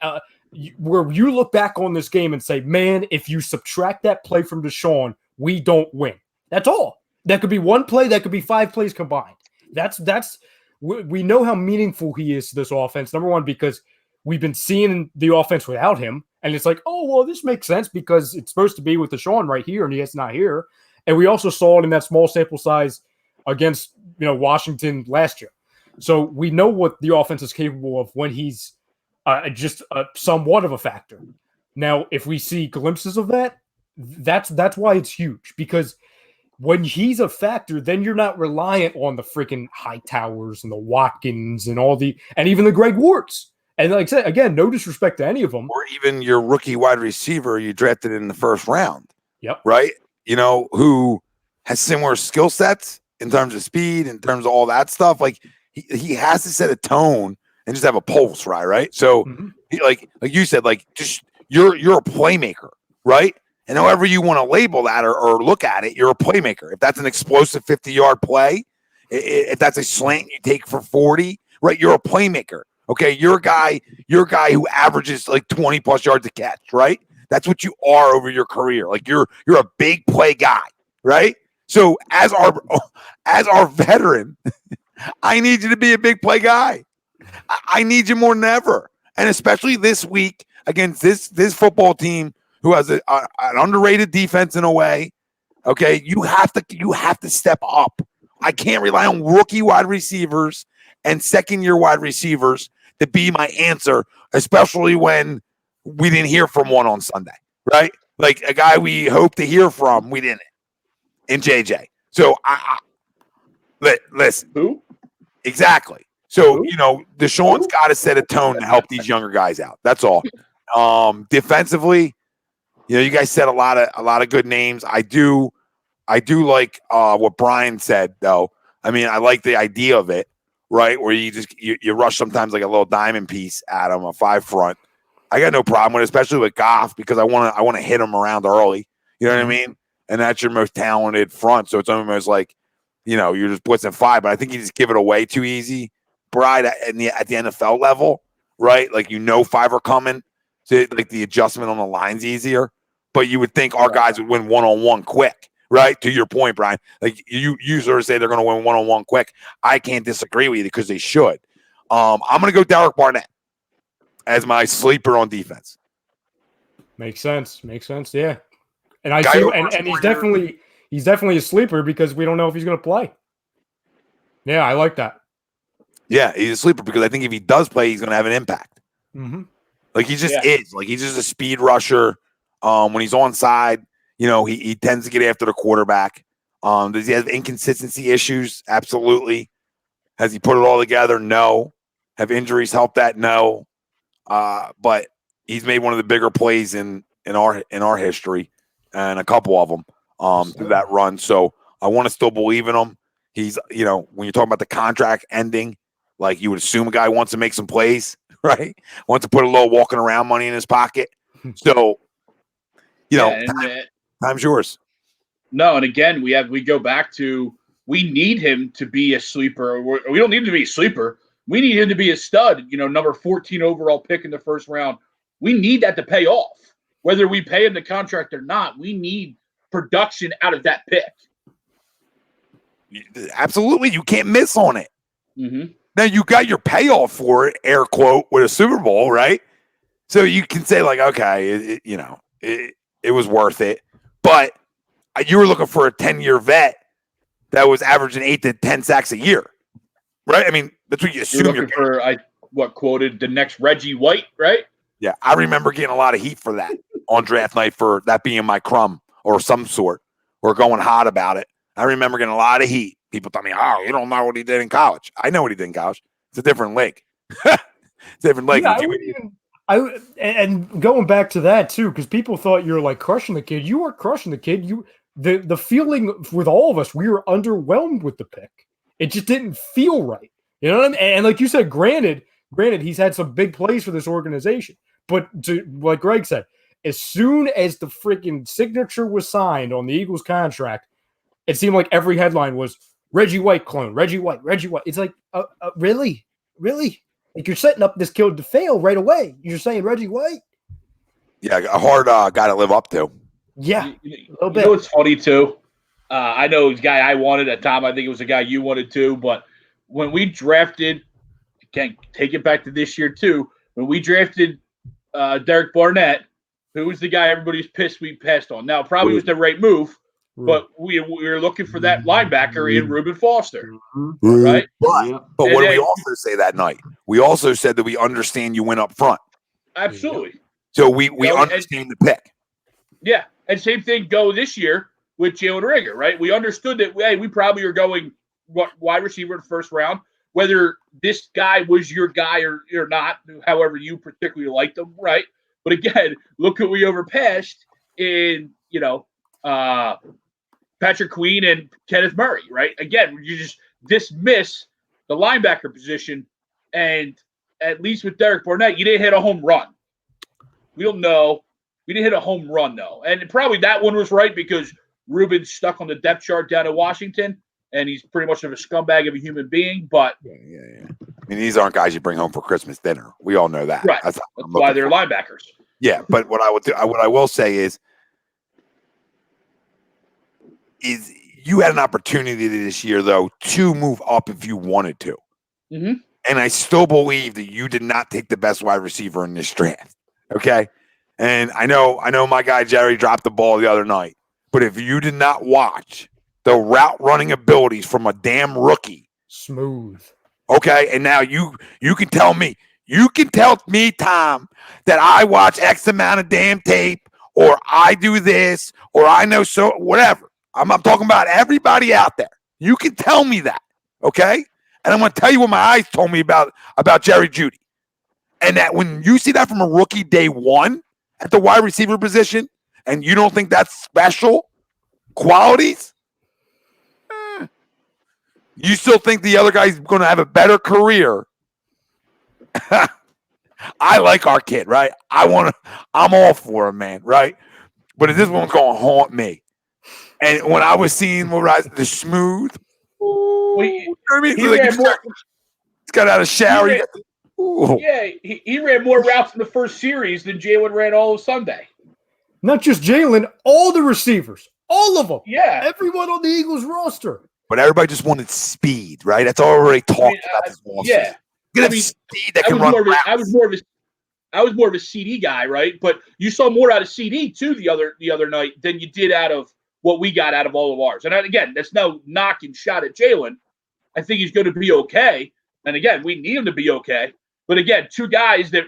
where you look back on this game and say, man, if you subtract that play from Deshaun, we don't win. That's all. That could be 1 play. That could be 5 plays combined. We know how meaningful he is to this offense. Number one, because we've been seeing the offense without him. And it's like, this makes sense because it's supposed to be with Deshaun right here, and he's not here. And we also saw it in that small sample size against Washington last year. So we know what the offense is capable of when he's just somewhat of a factor. Now, if we see glimpses of that, that's why it's huge, because when he's a factor, then you're not reliant on the freaking Hightowers and the Watkins and and even the Greg Wards. And like I said, again, no disrespect to any of them. Or even your rookie wide receiver you drafted in the 1st round. Yep. Right? Who has similar skill sets in terms of speed, in terms of all that stuff. Like, he has to set a tone and just have a pulse, right? So, like you said, like, just you're a playmaker, right? And however you want to label that or look at it, you're a playmaker. If that's an explosive 50-yard play, if that's a slant you take for 40, right? You're a playmaker. Okay, you're a guy who averages like 20+ yards a catch, right? That's what you are over your career. Like, you're a big play guy, right? So as our veteran, I need you to be a big play guy. I need you more than ever, and especially this week against this football team who has an underrated defense in a way. Okay, you have to step up. I can't rely on rookie wide receivers and 2nd-year wide receivers to be my answer, especially when we didn't hear from one on Sunday, right? Like, a guy we hope to hear from, we didn't. In JJ. So listen. Who? Exactly. So, Deshaun's got to set a tone to help these younger guys out. That's all. Defensively, you guys said a lot of good names. I do like what Brian said, though. I mean, I like the idea of it, right? Where you rush sometimes like a little diamond piece at him, a 5 front. I got no problem with it, especially with Goff, because I want to hit him around early. You know what I mean? And that's your most talented front. So it's almost like, you're just blitzing 5. But I think you just give it away too easy, Bride, at the NFL level, right? Like, 5 are coming. So, like, the adjustment on the line's easier. But you would think our guys would win one-on-one quick, right? To your point, Brian. Like, you sort of say they're going to win one-on-one quick. I can't disagree with you because they should. I'm going to go Derek Barnett as my sleeper on defense. Makes sense. Yeah. And I see, and he's definitely a sleeper because we don't know if he's going to play. Yeah, I like that. Yeah, he's a sleeper because I think if he does play, he's going to have an impact. Mm-hmm. Like, he just is. Like, he's just a speed rusher. When he's on side, he tends to get after the quarterback. Does he have inconsistency issues? Absolutely. Has he put it all together? No. Have injuries helped that? No. But he's made one of the bigger plays in our history, and a couple of them through that run. So I want to still believe in him. He's, when you're talking about the contract ending, like, you would assume a guy wants to make some plays, right? Wants to put a little walking around money in his pocket. So, time's yours. No, and again, we go back to, we need him to be a sleeper. We don't need him to be a sleeper. We need him to be a stud, number 14 overall pick in the first round. We need that to pay off. Whether we pay him the contract or not, we need production out of that pick. Absolutely. You can't miss on it. Mm-hmm. Now, you got your payoff for it, air quote, with a Super Bowl, right? So you can say, like, okay, it was worth it. But you were looking for a 10-year vet that was averaging 8 to 10 sacks a year, right? I mean, that's what you assume you're looking for. Quoted the next Reggie White, right? Yeah, I remember getting a lot of heat for that on draft night, for that being my crumb or some sort, or going hot about it. I remember getting a lot of heat. People tell me, "Oh, you don't know what he did in college." I know what he did in college. It's a different league. It's a different league. Yeah, and going back to that too, because people thought you were like crushing the kid. You weren't crushing the kid. The feeling with all of us, we were underwhelmed with the pick. It just didn't feel right. You know what I mean? And like you said, granted, he's had some big plays for this organization. But like Greg said, as soon as the freaking signature was signed on the Eagles contract, it seemed like every headline was Reggie White clone, Reggie White. It's like, really? Like, you're setting up this kid to fail right away. You're saying Reggie White? Yeah, a hard guy to live up to. Yeah, a little bit. It's funny, too. I know the guy I wanted at the time. I think it was the guy you wanted, too. But when we drafted, can't take it back to this year, too. When we drafted Derek Barnett, who was the guy everybody's pissed we passed on. Now, it probably was the right move, but we were looking for that linebacker in Reuben Foster, right? But what did we also say that night? We also said that we understand you went up front. Absolutely. So we understand the pick. Yeah, and same thing go this year with Jalen Reagor, right? We understood that, hey, we probably are going wide receiver in the first round, whether this guy was your guy or not, however you particularly liked him, right? But again, look who we overpassed in, Patrick Queen and Kenneth Murray, right? Again, you just dismiss the linebacker position, and at least with Derek Barnett, you didn't hit a home run. We don't know. We didn't hit a home run, though. And probably that one was right because Reuben's stuck on the depth chart down in Washington, and he's pretty much of a scumbag of a human being. But yeah. I mean, these aren't guys you bring home for Christmas dinner. We all know that. Right. That's why they're linebackers. Yeah, but what I will say is you had an opportunity this year, though, to move up if you wanted to. Mm-hmm. And I still believe that you did not take the best wide receiver in this draft. Okay? And I know my guy Jerry dropped the ball the other night. But if you did not watch the route running abilities from a damn rookie. Smooth. Okay, and now you can tell me, Tom, that I watch X amount of damn tape, or I do this, or I know so whatever. I'm talking about everybody out there. You can tell me that, okay? And I'm going to tell you what my eyes told me about Jerry Jeudy. And that when you see that from a rookie day one at the wide receiver position, and you don't think that's special qualities, you still think the other guy's going to have a better career. I like our kid, right? I'm all for him, man, right? But this one's going to haunt me. And when I was seeing the smooth, he's got out of shower. Ooh. Yeah, he ran more routes in the first series than Jalen ran all of Sunday. Not just Jalen, all the receivers, all of them. Yeah. Everyone on the Eagles roster. But everybody just wanted speed, right? That's all already talked about this losses. Yeah. Get speed that can run routes. I was more of a CD guy, right? But you saw more out of CD too the other night than you did out of what we got out of all of ours. And again, that's no knocking shot at Jalen. I think he's going to be okay. And again, we need him to be okay. But again, two guys that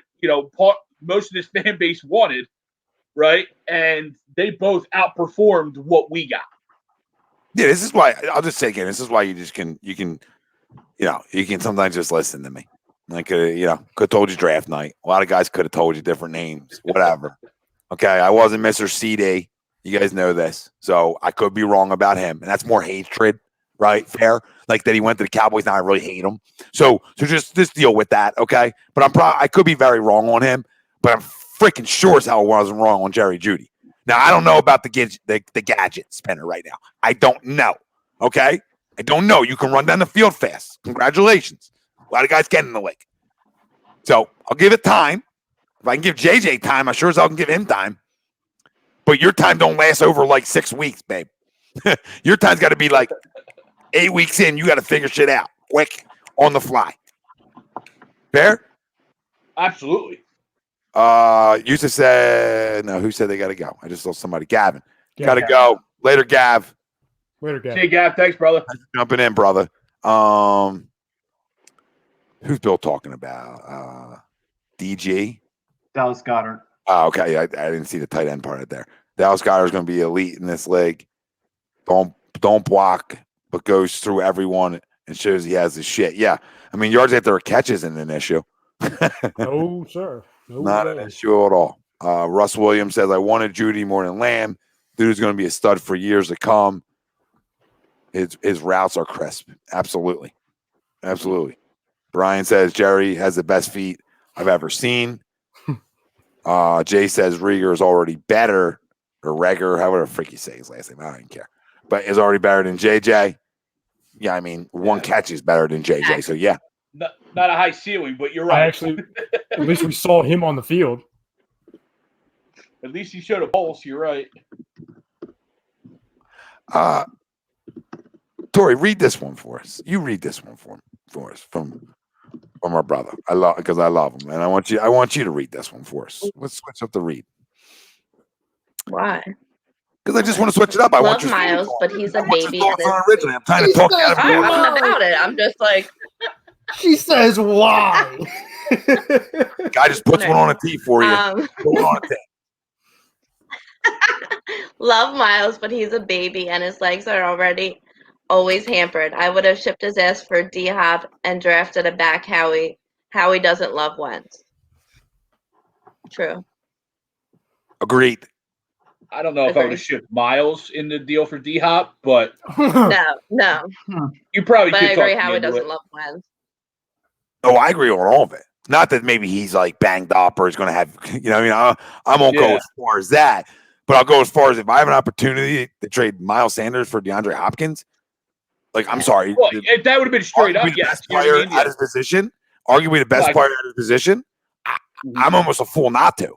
most of this fan base wanted, right? And they both outperformed what we got. Yeah, this is why I'll just say again. This is why you can sometimes just listen to me. I could have told you draft night. A lot of guys could have told you different names, whatever. Okay, I wasn't Mr. CD. You guys know this, so I could be wrong about him, and that's more hatred, right? Fair, like that he went to the Cowboys. Now I really hate him. So just deal with that, okay? But I could be very wrong on him, but I'm freaking sure as hell I wasn't wrong on Jerry Jeudy. Now I don't know about the gadget spinner right now. I don't know. Okay, I don't know. You can run down the field fast. Congratulations. A lot of guys get in the league. So I'll give it time. If I can give JJ time, I sure as hell can give him time. But your time don't last over like 6 weeks, babe. Your time's got to be like 8 weeks in. You got to figure shit out quick on the fly. Fair? Absolutely. You just said no. Who said they got to go? I just saw somebody. Gavin. Yeah, Got to go. Later, Gav. Later, Gav. Hey, Gav. Thanks, brother. Thanks for jumping in, brother. Who's Bill talking about? DG? Dallas Goedert. Oh, okay. Yeah, I didn't see the tight end part right there. Dallas Goedert is going to be elite in this league. Don't block, but goes through everyone and shows he has his shit. Yeah. I mean, yards after a catch isn't an issue. No, sir. No Not way. an issue at all. Russ Williams says, I wanted Jeudy more than Lamb. Dude's going to be a stud for years to come. His routes are crisp. Absolutely. Absolutely. Brian says, Jerry has the best feet I've ever seen. Jay says, Rieger is already better, or Reger, however the frick you say his last name. I don't even care. But is already better than JJ. Yeah, I mean, one catch is better than JJ. So, yeah. Not a high ceiling, but you're right. At least we saw him on the field. At least he showed a pulse. You're right. Tori, read this one for us. You read this one for us from our brother. I love him, and I want you to read this one for us. Let's switch up the read. Why? Because I just want to switch it up. I Love want your Miles, thoughts but on it. he's a I want your baby. thoughts on it originally. I'm trying to talk you out of I'm it. talking about it. I'm just like, She says why. Guy just puts one on a tee for you. Put one on a tee. love Miles, but he's a baby and his legs are already always hampered. I would have shipped his ass for D-Hop and drafted a back Howie. Howie doesn't love Wentz. True. Agreed. I don't know if I would have shipped Miles in the deal for D-Hop, but No. you probably But could I agree, talk Howie me into doesn't it. love Wentz. Oh, I agree on all of it. Not that maybe he's like banged up or he's going to have, I won't go as far as that, but I'll go as far as if I have an opportunity to trade Miles Sanders for DeAndre Hopkins. Like, I'm sorry. Well, that would have been straight up, the yes. best player at his position. Arguably the best player at his position. I'm almost a fool not to.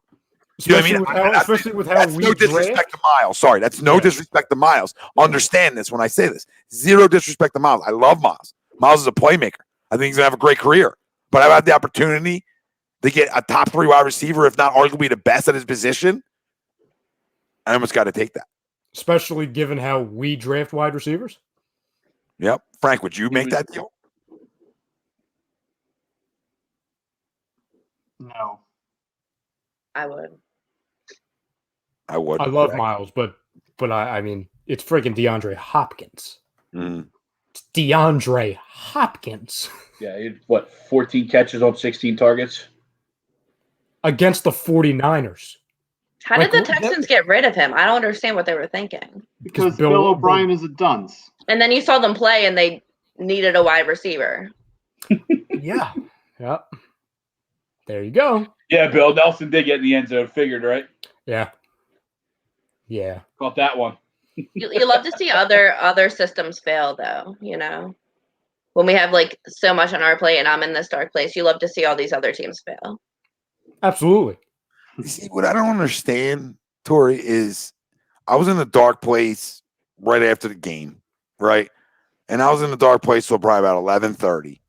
You know what I mean? Especially with how that's we no disrespect to Miles. Sorry, that's no disrespect to Miles. Understand this when I say this. Zero disrespect to Miles. I love Miles. Miles is a playmaker. I think he's going to have a great career. But I've had the opportunity to get a top 3 wide receiver, if not arguably the best at his position. I almost got to take that. Especially given how we draft wide receivers. Yep. Frank, would you make that deal? No. I would. I would. I love Miles, but I mean, it's freaking DeAndre Hopkins. Mm. It's DeAndre Hopkins. Yeah, he had, 14 catches on 16 targets? Against the 49ers. How did the Texans get rid of him? I don't understand what they were thinking. Because Bill O'Brien is a dunce. And then you saw them play and they needed a wide receiver. Yeah. Yep. There you go. Yeah, Bill Nelson did get in the end zone, figured, right? Yeah. Yeah. Caught that one. You love to see other systems fail, though, when we have like so much on our plate and I'm in this dark place, you love to see all these other teams fail. Absolutely. You see, what I don't understand, Tori, is I was in a dark place right after the game, right? And I was in a dark place till probably about 11:30.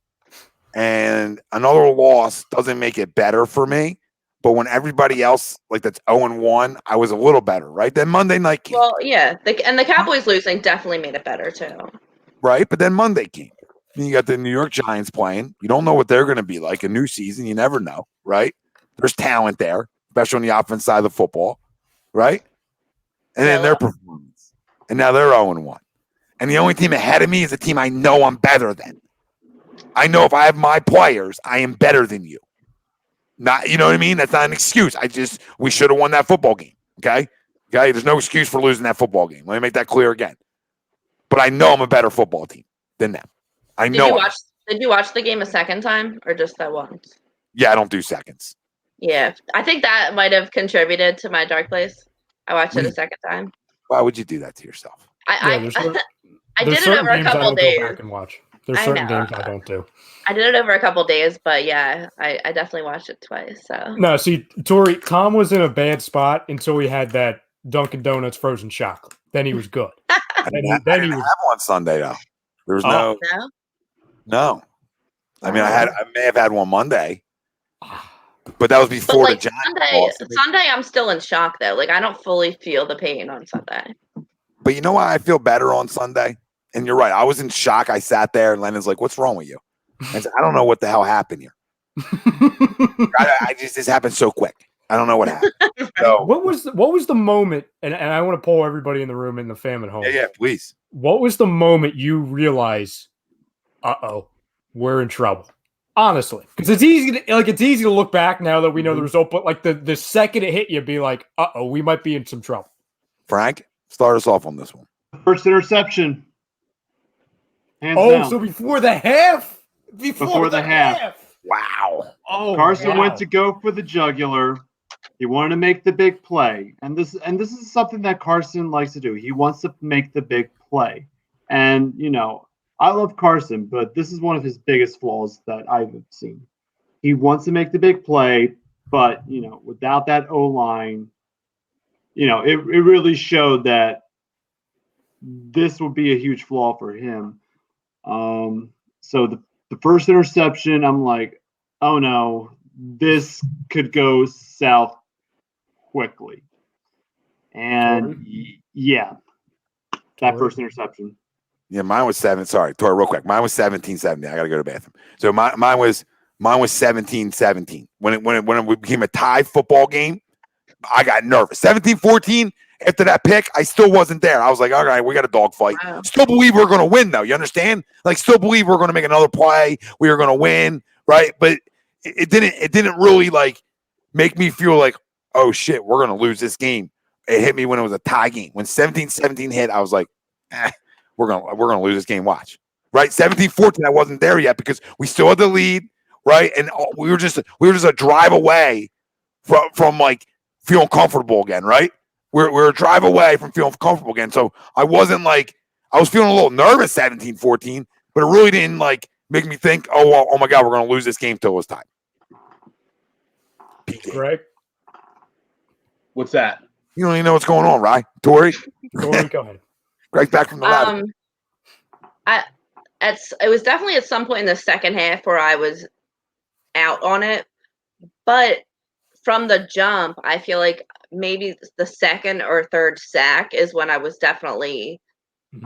And another loss doesn't make it better for me. But when everybody else, like that's 0-1, I was a little better, right? Then Monday night came. Well, yeah. And the Cowboys losing definitely made it better, too. Right? But then Monday came. Then you got the New York Giants playing. You don't know what they're going to be like. A new season, you never know, right? There's talent there, especially on the offense side of the football, right? And then their performance. And now they're 0-1. And the only team ahead of me is a team I know I'm better than. I know if I have my players, I am better than you. Not, you know what I mean? That's not an excuse. We should have won that football game. Okay? There's no excuse for losing that football game. Let me make that clear again. But I know I'm a better football team than them. Did you watch the game a second time or just that once? Yeah, I don't do seconds. Yeah. I think that might have contributed to my dark place. I watched it a second time. Why would you do that to yourself? I did it over a couple days. Go back and watch. There's certain games I don't do. I did it over a couple days, but yeah, I definitely watched it twice. So no, see, Tori, Tom was in a bad spot until he had that Dunkin' Donuts frozen chocolate. Then he was good. I didn't have one Sunday though. There was no. I mean, I may have had one Monday, but that was before the Giants. Sunday, I'm still in shock though. Like I don't fully feel the pain on Sunday. But you know why I feel better on Sunday? And you're right. I was in shock. I sat there, and Lennon's like, "What's wrong with you?" I said, "I don't know what the hell happened here. This happened so quick. I don't know what happened." So, what was the moment? And I want to poll everybody in the room and the fam at home. Yeah, please. What was the moment you realize, we're in trouble? Honestly, because it's easy to look back now that we know the result, but like the second it hit you, be like, we might be in some trouble. Frank, start us off on this one. First interception. Hands down. So before the half? Before the half. Wow. Oh, Carson went to go for the jugular. He wanted to make the big play. And this is something that Carson likes to do. He wants to make the big play. And, I love Carson, but this is one of his biggest flaws that I've seen. He wants to make the big play, but, without that O-line, it really showed that this would be a huge flaw for him. So the first interception, I'm like, oh no, this could go south quickly. And that first interception. Yeah, mine was 7. Sorry, Tori, real quick. Mine was 17-17. I got to go to the bathroom. So mine was 17-17. When it became a tie football game, I got nervous. 17-14. After that pick, I still wasn't there. I was like, all right, we got a dogfight. Wow. Still believe we're going to win, though. You understand? Like, still believe we're going to make another play. We are going to win, right? But it didn't really like make me feel like, oh shit, we're going to lose this game. It hit me when it was a tie game. When 17-17 hit, I was like, we're gonna lose this game. Watch, right? 17-14. I wasn't there yet because we still had the lead, right? And we were just a drive away from like feeling comfortable again, right? We're a drive away from feeling comfortable again. So I wasn't like, I was feeling a little nervous 17-14, but it really didn't like make me think, oh my God, we're going to lose this game till it was time. Greg? What's that? You don't even know what's going on, right? Tori, go ahead. Greg's back from the ladder. It was definitely at some point in the second half where I was out on it, but from the jump, I feel like maybe the second or third sack is when I was definitely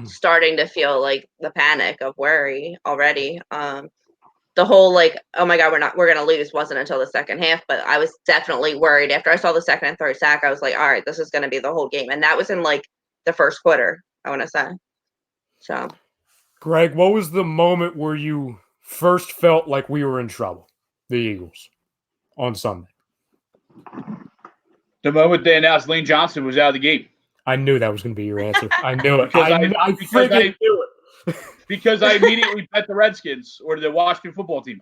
starting to feel like the panic of worry already. The whole like, oh my God, we're gonna lose wasn't until the second half, but I was definitely worried after I saw the second and third sack. I was like, all right, this is gonna be the whole game, and that was in like the first quarter, I want to say. So, Greg, what was the moment where you first felt like we were in trouble, the Eagles, on Sunday? The moment they announced Lane Johnson was out of the game. I knew that was going to be your answer. I knew it. I knew it. Because I immediately bet the Redskins or the Washington football team.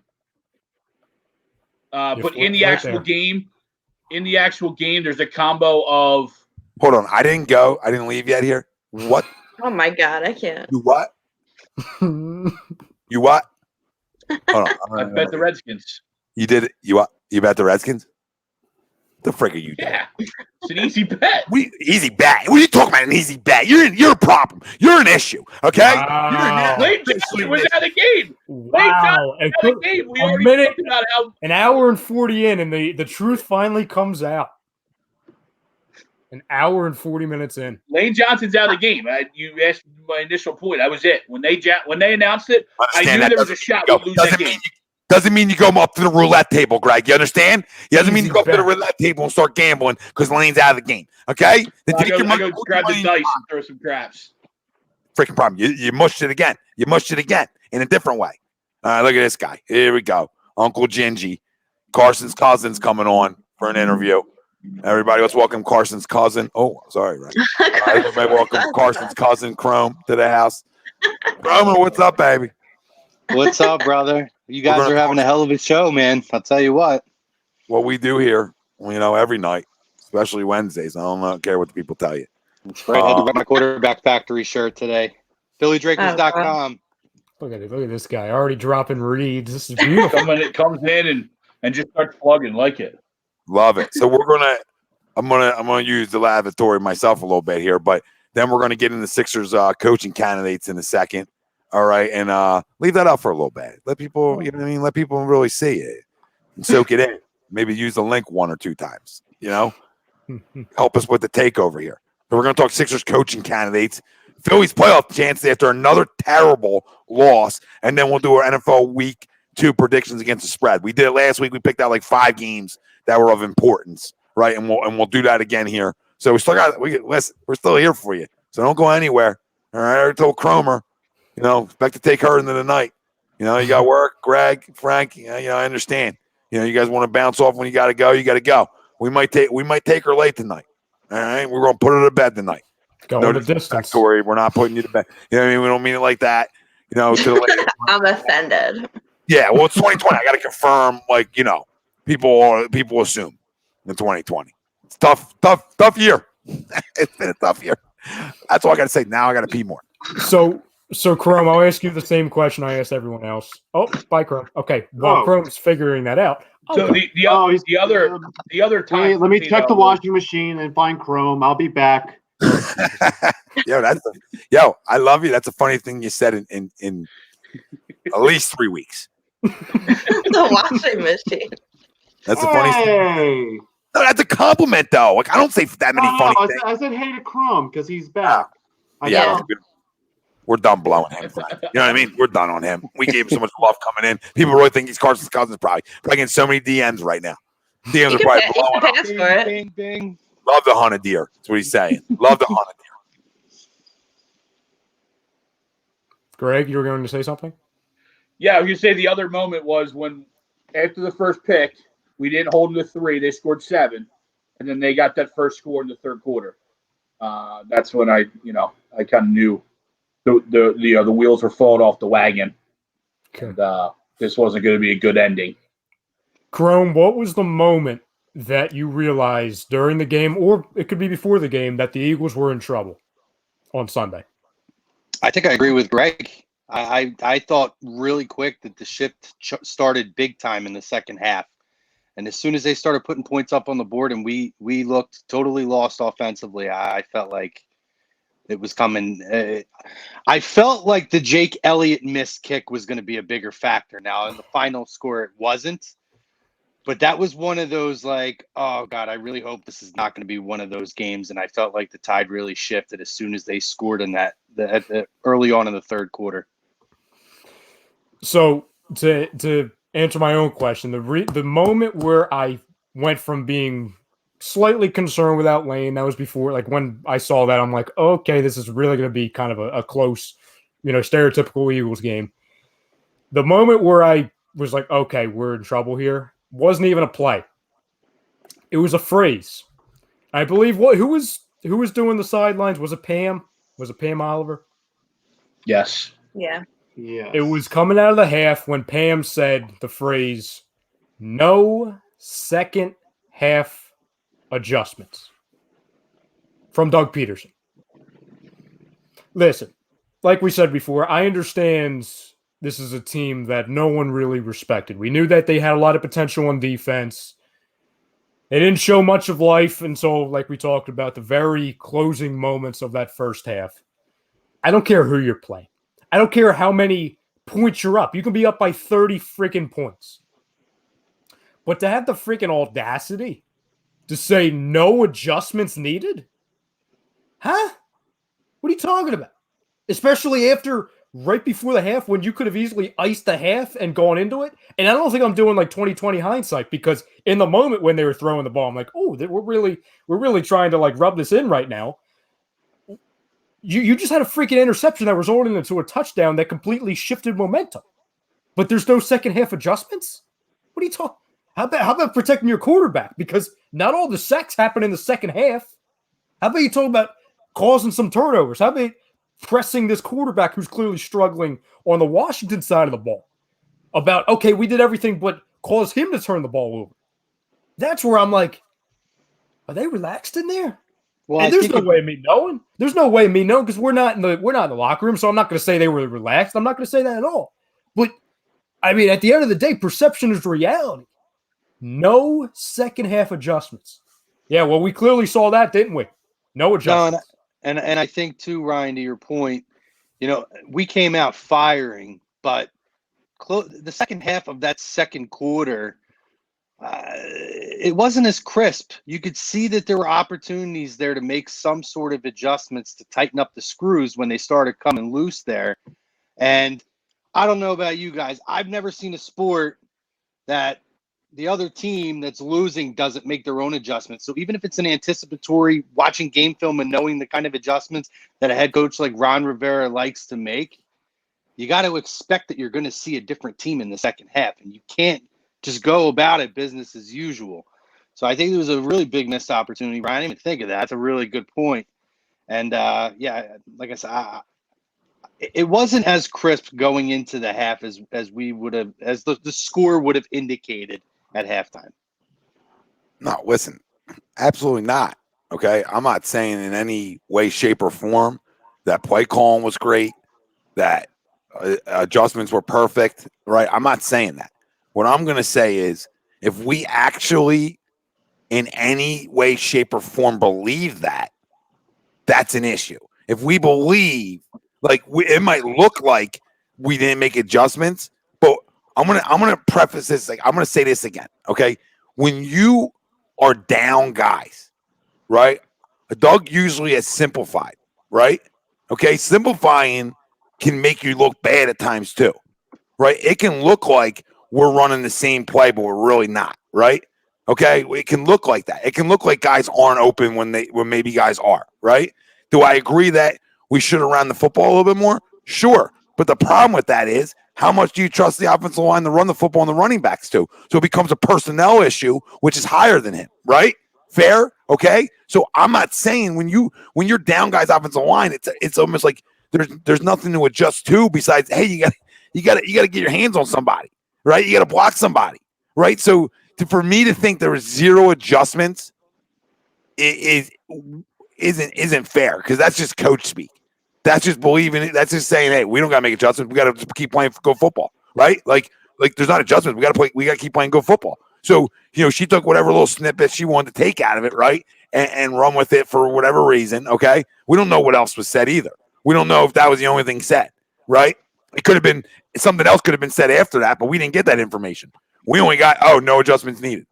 But in the actual game, there's a combo of. Hold on, I didn't go. I didn't leave yet here. What? Oh my God, I can't. You what? You what? Hold on. I bet the Redskins. You did it. You what? You bet the Redskins? The frick are you doing? Yeah, it's an easy bet. Easy bet. What are you talking about? An easy bet? You're a problem. You're an issue. Okay. Wow. Lane Johnson was out of the game. Wow. Lane Johnson out of the game. We already talked about how an hour and 40 in, and the truth finally comes out. An hour and 40 minutes in. Lane Johnson's out of the game. You asked my initial point. That was it. When they announced it, I knew there was a shot we'd lose that game. Doesn't mean you go up to the roulette table, Greg. You understand? It doesn't mean you go up to the roulette table and start gambling because Lane's out of the game. Okay? Then I go grab the dice and throw some craps. Freaking problem. You mushed it again. You mushed it again in a different way. All right, look at this guy. Here we go. Uncle Gingy. Carson's cousin's coming on for an interview. Everybody, let's welcome Carson's cousin. Oh, sorry, right. Everybody welcome Carson's cousin, Chrome, to the house. Chrome, what's up, baby? What's up, brother? You guys are having a hell of a show, man. I'll tell you what. What we do here, every night, especially Wednesdays. I don't care what the people tell you. That's right. I had to wear my quarterback factory shirt today. PhillyDrakers.com. Look at this guy already dropping reads. This is beautiful. It comes in and just starts plugging like it. Love it. So I'm gonna use the lavatory myself a little bit here, but then we're gonna get into Sixers coaching candidates in a second. All right, and leave that up for a little bit. Let people, let people really see it and soak it in. Maybe use the link 1 or 2 times. Help us with the takeover here. So we're going to talk Sixers coaching candidates, Phillies playoff chances after another terrible loss, and then we'll do our NFL Week 2 predictions against the spread. We did it last week. We picked out like 5 games that were of importance, right? And we'll do that again here. So listen, we're still here for you. So don't go anywhere. All right, I told Cromer. Expect to take her into the night. You got work, Greg, Frank. I understand. You guys want to bounce off when you got to go. You got to go. We might take her late tonight. All right, we're gonna put her to bed tonight. Go the distance. Story. We're not putting you to bed. You know what I mean? We don't mean it like that. To the I'm offended. Yeah, well, it's 2020. I got to confirm. People assume in 2020. It's tough year. It's been a tough year. That's all I got to say. Now I got to pee more. So, Chrome, I'll ask you the same question I asked everyone else. Oh, bye, Chrome. Okay, while Chrome's figuring that out. So the other time. Wait, let me check the washing machine and find Chrome. I'll be back. I love you. That's a funny thing you said in at least 3 weeks. The washing machine. That's a funny thing. No, that's a compliment, though. I don't say that many funny things. I said hey to Chrome because he's back. We're done blowing him. You know what I mean? We're done on him. We gave him so much love coming in. People really think he's Carson's cousin. Probably getting so many DMs right now. DMs are probably blowing up. For it. Bing, bing. Love to hunt a deer. That's what he's saying. Love to hunt a deer. Greg, you were going to say something? Yeah, I was going to say the other moment was when after the first pick, we didn't hold them to 3. They scored 7, and then they got that first score in the third quarter. That's when I kind of knew the wheels were falling off the wagon. Okay. And this wasn't going to be a good ending. Chrome, what was the moment that you realized during the game, or it could be before the game, that the Eagles were in trouble on Sunday? I think I agree with Greg. I thought really quick that the shift started big time in the second half. And as soon as they started putting points up on the board and we looked totally lost offensively, I felt like it was coming. I felt like the Jake Elliott missed kick was going to be a bigger factor. Now, in the final score, it wasn't. But that was one of those oh, God, I really hope this is not going to be one of those games. And I felt like the tide really shifted as soon as they scored in that early on in the third quarter. So to answer my own question, the moment where I went from being slightly concerned without Lane, that was before, when I saw that, I'm like, okay, this is really going to be kind of a close, stereotypical Eagles game. The moment where I was like, okay, we're in trouble here, wasn't even a play. It was a phrase. I believe who was doing the sidelines? Was it Pam? Was it Pam Oliver? Yes. Yeah. Yeah. It was coming out of the half when Pam said the phrase, "No second half adjustments," from Doug Pederson. Listen, like we said before, I understand this is a team that no one really respected. We knew that they had a lot of potential on defense. They didn't show much of life until, like we talked about, the very closing moments of that first half. I don't care who you're playing. I don't care how many points you're up. You can be up by 30 freaking points. But to have the freaking audacity to say no adjustments needed? Huh? What are you talking about? Especially after right before the half when you could have easily iced the half and gone into it. And I don't think I'm doing like 20/20 hindsight, because in the moment when they were throwing the ball, I'm like, oh, we're really trying to like rub this in right now. You just had a freaking interception that resulted into a touchdown that completely shifted momentum. But there's no second half adjustments? What are you talking? How about protecting your quarterback? Because not all the sacks happen in the second half. How about you talk about causing some turnovers? How about pressing this quarterback who's clearly struggling on the Washington side of the ball? About, okay, we did everything but cause him to turn the ball over. That's where I'm like, are they relaxed in there? Well, and there's no way of me knowing. There's no way of me knowing because we're not in the locker room, so I'm not going to say they were relaxed. I'm not going to say that at all. But I mean, at the end of the day, perception is reality. No second half adjustments. Yeah, well, we clearly saw that, didn't we? No adjustments. No, and I think too, Ryan, to your point, we came out firing, but the second half of that second quarter, it wasn't as crisp. You could see that there were opportunities there to make some sort of adjustments to tighten up the screws when they started coming loose there. And I don't know about you guys. I've never seen a sport that the other team that's losing doesn't make their own adjustments. So even if it's an anticipatory watching game film and knowing the kind of adjustments that a head coach like Ron Rivera likes to make, you got to expect that you're going to see a different team in the second half, and you can't just go about it business as usual. So I think it was a really big missed opportunity. Ryan, I didn't even think of that. That's a really good point. And yeah, like I said, it wasn't as crisp going into the half as we would have, as the score would have indicated at halftime. No, listen, absolutely not. Okay, I'm not saying in any way, shape, or form that play calling was great, that adjustments were perfect, right? I'm not saying that. What I'm going to say is if we actually in any way, shape, or form believe that, that's an issue. If we believe, like, it might look like we didn't make adjustments, but I'm gonna preface this, like, I'm gonna say this again, okay? When you are down guys, right? Doug usually has simplified, right? Okay, simplifying can make you look bad at times too, right? It can look like we're running the same play, but we're really not, right? Okay, it can look like that. It can look like guys aren't open when maybe guys are, right? Do I agree that we should have ran the football a little bit more? Sure, but the problem with that is, how much do you trust the offensive line to run the football and the running backs too? So it becomes a personnel issue, which is higher than him, right? Fair, okay. So I'm not saying when you're down guys' offensive line, it's almost like there's nothing to adjust to besides, hey, you got to get your hands on somebody, right? You got to block somebody, right? So for me to think there was zero adjustments isn't fair, because that's just coach speak. That's just believing it. That's just saying, hey, we don't got to make adjustments. We got to keep playing good football, right? Like there's not adjustments. We got to play. We got to keep playing good football. So, she took whatever little snippet she wanted to take out of it, right, and run with it for whatever reason. Okay, we don't know what else was said either. We don't know if that was the only thing said, right? It could have been something else. Could have been said after that, but we didn't get that information. We only got no adjustments needed.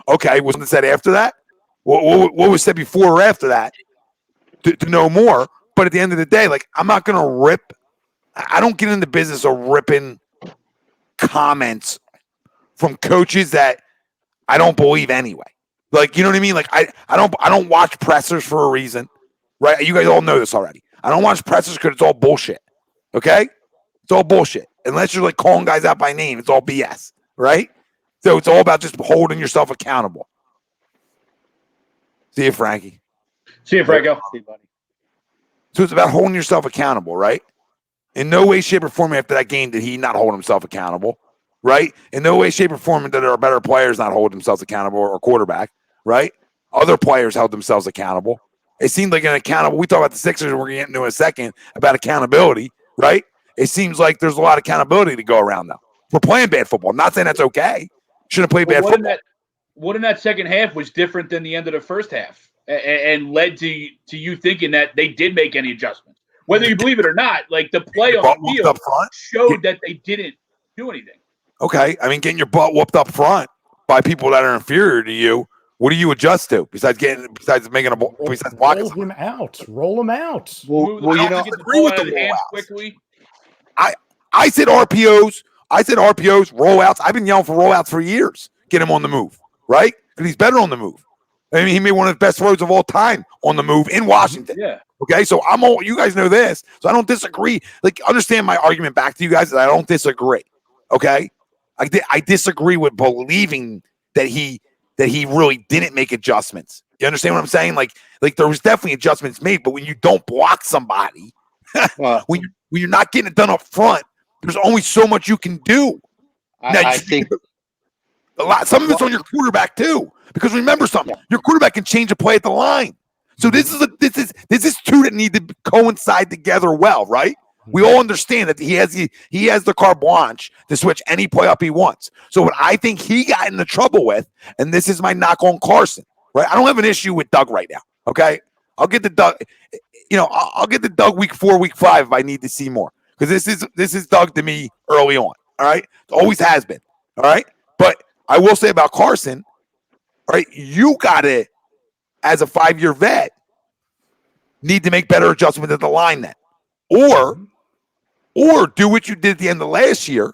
Okay, was something said after that? What was said before or after that to know more? But at the end of the day, like, I'm not going to rip. I don't get in the business of ripping comments from coaches that I don't believe anyway. Like, you know what I mean? Like, I don't watch pressers for a reason, right? You guys all know this already. I don't watch pressers because it's all bullshit, okay? It's all bullshit. Unless you're, like, calling guys out by name, it's all BS, right? So it's all about just holding yourself accountable. See you, Frankie. See you, Franco. See you, buddy. So it's about holding yourself accountable, right? In no way, shape, or form after that game did he not hold himself accountable, right? In no way, shape, or form did our better players not hold themselves accountable, or quarterback, right? Other players held themselves accountable. It seemed like an accountable. We talk about the Sixers, and we're getting into in a second about accountability, right? it seems like there's a lot of accountability to go around now. We're playing bad football. I'm not saying that's okay. Shouldn't play bad football. What in that second half was different than the end of the first half and led to you thinking that they did make any adjustments? Whether you believe it or not, like the play on the field up front showed that they didn't do anything. Okay. I mean, getting your butt whooped up front by people that are inferior to you, what do you adjust to besides blocking? Roll him out. Well, you know, get the ball out of the hands quickly. I said RPOs. Rollouts. I've been yelling for rollouts for years. Get him on the move, right? Because he's better on the move. I mean, he made one of the best throws of all time on the move in Washington. Yeah. Okay, so you guys know this, so I don't disagree. Like, understand my argument back to you guys that I don't disagree. Okay, I disagree with believing that he really didn't make adjustments. You understand what I'm saying? Like there was definitely adjustments made, but when you don't block somebody, when you're not getting it done up front, there's only so much you can do. I think a lot. Some of it's on your quarterback too, because remember something: your quarterback can change a play at the line. So this is two that need to coincide together well, right? We all understand that he has the carte blanche to switch any play up he wants. So what I think he got into trouble with, and this is my knock on Carson, right? I don't have an issue with Doug right now. Okay, I'll get the Doug. I'll get the Doug week 4, week 5 if I need to see more, because this is Doug to me early on. All right, it always has been. All right, but I will say about Carson, all right, you got to, as a 5-year vet, need to make better adjustments at the line then, or do what you did at the end of last year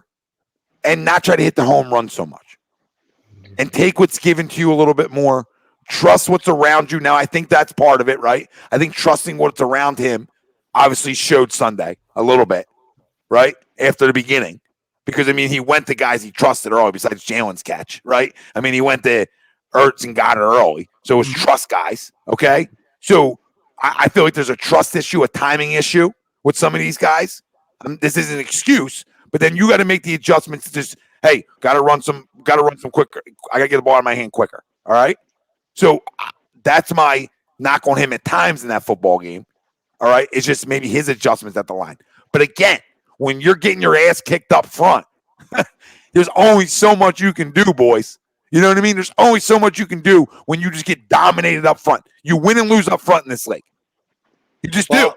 and not try to hit the home run so much and take what's given to you a little bit more. Trust what's around you. Now, I think that's part of it, right? I think trusting what's around him obviously showed Sunday a little bit, right? After the beginning. Because, I mean, he went to guys he trusted early besides Jalen's catch, right? I mean, he went to Ertz and got it early. So it was trust guys, okay? So I feel like there's a trust issue, a timing issue with some of these guys. This isn't an excuse, but then you got to make the adjustments. Just, hey, got to run some quicker. I got to get the ball in my hand quicker. All right. So that's my knock on him at times in that football game. All right. It's just maybe his adjustments at the line. But again, when you're getting your ass kicked up front, there's only so much you can do, boys. You know what I mean? There's only so much you can do when you just get dominated up front. You win and lose up front in this league. You just do.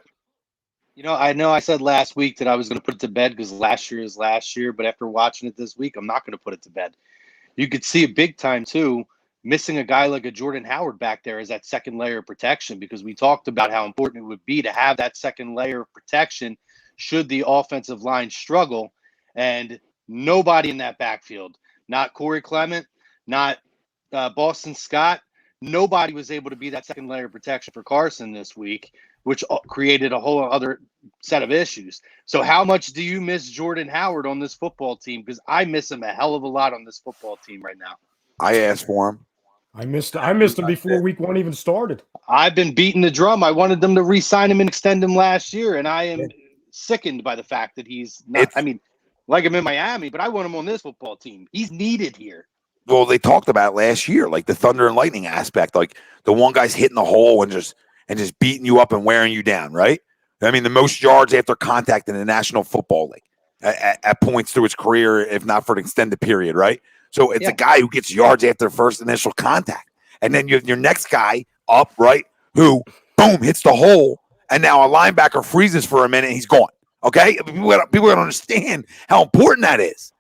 You know I said last week that I was going to put it to bed because last year is last year, but after watching it this week, I'm not going to put it to bed. You could see it big time, too, missing a guy like a Jordan Howard back there as that second layer of protection, because we talked about how important it would be to have that second layer of protection should the offensive line struggle. And nobody in that backfield, not Corey Clement, not Boston Scott, nobody was able to be that second layer of protection for Carson this week, which created a whole other set of issues. So how much do you miss Jordan Howard on this football team? Because I miss him a hell of a lot on this football team right now. I asked for him. I missed him before week 1 even started. I've been beating the drum. I wanted them to re-sign him and extend him last year, and I am sickened by the fact that he's not. I mean, like him in Miami, but I want him on this football team. He's needed here. Well, they talked about it last year, like the thunder and lightning aspect, like the one guy's hitting the hole and just beating you up and wearing you down, right? I mean, the most yards after contact in the National Football League at points through his career, if not for an extended period, right? So it's a guy who gets yards after first initial contact. And then you have your next guy up, right, who, boom, hits the hole, and now a linebacker freezes for a minute and he's gone, okay? People got to understand how important that is.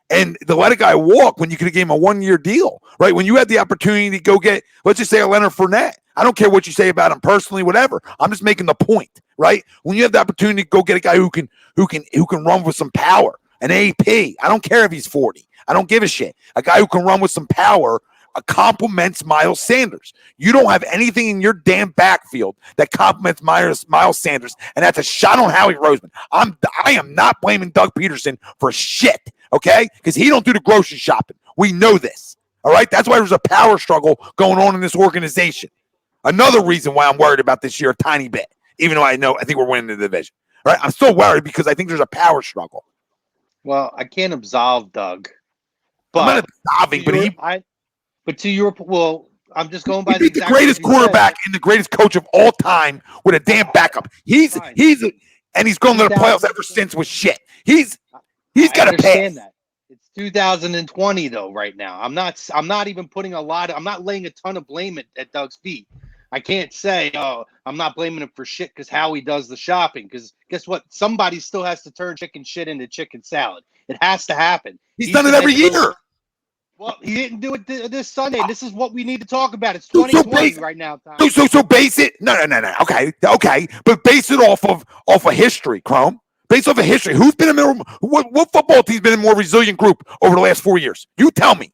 And to let a guy walk when you could have gave him a 1-year deal, right? When you had the opportunity to go get, let's just say, a Leonard Fournette. I don't care what you say about him personally, whatever. I'm just making the point, right? When you have the opportunity to go get a guy who can run with some power, an AP. I don't care if he's 40. I don't give a shit. A guy who can run with some power complements Miles Sanders. You don't have anything in your damn backfield that complements Miles Sanders, and that's a shot on Howie Roseman. I am not blaming Doug Pederson for shit, okay? Because he don't do the grocery shopping. We know this, all right? That's why there's a power struggle going on in this organization. Another reason why I'm worried about this year a tiny bit, even though I think we're winning the division, right? I'm still worried because I think there's a power struggle. Well, I can't absolve Doug. But I'm not absolving, I'm just going by the greatest quarterback and the greatest coach of all time with a damn backup. He's and he's gone to the playoffs ever since with shit. He's got to pass. That. It's 2020 though. Right now, I'm not even putting I'm not laying a ton of blame at Doug's feet. I can't say, oh, I'm not blaming him for shit because Howie does the shopping. Because guess what? Somebody still has to turn chicken shit into chicken salad. It has to happen. He's done it every year. Well, he didn't do it this Sunday. This is what we need to talk about. It's 2020 right now, Tom. So base it. No. Okay. But base it off of history, Chrome. Based off of history. Who's been what football team's been a more resilient group over the last 4 years? You tell me.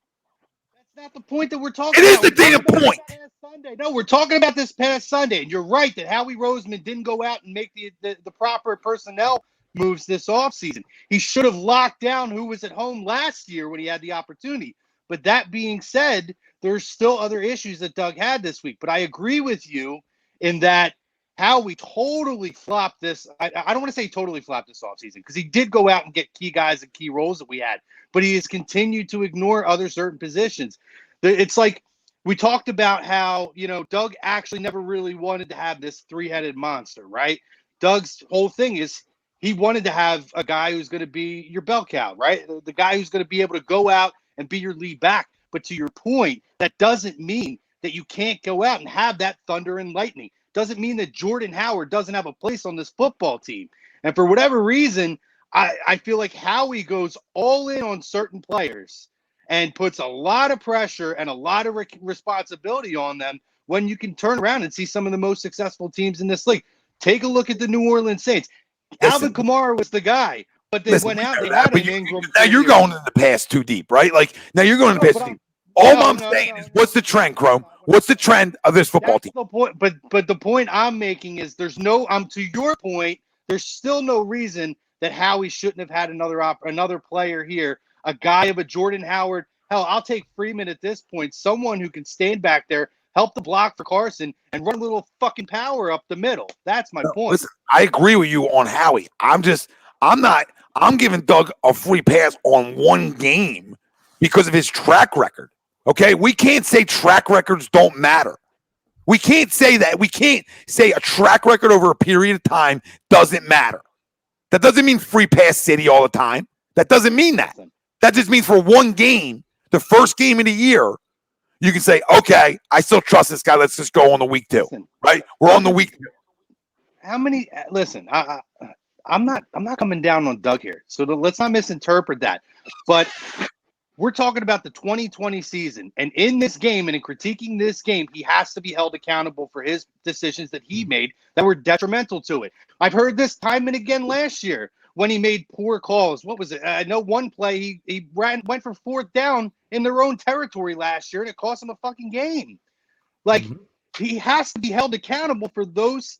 That's not the point that we're talking about. It is the damn point. Sunday. No, we're talking about this past Sunday. And you're right that Howie Roseman didn't go out and make the proper personnel moves this offseason. He should have locked down who was at home last year when he had the opportunity. But that being said, there's still other issues that Doug had this week. But I agree with you in that Howie totally flopped this. I don't want to say totally flopped this offseason because he did go out and get key guys and key roles that we had. But he has continued to ignore other certain positions. It's like we talked about how, Doug actually never really wanted to have this three-headed monster, right? Doug's whole thing is he wanted to have a guy who's going to be your bell cow, right? The guy who's going to be able to go out and be your lead back. But to your point, that doesn't mean that you can't go out and have that thunder and lightning. Doesn't mean that Jordan Howard doesn't have a place on this football team. And for whatever reason, I feel like Howie goes all in on certain players and puts a lot of pressure and a lot of responsibility on them when you can turn around and see some of the most successful teams in this league. Take a look at the New Orleans Saints. Alvin Kamara was the guy. But they went out. They had an Ingram. Now you're going in the past too deep, right? Like now you're going in the past too deep. All I'm saying is, what's the trend, Chrome? What's the trend of this football team? The point, but the point I'm making is there's no. To your point, there's still no reason that Howie shouldn't have had another player here, a guy of a Jordan Howard. Hell, I'll take Freeman at this point. Someone who can stand back there, help the block for Carson, and run a little fucking power up the middle. That's my point. Listen, I agree with you on Howie. I'm giving Doug a free pass on one game because of his track record. Okay? We can't say track records don't matter. We can't say that. We can't say a track record over a period of time doesn't matter. That doesn't mean free pass city all the time. That doesn't mean that. That just means for one game, the first game of the year, you can say, okay, I still trust this guy. Let's just go on the week two. Right? We're on the week two. How many – listen, I'm not coming down on Doug here, so let's not misinterpret that. But we're talking about the 2020 season, and in this game and in critiquing this game, he has to be held accountable for his decisions that he made that were detrimental to it. I've heard this time and again last year when he made poor calls. What was it? I know one play he went for fourth down in their own territory last year, and it cost him a fucking game. Like he has to be held accountable for those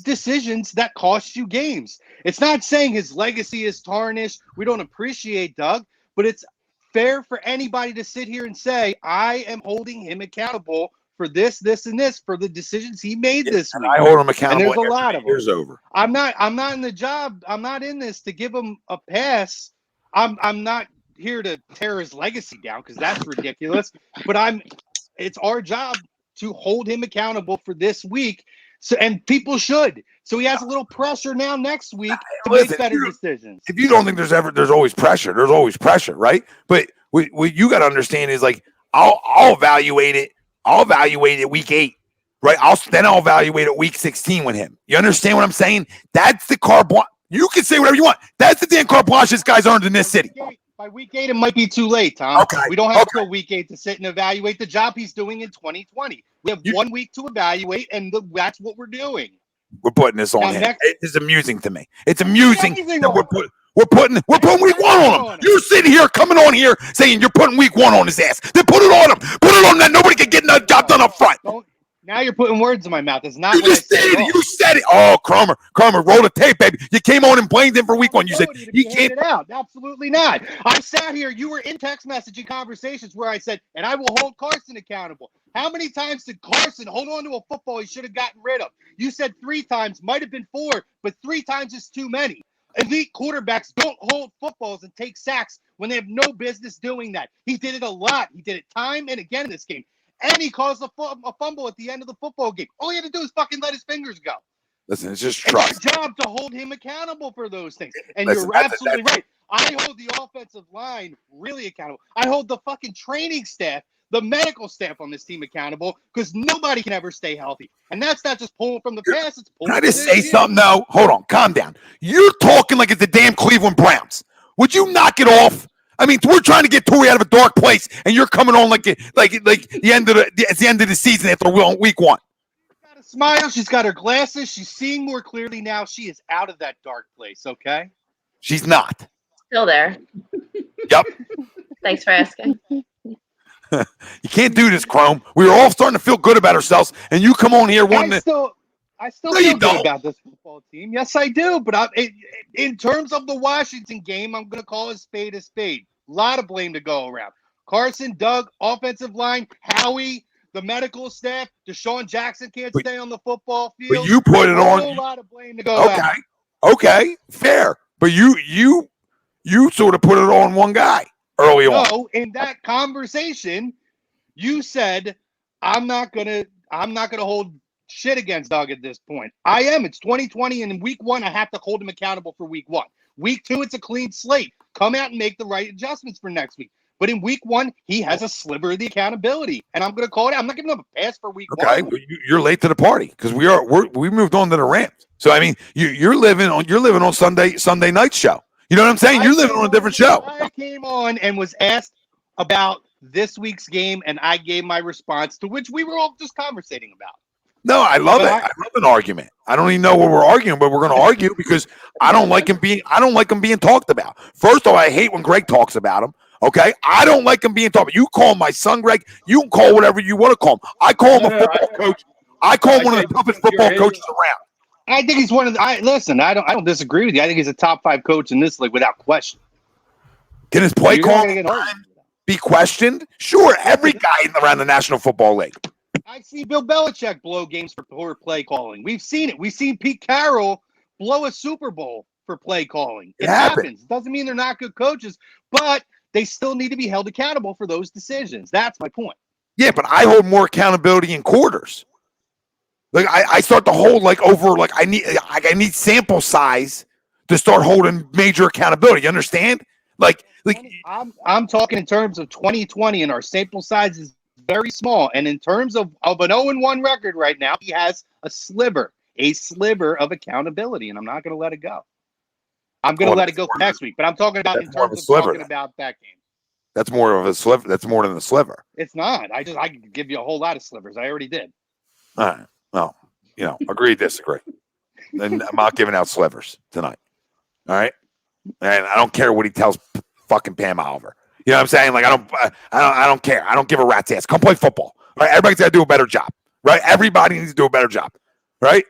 decisions that cost you games. It's not saying his legacy is tarnished. We don't appreciate Doug, but it's fair for anybody to sit here and say, I am holding him accountable for this, and this, for the decisions he made this week. I hold him accountable. And there's a lot of years over. I'm not in the job. I'm not in this to give him a pass. I'm not here to tear his legacy down because that's ridiculous. But it's our job to hold him accountable for this week. So, and people should. So he has a little pressure now next week to make better decisions. If you don't think there's always pressure, there's always pressure, right? But what you got to understand is like I'll evaluate it. I'll evaluate it week 8, right? I'll evaluate it week 16 with him. You understand what I'm saying? That's the carte blanche. You can say whatever you want. That's the damn carte blanche this guy's earned in this city. By week 8, it might be too late, Tom. Okay. We don't have to go week 8 to sit and evaluate the job he's doing in 2020. We have 1 week to evaluate, and that's what we're doing. We're putting this on him. It's amusing to me. It's amusing that we're putting week 1 on him. You're sitting here coming on here saying you're putting week 1 on his ass. Then put it on him. Put it on that nobody can get the job done up front. Now you're putting words in my mouth. It's not you what just I said. You said it. Oh, Cromer, roll the tape, baby. You came on and blamed him for week 1. You said he can't. It out. Absolutely not. I sat here. You were in text messaging conversations where I said, and I will hold Carson accountable. How many times did Carson hold on to a football he should have gotten rid of? You said 3 times, might have been 4, but 3 times is too many. Elite quarterbacks don't hold footballs and take sacks when they have no business doing that. He did it a lot. He did it time and again in this game. And he caused a fumble at the end of the football game. All he had to do is fucking let his fingers go. Listen, it's just It's trust. your job to hold him accountable for those things. And Listen, you're absolutely right. I hold the offensive line really accountable. I hold the fucking training staff, the medical staff on this team accountable because nobody can ever stay healthy. And that's not just pulling from the past. It's pulling Can I from just this say year. something? No, hold on. Calm down. You're talking like it's the damn Cleveland Browns. Would you knock it off? I mean, we're trying to get Torrey out of a dark place, and you're coming on like the end of it's the end of the season after week 1. She's got a smile. She's got her glasses. She's seeing more clearly now. She is out of that dark place, okay? She's not. Still there. Yep. Thanks for asking. You can't do this, Chrome. We were all starting to feel good about ourselves, and you come on here wanting to. I still No, you feel good don't. about this football team. Yes, I do. But in terms of the Washington game, I'm going to call a spade a spade. A lot of blame to go around. Carson, Doug, offensive line, Howie, the medical staff, Deshaun Jackson can't stay on the football field. But you put it on. A whole lot of blame to go around. Okay, fair. But you sort of put it on one guy early on. No, in that conversation, you said I'm not gonna hold shit against Doug at this point. I am. It's 2020, and in week 1, I have to hold him accountable for week 1. Week 2, it's a clean slate. Come out and make the right adjustments for next week. But in week 1, he has a sliver of the accountability, and I'm going to call it out. I'm not giving him a pass for week 1. Okay, well, you're late to the party because we moved on to the Rams. So I mean, you're living on Sunday night show. You know what I'm saying? You're living on a different show. I came on and was asked about this week's game, and I gave my response, to which we were all just conversating about. No, I love it. I love an argument. I don't even know what we're arguing, but we're going to argue because I don't like him being talked about. First of all, I hate when Greg talks about him. Okay, I don't like him being talked about. You call him my son, Greg. You can call whatever you want to call him. I call him a football coach. I call him one of the toughest football coaches around. I think he's one of the. Listen, I don't disagree with you. I think he's a top 5 coach in this league without question. Can his play call be questioned? Sure, every guy around the National Football League. I see Bill Belichick blow games for poor play calling. We've seen it. We've seen Pete Carroll blow a Super Bowl for play calling. It happens. Doesn't mean they're not good coaches, but they still need to be held accountable for those decisions. That's my point. Yeah, but I hold more accountability in quarters. Like I start to hold I need sample size to start holding major accountability. You understand? Like I'm talking in terms of 2020, and our sample size is very small. And in terms of an 0-1 record right now, he has a sliver of accountability, and I'm not going to let it go. I'm going to let it go for next week, but I'm talking about in terms of talking about that game. That's more of a sliver. That's more than a sliver. It's not. I can give you a whole lot of slivers. I already did. All right. Well, agree, disagree. Then I'm not giving out slivers tonight. All right. And I don't care what he tells fucking Pam Oliver. You know what I'm saying? Like I don't care. I don't give a rat's ass. Come play football. Right? Everybody's got to do a better job. Right? Everybody needs to do a better job. Right?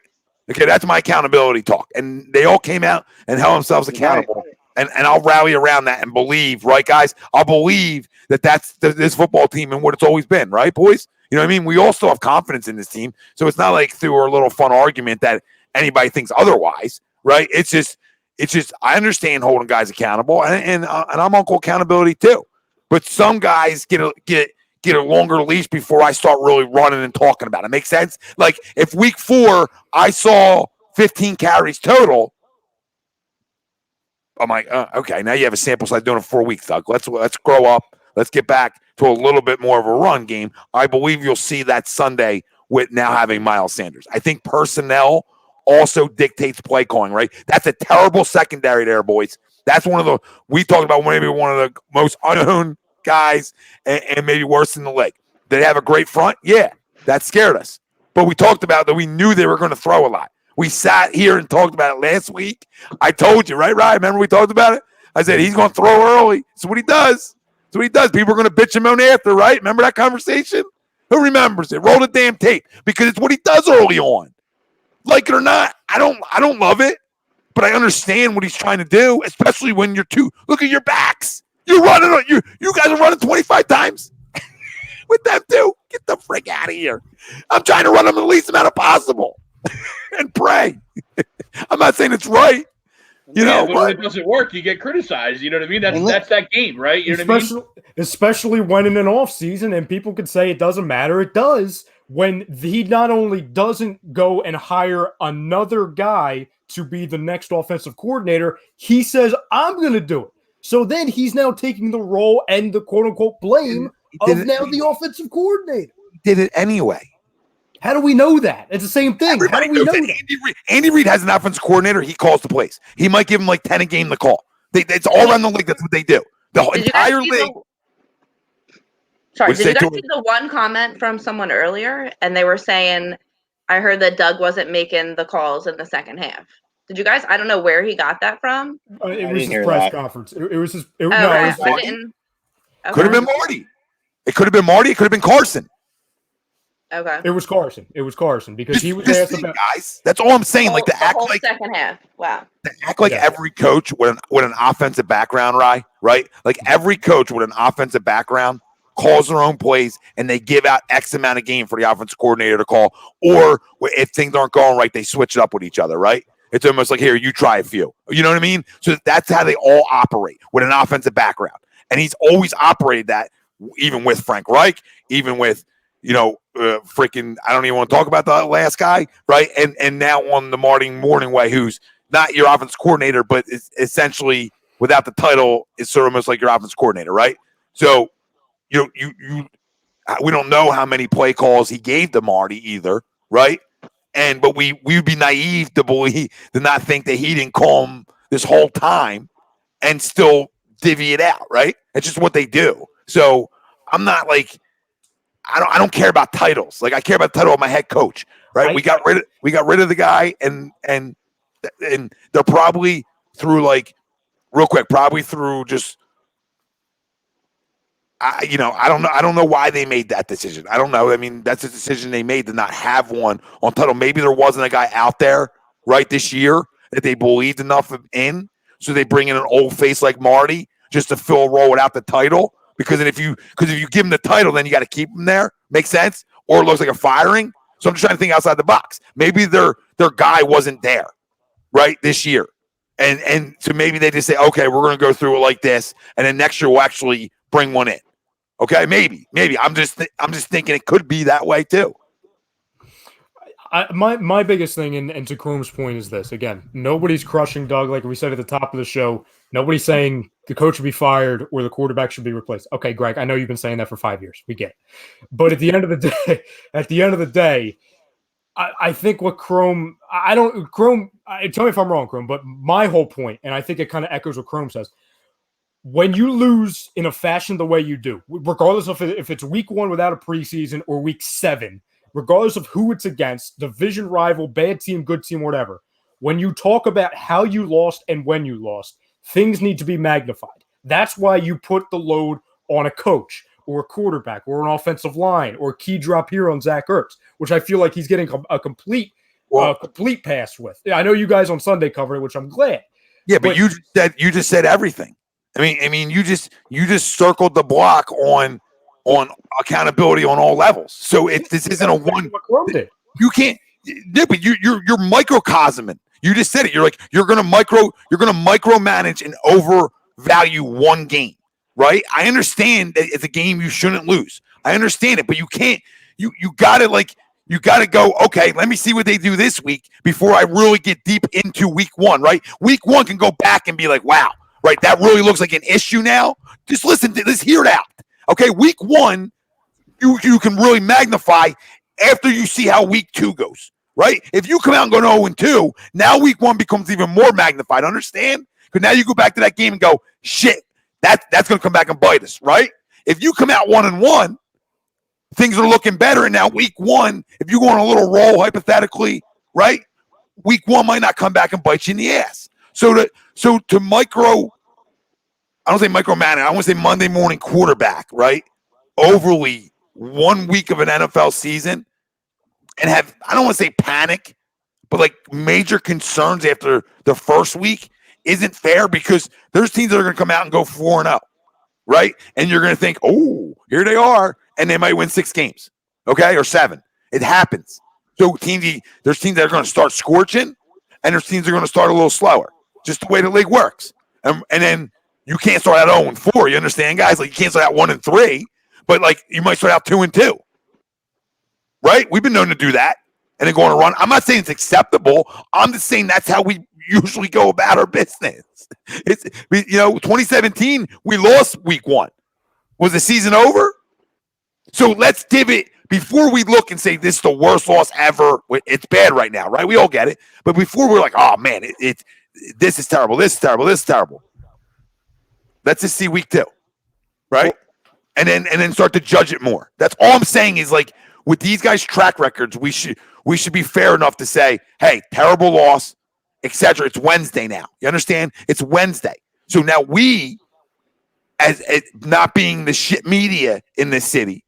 Okay, that's my accountability talk. And they all came out and held themselves accountable. And I'll rally around that and believe, right, guys? I'll believe that's this football team and what it's always been, right, boys? You know what I mean? We all still have confidence in this team. So it's not like through our little fun argument that anybody thinks otherwise, right? It's just I understand holding guys accountable, and I'm Uncle Accountability too. But some guys get a longer leash before I start really running and talking about it. Make sense? Like if week 4 I saw 15 carries total, I'm like, okay, now you have a sample size doing it 4 weeks, Doug. Let's grow up. Let's get back to a little bit more of a run game. I believe you'll see that Sunday with now having Miles Sanders. I think personnel also dictates play calling, right? That's a terrible secondary there, boys. That's we talked about maybe one of the most unowned guys and maybe worse in the league. Did they have a great front? Yeah, that scared us. But we talked about that we knew they were going to throw a lot. We sat here and talked about it last week. I told you, right, Ryan? Remember we talked about it? I said, he's going to throw early. That's what he does. That's what he does. People are going to bitch him out after, right? Remember that conversation? Who remembers it? Roll the damn tape because it's what he does early on. Like it or not, I don't love it, but I understand what he's trying to do, especially when you're look at your backs. You're running on you guys are running 25 times with them too. Get the frick out of here. I'm trying to run them the least amount of possible and pray. I'm not saying it's right. But when it doesn't work, you get criticized. You know what I mean? That's that game, right? You know what I mean? Especially when in an off season and people could say it doesn't matter. It does when he not only doesn't go and hire another guy to be the next offensive coordinator, he says, I'm going to do it. So then he's now taking the role and the quote-unquote blame of now the offensive coordinator. He did it anyway. How do we know that? It's the same thing. Everybody How do we know knows that? Andy Reid has an offensive coordinator. He calls the plays. He might give him like 10 a game to call. It's all around the league. That's what they do. The whole entire league. Sorry, did you guys see the one comment from someone earlier? And they were saying, I heard that Doug wasn't making the calls in the second half. Did you guys? I don't know where he got that from. It was his press conference. It was his. Could have been Marty. It could have been Marty. It could have been Carson. Okay. It was Carson. It was Carson because he was asked about guys. That's all I'm saying. Like to act whole like second half. Wow. To act like every coach with an offensive background, right? Like every coach with an offensive background calls their own plays and they give out X amount of game for the offensive coordinator to call. Or if things aren't going right, they switch it up with each other, right? It's almost like, here, you try a few. You know what I mean? So that's how they all operate with an offensive background. And he's always operated that, even with Frank Reich, even with, freaking, I don't even want to talk about the last guy, right? And now on the Marty Morningway, who's not your offense coordinator, but is essentially, without the title, is sort of almost like your offense coordinator, right? So, we don't know how many play calls he gave to Marty either, right? But we would be naive to not think that he didn't call him this whole time and still divvy it out, right? It's just what they do. So I'm not like, I don't care about titles. Like I care about the title of my head coach, right? We got rid of the guy and they're probably through real quick, probably through just I don't know why they made that decision. I don't know. I mean, that's a decision they made to not have one on title. Maybe there wasn't a guy out there right this year that they believed enough in, so they bring in an old face like Marty just to fill a role without the title. Because if you give him the title, then you got to keep him there. Make sense? Or it looks like a firing. So I'm just trying to think outside the box. Maybe their guy wasn't there right this year, and so maybe they just say, okay, we're going to go through it like this, and then next year we'll actually bring one in. Okay, maybe. I'm just thinking it could be that way too. My biggest thing, and to Chrome's point, is this. Again, nobody's crushing Doug. Like we said at the top of the show, nobody's saying the coach should be fired or the quarterback should be replaced. Okay, Greg, I know you've been saying that for 5 years. We get it. But at the end of the day, I think what Chrome, tell me if I'm wrong, Chrome, but my whole point, and I think it kind of echoes what Chrome says, when you lose in a fashion the way you do, regardless of if it's week 1 without a preseason or week 7, regardless of who it's against, division rival, bad team, good team, whatever, when you talk about how you lost and when you lost, things need to be magnified. That's why you put the load on a coach or a quarterback or an offensive line or a key drop here on Zach Ertz, which I feel like he's getting a complete pass with. I know you guys on Sunday covered it, which I'm glad. Yeah, but you just said everything. I mean, you just circled the block on accountability on all levels. So this isn't a one. You can't. Yeah, but you're microcosming. You just said it. You're like you're gonna micromanage and overvalue one game, right? I understand that it's a game you shouldn't lose. I understand it, but you can't. You gotta go. Okay, let me see what they do this week before I really get deep into week 1. Right? Week 1 can go back and be like, wow. Right, that really looks like an issue now. Just listen to this, hear it out. Okay, week 1, you can really magnify after you see how week 2 goes. Right? If you come out and go 0-2, now week 1 becomes even more magnified. Understand? Because now you go back to that game and go, shit, that's going to come back and bite us. Right? If you come out 1-1, things are looking better. And now week 1, if you go on a little roll hypothetically, right? Week 1 might not come back and bite you in the ass. So to micromanage, I want to say Monday morning quarterback, right? Overly 1 week of an NFL season and have, I don't want to say panic, but like major concerns after the first week isn't fair because there's teams that are going to come out and go 4-0, right? And you're going to think, oh, here they are, and they might win 6 games, okay, or 7. It happens. So there's teams that are going to start scorching, and there's teams that are going to start a little slower. Just the way the league works. And then you can't start out 0-4. You understand, guys? Like you can't start out 1-3, but like you might start out 2-2. right? We've been known to do that and then go on a run. I'm not saying it's acceptable. I'm just saying that's how we usually go about our business. 2017, we lost week 1. Was the season over? So let's give it, before we look and say this is the worst loss ever. It's bad right now, right? We all get it. But before we're like, oh man, this is terrible. This is terrible. This is terrible. Let's just see week 2, right? And then start to judge it more. That's all I'm saying is, like, with these guys' track records, we should be fair enough to say, hey, terrible loss, etc. It's Wednesday now. You understand? It's Wednesday. So now we, as not being the shit media in this city,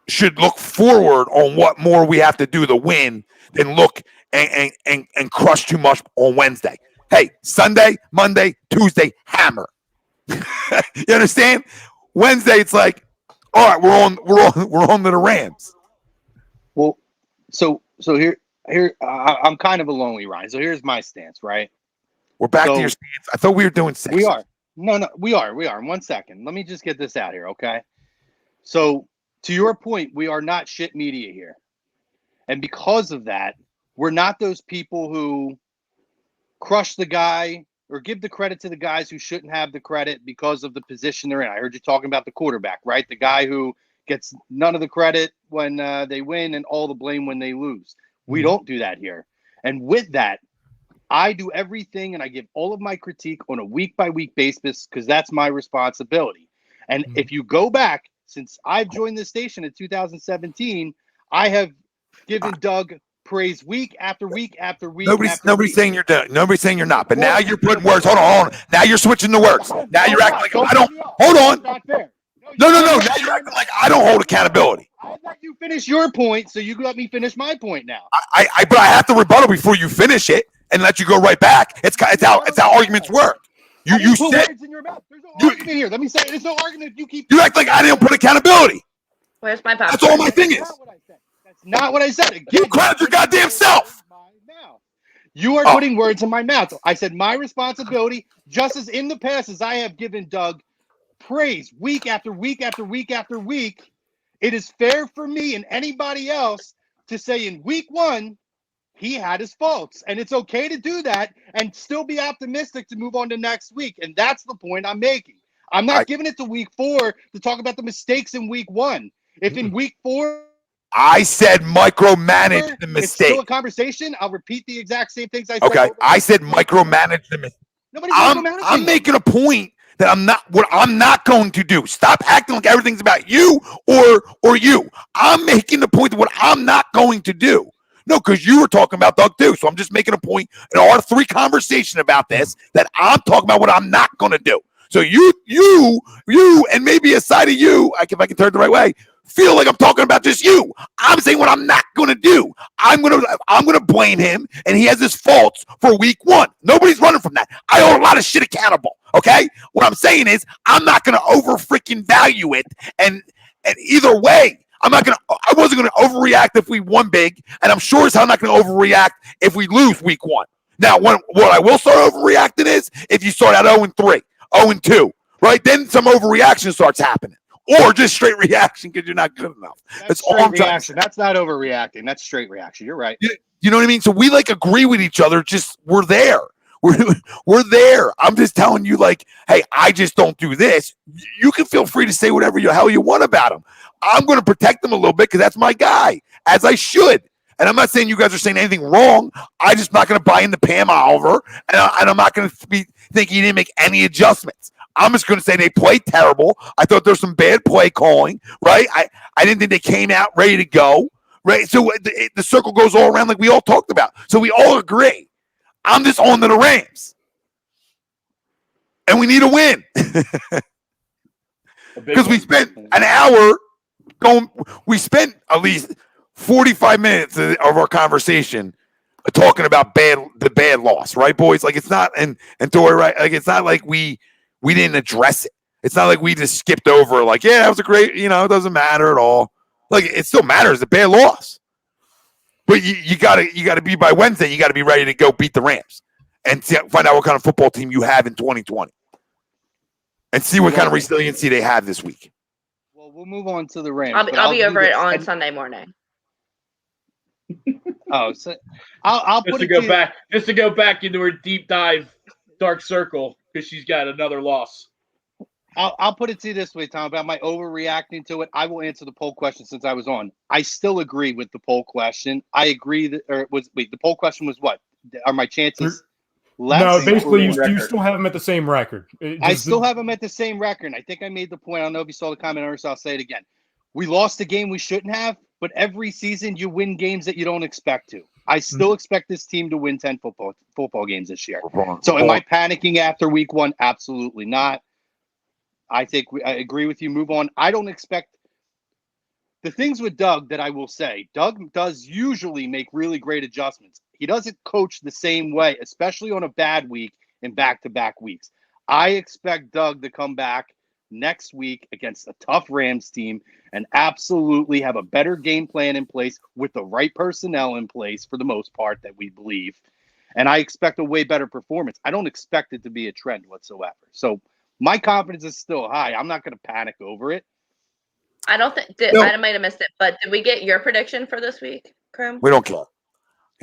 should look forward on what more we have to do to win than look and crush too much on Wednesday. Hey, Sunday, Monday, Tuesday, hammer. You understand? Wednesday, it's like, all right, we're on to the Rams. Well, so here I'm kind of a lonely Ryan. So here's my stance, right? We're back to your stance. I thought we were doing 6. We are. No, we are. In 1 second. Let me just get this out here, okay? So to your point, we are not shit media here. And because of that, we're not those people who crush the guy or give the credit to the guys who shouldn't have the credit because of the position they're in. I heard you talking about the quarterback, right? The guy who gets none of the credit when they win and all the blame when they lose. We don't do that here. And with that, I do everything and I give all of my critique on a week-by-week basis because that's my responsibility. And if you go back, since I've joined this station in 2017, I have given Doug praise week after week after week. Nobody's saying you're done. Nobody's saying you're not. But now you're putting words. Hold on. Now you're switching the words. Now you're acting like I don't. Hold on. No. Now you're acting like I don't hold accountability. I let you finish your point, so you let me finish my point now. But I have to rebuttal before you finish it and let you go right back. It's how arguments work. You said words in your mouth. There's no argument here. Let me say there's no argument if you keep. You act like I didn't put accountability. Where's my popcorn? That's all my thing is. That's not what I said. Again, You credit your goddamn self. You are putting words in my mouth. I said my responsibility, just as in the past, as I have given Doug praise week after week after week after week, it is fair for me and anybody else to say in week 1, he had his faults. And it's okay to do that and still be optimistic to move on to next week. And that's the point I'm making. I'm not giving it to week 4 to talk about the mistakes in week 1. If in week 4, I said micromanage the mistake. It's still a conversation. I'll repeat the exact same things I said. Okay, I said micromanage the mistake. I'm making a point that I'm not going to do. Stop acting like everything's about you or you. I'm making the point that what I'm not going to do. No, because you were talking about Doug too. So I'm just making a point in our 3 conversation about this that I'm talking about what I'm not going to do. So you, and maybe a side of you, if I can turn it the right way, feel like I'm talking about just you. I'm saying what I'm not going to do. I'm going to blame him, and he has his faults for week 1. Nobody's running from that. I owe a lot of shit accountable. Okay, what I'm saying is I'm not going to over freaking value it, and either way, I wasn't going to overreact if we won big, and I'm sure as hell not going to overreact if we lose week 1. Now, what I will start overreacting is if you start at 0-3, 0-2, right? Then some overreaction starts happening. Or just straight reaction because you're not good enough. That's all I'm trying to say. That's not overreacting. That's straight reaction. You're right. You know what I mean? So we agree with each other. Just we're there. We're there. I'm just telling you, hey, I just don't do this. You can feel free to say whatever the hell you want about him. I'm going to protect him a little bit because that's my guy, as I should. And I'm not saying you guys are saying anything wrong. I'm just not going to buy into Pam Oliver, and I'm not going to think he didn't make any adjustments. I'm just going to say they played terrible. I thought there was some bad play calling, right? I didn't think they came out ready to go, right? So the circle goes all around like we all talked about. So we all agree. I'm just on to the Rams. And we need a win. Because we spent an hour we spent at least 45 minutes of our conversation talking about the bad loss, right, boys? It's not, and Tori, right? It's not like we didn't address it. It's not like we just skipped over, yeah, that was a great, it doesn't matter at all. It still matters, a bad loss. But you gotta be by Wednesday, you gotta be ready to go beat the Rams and find out what kind of football team you have in 2020. And see what kind of resiliency they have this week. Well, we'll move on to the Rams. I'll be over it on Sunday morning. Oh, so I'll Just put to it go to you. back, just to go back into her deep dive dark circle because she's got another loss. I'll put it to you this way, Tom, about my overreacting to it. I will answer the poll question since I was on. I still agree with the poll question. I agree that, the poll question was what? Are my chances less? No, basically, you record. still have them at the same record. I still have them at the same record. I think I made the point. I don't know if you saw the comment or so I'll say it again. We lost a game we shouldn't have, but every season you win games that you don't expect to. I still expect this team to win 10 football games this year. So am I panicking after week 1? Absolutely not. I agree with you. Move on. I don't expect the things with Doug that I will say. Doug does usually make really great adjustments. He doesn't coach the same way, especially on a bad week and back-to-back weeks. I expect Doug to come back next week against a tough Rams team and absolutely have a better game plan in place with the right personnel in place for the most part that we believe. And I expect a way better performance. I don't expect it to be a trend whatsoever. So my confidence is still high. I'm not going to panic over it. I don't think I might have missed it, but did we get your prediction for this week, Chrome? We don't care.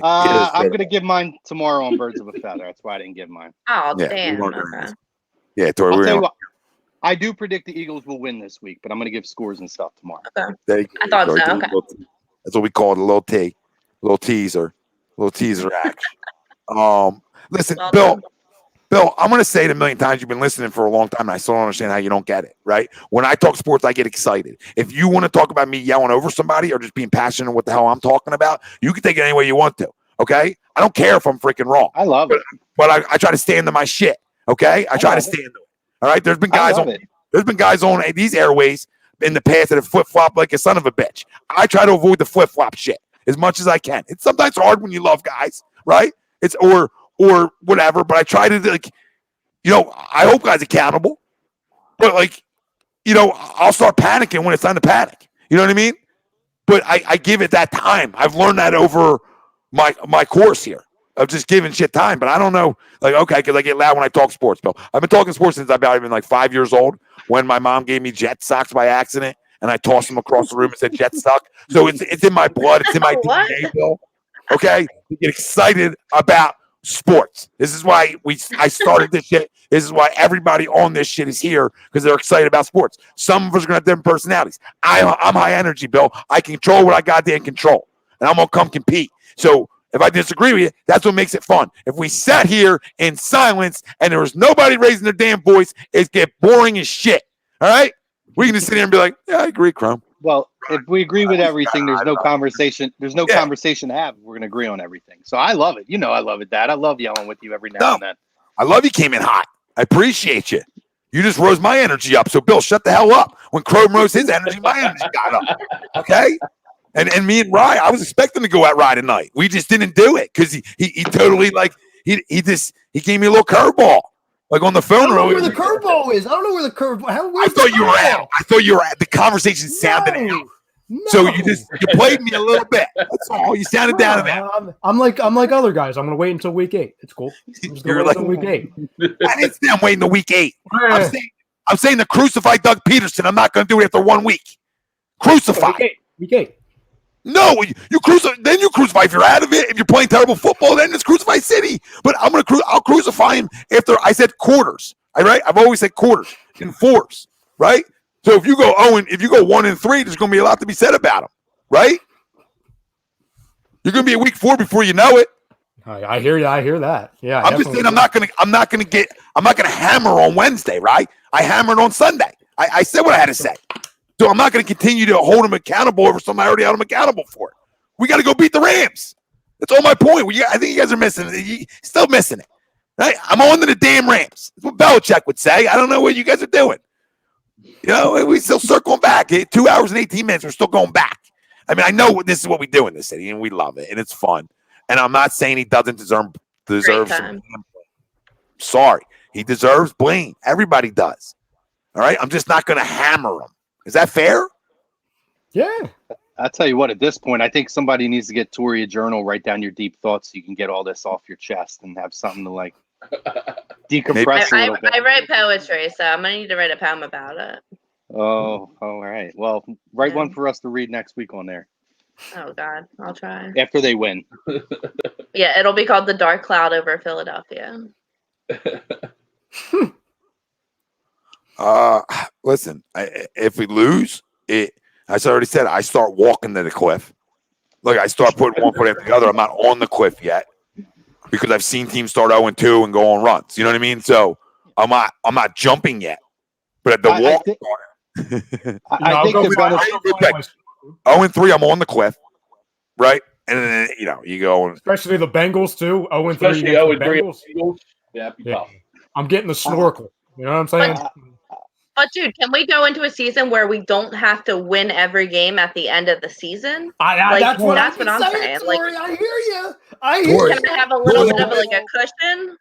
I'm going to give mine tomorrow on Birds of a Feather. That's why I didn't give mine. Oh, Yeah, damn. we Okay. Yeah, Tori, I'll we're tell you gonna- what. I do predict the Eagles will win this week, but I'm going to give scores and stuff tomorrow. Okay. there you go, I thought Tori. so. Okay. That's what we call it, a little teaser action. Listen, Well Bill, I'm going to say it a million times. You've been listening for a long time, and I still don't understand how you don't get it, right? When I talk sports, I get excited. If you want to talk about me yelling over somebody or just being passionate what the hell I'm talking about, you can take it any way you want to, okay? I don't care if I'm freaking wrong. I love it. But I try to stand to my shit, okay? I try to stand to it, all right? There's been guys on these airways in the past that have flip-flopped like a son of a bitch. I try to avoid the flip-flop shit as much as I can. It's sometimes hard when you love guys, right? It's or whatever, but I try to, like, I hold guys accountable, but, like, I'll start panicking when it's time to panic. You know what I mean? But I give it that time. I've learned that over my course here of just giving shit time. But I don't know, like, okay, because I get loud when I talk sports, Bill. I've been talking sports since I've been like 5 years old when my mom gave me Jet socks by accident, and I tossed them across the room and said, Jet suck. So it's in my blood. It's in my DNA, Bill. Okay? You get excited about sports. This is why I started this shit. This is why everybody on this shit is here, because they're excited about sports. Some of us are going to have different personalities. I'm high energy, Bill. I control what I goddamn control, and I'm going to come compete. So if I disagree with you, that's what makes it fun. If we sat here in silence and there was nobody raising their damn voice, it'd get boring as shit. All right? We can just sit here and be like, yeah, I agree, Crum. Well, if we agree with everything, there's no conversation. There's no conversation to have. We're going to agree on everything. So I love it. I love it, Dad. I love yelling with you every now and then. I love you came in hot. I appreciate you. You just rose my energy up. So, Bill, shut the hell up. When Chrome rose his energy, my energy got up. Okay? And me and Rye, I was expecting to go at Rye tonight. We just didn't do it because he totally, like, he gave me a little curveball. Like on the phone. I don't know where the curveball is. I don't know where the curveball. I thought you were out. I thought you were at. The conversation sounded out. No. So you played me a little bit. That's all. You sounded down and out. I'm like other guys. I'm gonna wait until week 8. It's cool. I'm just gonna wait until week 8. I didn't say I'm waiting to week 8. I'm saying to crucify Doug Pederson. I'm not gonna do it after 1 week. Crucify. Week 8. No, you crucify. Then you crucify if you're out of it. If you're playing terrible football, then it's crucify city. But I'll crucify him after I said quarters. Right? I've always said quarters and fours. Right? So if you go 1-3, there's going to be a lot to be said about him. Right? You're going to be at week 4 before you know it. I hear you. I hear that. Yeah. I'm just saying I'm not going to hammer on Wednesday. Right? I hammered on Sunday. I said what I had to say. So I'm not going to continue to hold him accountable over something I already held him accountable for. We got to go beat the Rams. That's all my point. I think you guys are missing it. Still missing it. Right? I'm on to the damn Rams. That's what Belichick would say. I don't know what you guys are doing. We still circling back. 2 hours and 18 minutes, we're still going back. I mean, I know this is what we do in this city, and we love it, and it's fun. And I'm not saying he doesn't deserve some blame. Sorry. He deserves blame. Everybody does. All right? I'm just not going to hammer him. Is that fair? Yeah. I'll tell you what, at this point, I think somebody needs to get Tori a journal, write down your deep thoughts so you can get all this off your chest and have something to, like, decompress a little bit. I write poetry, so I'm going to need to write a poem about it. Oh, all right. Well, write one for us to read next week on there. Oh God, I'll try. After they win. Yeah, it'll be called the dark cloud over Philadelphia. Listen, if we lose, as I already said, I start walking to the cliff. Look, I start putting one foot after the other. I'm not on the cliff yet because I've seen teams start 0-2 and go on runs. You know what I mean? So I'm not jumping yet. But at the walk, I think the benefit. 0-3, I'm on the cliff, right? And then you go, especially the Bengals too. 0-3, especially 0-3 Bengals. Yeah, I'm getting the snorkel. You know what I'm saying? But dude, can we go into a season where we don't have to win every game at the end of the season? That's what I'm saying. Tori, Like, I hear you. I hear you. Can I have a little bit of like a cushion?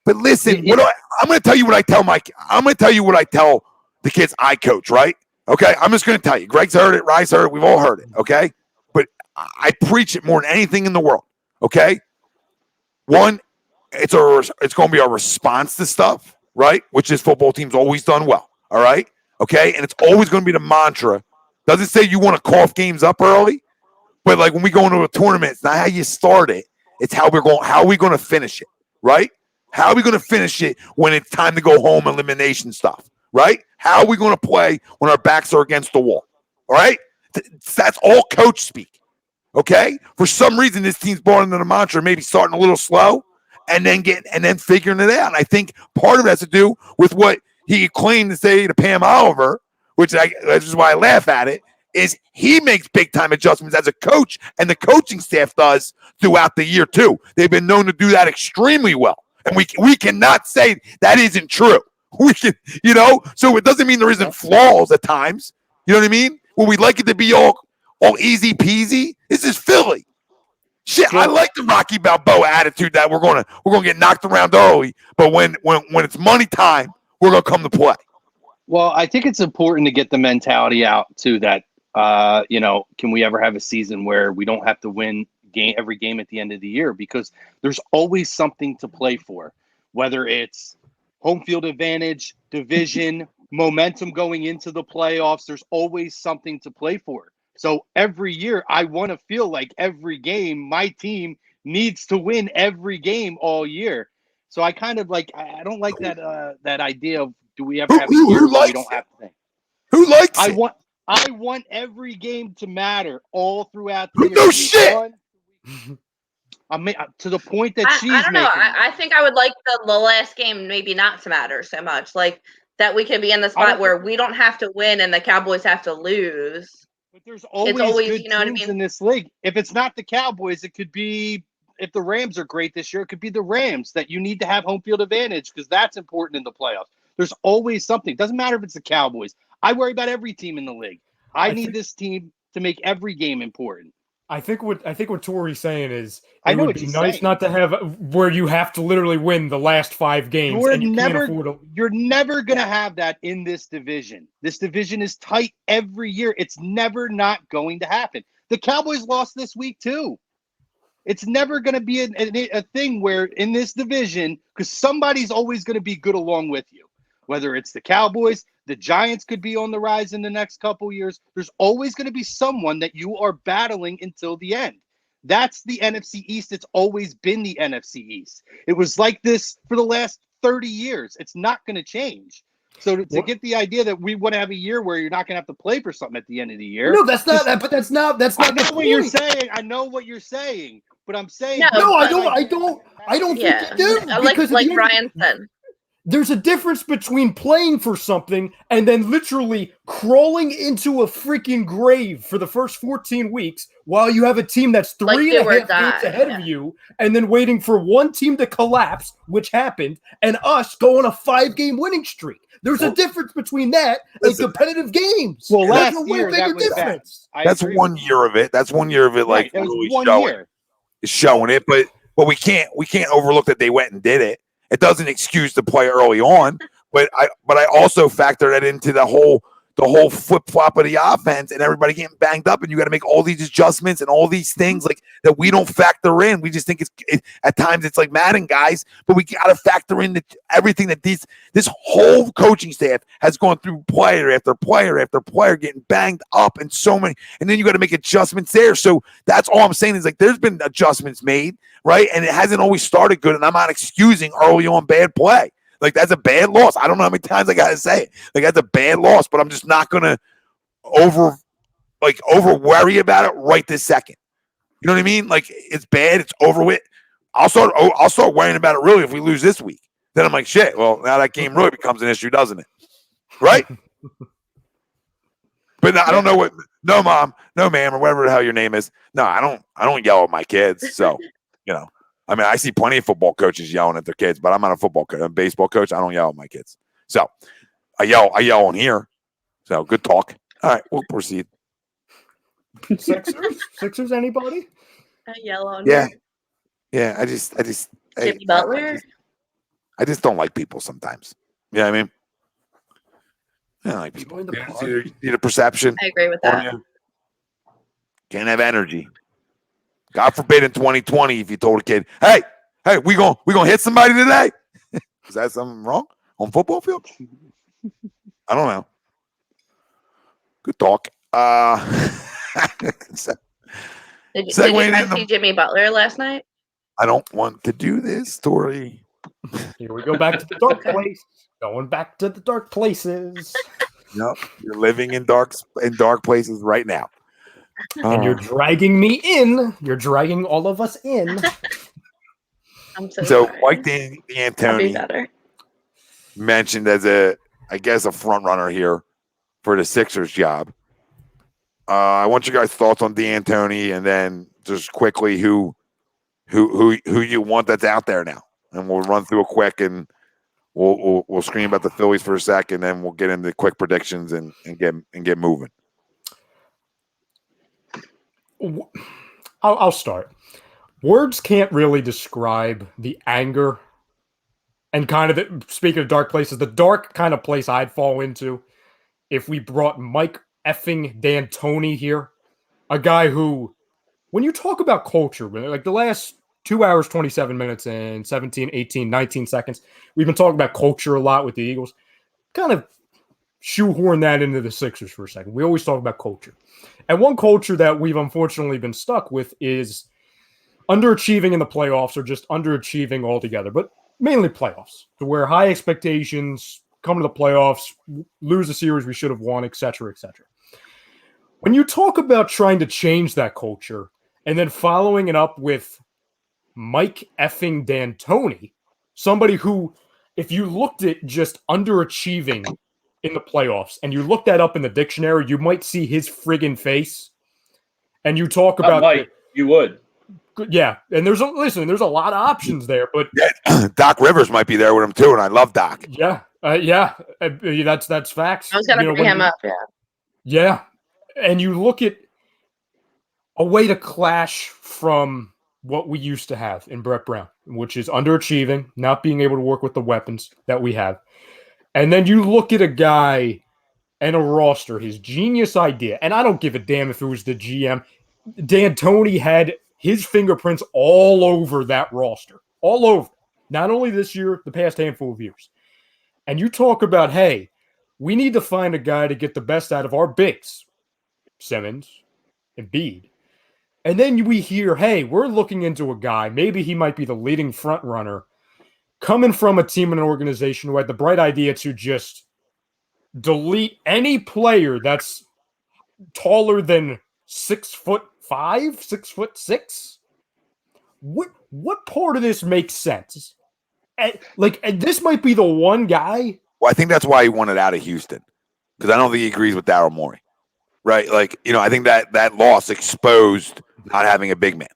But listen, I'm going to tell you what I tell I'm going to tell you what I tell the kids I coach, right? Okay, I'm just going to tell you. Greg's heard it. Rye's heard it. We've all heard it. Okay, but I preach it more than anything in the world. Okay, one, it's going to be our response to stuff, right? Which is football teams always done well. All right. Okay. And it's always going to be the mantra. Doesn't say you want to cough games up early, but like when we go into a tournament, it's not how you start it. It's how are we going to finish it? Right. How are we going to finish it when it's time to go home, elimination stuff? Right. How are we going to play when our backs are against the wall? All right. That's all coach speak. Okay. For some reason, this team's brought into the mantra, maybe starting a little slow and then figuring it out. And I think part of it has to do with what he claimed to say to Pam Oliver, which is why I laugh at it, is he makes big-time adjustments as a coach, and the coaching staff does throughout the year, too. They've been known to do that extremely well. And we cannot say that isn't true. We can, so it doesn't mean there isn't flaws at times. You know what I mean? Well, we'd like it to be all easy peasy. This is Philly. Shit, I like the Rocky Balboa attitude that we're gonna get knocked around early, but when it's money time, we're going to come to play. Well, I think it's important to get the mentality out, too, that, can we ever have a season where we don't have to win every game at the end of the year? Because there's always something to play for, whether it's home field advantage, division, momentum going into the playoffs. There's always something to play for. So every year, I want to feel like every game, my team needs to win every game all year. So I kind of I don't like that idea of do we ever have a year where we don't have to think. Who likes it? I want every game to matter all throughout the year. No shit. To the point that she's I don't know. making. I think I would like the last game maybe not to matter so much. Like that we could be in the spot where we don't have to win and the Cowboys have to lose. But there's always good teams in this league. If it's not the Cowboys, it could be. If the Rams are great this year, it could be the Rams that you need to have home field advantage because that's important in the playoffs. There's always something. It doesn't matter if it's the Cowboys. I worry about every team in the league. I need this team to make every game important. I think what Tori's saying is it would be nice not to have where you have to literally win the last 5 games. You're never going to have that in this division. This division is tight every year. It's never not going to happen. The Cowboys lost this week too. It's never going to be a thing where in this division, because somebody's always going to be good along with you. Whether it's the Cowboys, the Giants could be on the rise in the next couple years. There's always going to be someone that you are battling until the end. That's the NFC East. It's always been the NFC East. It was like this for the last 30 years. It's not going to change. So to get the idea that we want to have a year where you're not going to have to play for something at the end of the year. No, that's not. But that's not. I know what you're saying. I know what you're saying. But I'm saying no, I don't think you do. Like Brian said. There's a difference between playing for something and then literally crawling into a freaking grave for the first 14 weeks while you have a team that's 3.5 games ahead of you and then waiting for one team to collapse, which happened, and us go on a 5-game winning streak. There's a difference between that and competitive games. Well, that's last year, that was difference. That's 1 year of it. That's 1 year of it, like really showing it. But we can't overlook that they went and did it. It doesn't excuse the play early on, but I also factor that into the whole the whole flip-flop of the offense and everybody getting banged up, and you got to make all these adjustments and all these things like that we don't factor in. We just think at times it's like Madden, guys, but we got to factor in everything that this whole coaching staff has gone through, player after player after player getting banged up, and so many, and then you got to make adjustments there. So that's all I'm saying is like there's been adjustments made, right? And it hasn't always started good, and I'm not excusing early on bad play. Like, that's a bad loss. I don't know how many times I got to say it. Like, that's a bad loss, but I'm just not going to over worry about it right this second. You know what I mean? Like, it's bad. It's over with. I'll start worrying about it really if we lose this week. Then I'm like, shit, well, now that game really becomes an issue, doesn't it? Right? But no, I don't know what – no, mom, no, ma'am, or whatever the hell your name is. No, I don't yell at my kids. So, you know. I mean, I see plenty of football coaches yelling at their kids, but I'm not a football coach. I'm a baseball coach. I don't yell at my kids. So I yell on here. So good talk. All right, we'll proceed. Sixers, anybody? I yell on Yeah. Yeah, I just Jimmy Butler. I just don't like people sometimes. You know what I mean? I don't like people. You need a perception. I agree with that. Can't have energy. God forbid in 2020 if you told a kid, hey, we gonna hit somebody today. Is that something wrong on football field? I don't know. Good talk. Did you see Jimmy Butler last night? I don't want to do this story. Here we go back to the dark place. Going back to the dark places. No, you're living in dark places right now. And you're dragging me in. You're dragging all of us in. I'm so Mike D'Antoni mentioned as a front runner here for the Sixers job. I want you guys' thoughts on D'Antoni, and then just quickly who you want that's out there now, and we'll run through a quick, and we'll scream about the Phillies for a sec, and then we'll get into quick predictions and get moving. I'll start. Words can't really describe the anger and kind of, speaking of dark places, the dark kind of place I'd fall into if we brought Mike effing D'Antoni here, a guy who, when you talk about culture, like the last 2 hours, 27 minutes and 17, 18, 19 seconds, we've been talking about culture a lot with the Eagles. Kind of shoehorn that into the Sixers for a second. We always talk about culture. And one culture that we've unfortunately been stuck with is underachieving in the playoffs or just underachieving altogether, but mainly playoffs, to where high expectations come to the playoffs, lose a series we should have won, et cetera, et cetera. When you talk about trying to change that culture and then following it up with Mike effing D'Antoni, somebody who, if you looked at just underachieving in the playoffs and you look that up in the dictionary, you might see his friggin' face. And you talk about you would. Yeah, and there's a lot of options there, but Doc Rivers might be there with him too, and I love Doc. Yeah, that's facts. I was gonna bring him up. Yeah, and you look at a way to clash from what we used to have in Brett Brown, which is underachieving, not being able to work with the weapons that we have. And then you look at a guy and a roster, his genius idea, and I don't give a damn if it was the GM. D'Antoni had his fingerprints all over that roster, all over. Not only this year, the past handful of years. And you talk about, hey, we need to find a guy to get the best out of our bigs, Simmons, Embiid. And then we hear, hey, we're looking into a guy, maybe he might be the leading front runner, coming from a team and an organization who had the bright idea to just delete any player that's taller than 6'5", 6'6". What part of this makes sense? And this might be the one guy. Well, I think that's why he wanted out of Houston, because I don't think he agrees with Daryl Morey, right? I think that loss exposed not having a big man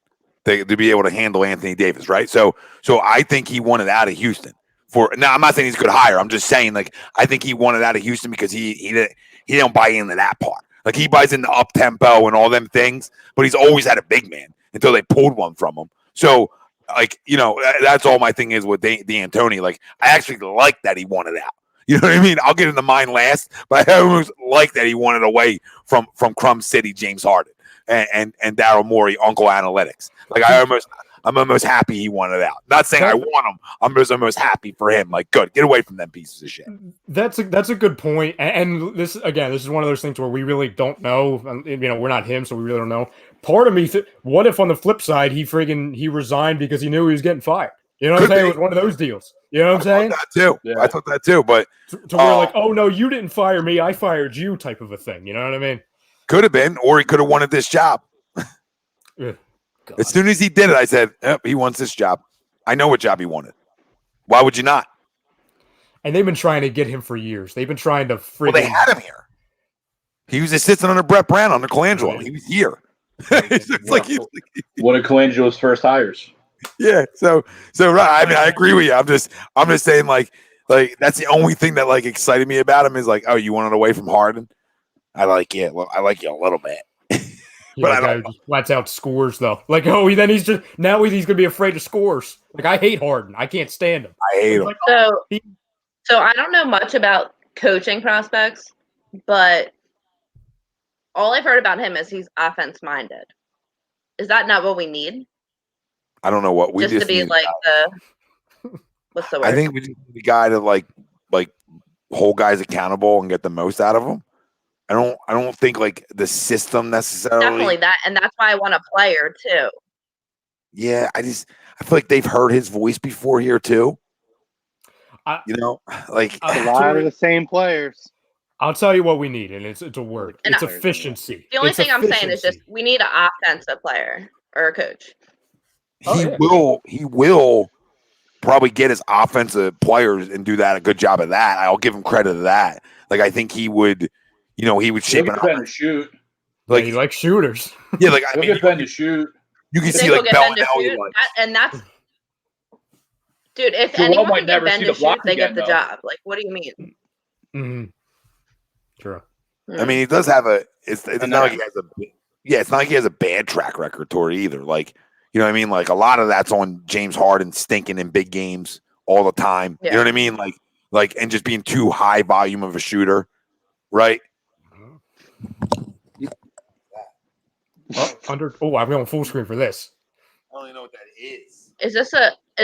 to be able to handle Anthony Davis, right? So I think he wanted out of Houston. Now, I'm not saying he's a good hire. I'm just saying, I think he wanted out of Houston because he don't buy into that part. He buys into up tempo and all them things, but he's always had a big man until they pulled one from him. So, that's all my thing is with D'Antoni. I actually like that he wanted out. You know what I mean? I'll get into mine last, but I almost like that he wanted away from Crumb City, James Harden, and Daryl Morey, Uncle Analytics. Like I'm almost happy he wanted out. Not saying I want him. I'm just almost happy for him. Like, good, get away from them pieces of shit. That's a good point. And this is one of those things where we really don't know. You know, we're not him, so we really don't know. Part of me, what if on the flip side he resigned because he knew he was getting fired? You know what I'm saying? It was one of those deals. You know what I'm saying? That too. Yeah. I thought that too. But to where like, oh no, you didn't fire me, I fired you, type of a thing. You know what I mean? Could have been, or he could have wanted this job. As soon as he did it, I said, he wants this job. I know what job he wanted. Why would you not? And they've been trying to get him for years. They've been trying to Well, they had him here. He was assistant under Brett Brown, under Colangelo. Right. He was here. One of Colangelo's first hires. Yeah. So right. I mean, I agree with you. I'm just saying, like that's the only thing that like excited me about him is like, oh, you wanted away from Harden? I like you. Well, I like you a little bit. But I don't just flats out scores though. Like, oh, then he's gonna be afraid of scores. Like, I hate Harden. I can't stand him. I hate him. Like, so I don't know much about coaching prospects, but all I've heard about him is he's offense minded. Is that not what we need? I don't know what we just to be like what's the word? I think we need the guy to like hold guys accountable and get the most out of them. I don't think like the system necessarily. Definitely that, and that's why I want a player too. Yeah, I feel like they've heard his voice before here too. You know, like a lot of the same players. I'll tell you what we need, and it's a word. It's efficiency. The only thing I'm saying is just we need an offensive player or a coach. He will probably get his offensive players and do that a good job of that. I'll give him credit to that. Like, I think he would, he would shape it up. To shoot. Like, he likes shooters. Yeah, like I mean, get Ben to shoot. You can see like Bellinelli, and that's dude. If anyone can get Ben to shoot, they get the job. Like, what do you mean? Mm-hmm. True. I mean, he does have it's not like he has it's not like he has a bad track record toward either. Like, you know what I mean? Like, a lot of that's on James Harden stinking in big games all the time. Yeah. You know what I mean? Like, and just being too high volume of a shooter, right? I'm going full screen for this. I don't even know what that is. Is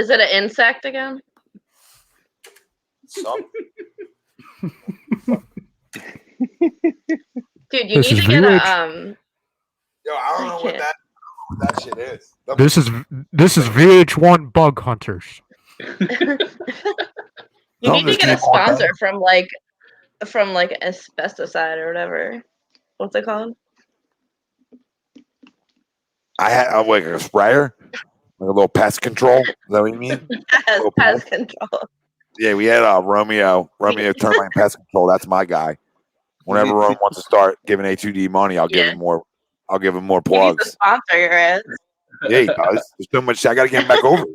it an insect again? Dude, you need to get a Yo, I don't know what that shit is. This is VH1 Bug Hunters. You need to get a sponsor from asbesticide or whatever. What's it called? I had like a sprayer, like a little pest control. Is that what you mean? Pest control. Yeah, we had Romeo Termite Pest Control. That's my guy. Whenever Rome wants to start giving A2D money, I'll give him more. I'll give him more plugs. He's a sponsor, your ass. Yeah, he does. There's so much. I got to get him back over here.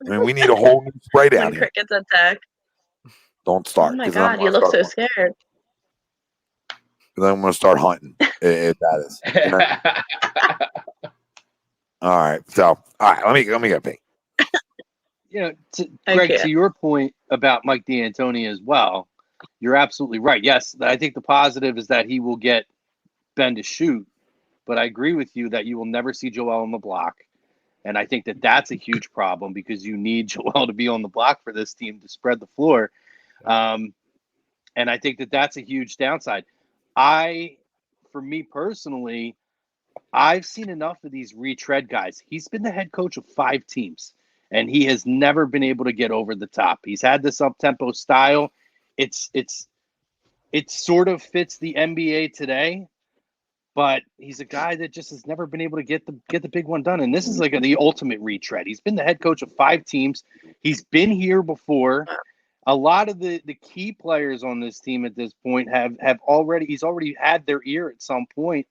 I mean, we need a whole new spray down when here. Crickets attack. Don't start. Oh my god, you look so scared. Then I'm going to start hunting. If that is. All right. So, all right. Let me get a pick. Greg, to your point about Mike D'Antoni as well, you're absolutely right. Yes, I think the positive is that he will get Ben to shoot, but I agree with you that you will never see Joel on the block, and I think that that's a huge problem because you need Joel to be on the block for this team to spread the floor, and I think that that's a huge downside. For me personally, I've seen enough of these retread guys. He's been the head coach of 5 teams. And he has never been able to get over the top. He's had this up-tempo style. It sort of fits the NBA today, but he's a guy that just has never been able to get the big one done. And this is like the ultimate retread. He's been the head coach of 5 teams. He's been here before. A lot of the key players on this team at this point he's already had their ear at some point.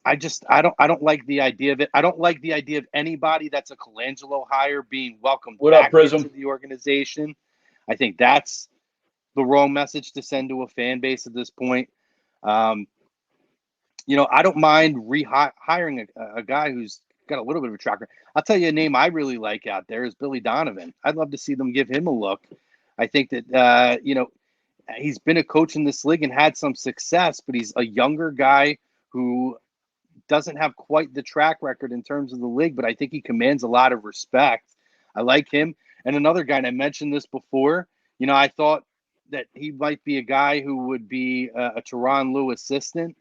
I don't like the idea of it. I don't like the idea of anybody that's a Colangelo hire being welcomed back into the organization. I think that's the wrong message to send to a fan base at this point. I don't mind hiring a guy who's got a little bit of a track record. I'll tell you a name I really like out there is Billy Donovan. I'd love to see them give him a look. I think that, he's been a coach in this league and had some success, but he's a younger guy who doesn't have quite the track record in terms of the league, but I think he commands a lot of respect. I like him. And another guy, and I mentioned this before, I thought that he might be a guy who would be a Tyronn Lue assistant,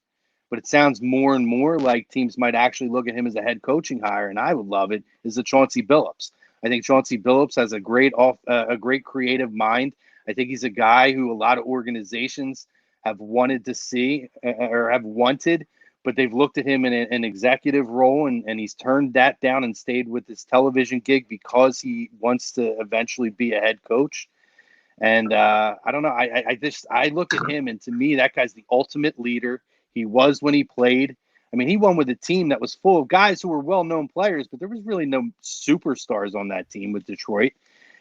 but it sounds more and more like teams might actually look at him as a head coaching hire, and I would love it, is the Chauncey Billups. I think Chauncey Billups has a great creative mind. I think he's a guy who a lot of organizations have wanted to see or have wanted, but they've looked at him in an executive role, and he's turned that down and stayed with his television gig because he wants to eventually be a head coach. And I don't know. I look at him, and to me, that guy's the ultimate leader. He was when he played. I mean, he won with a team that was full of guys who were well-known players, but there was really no superstars on that team with Detroit.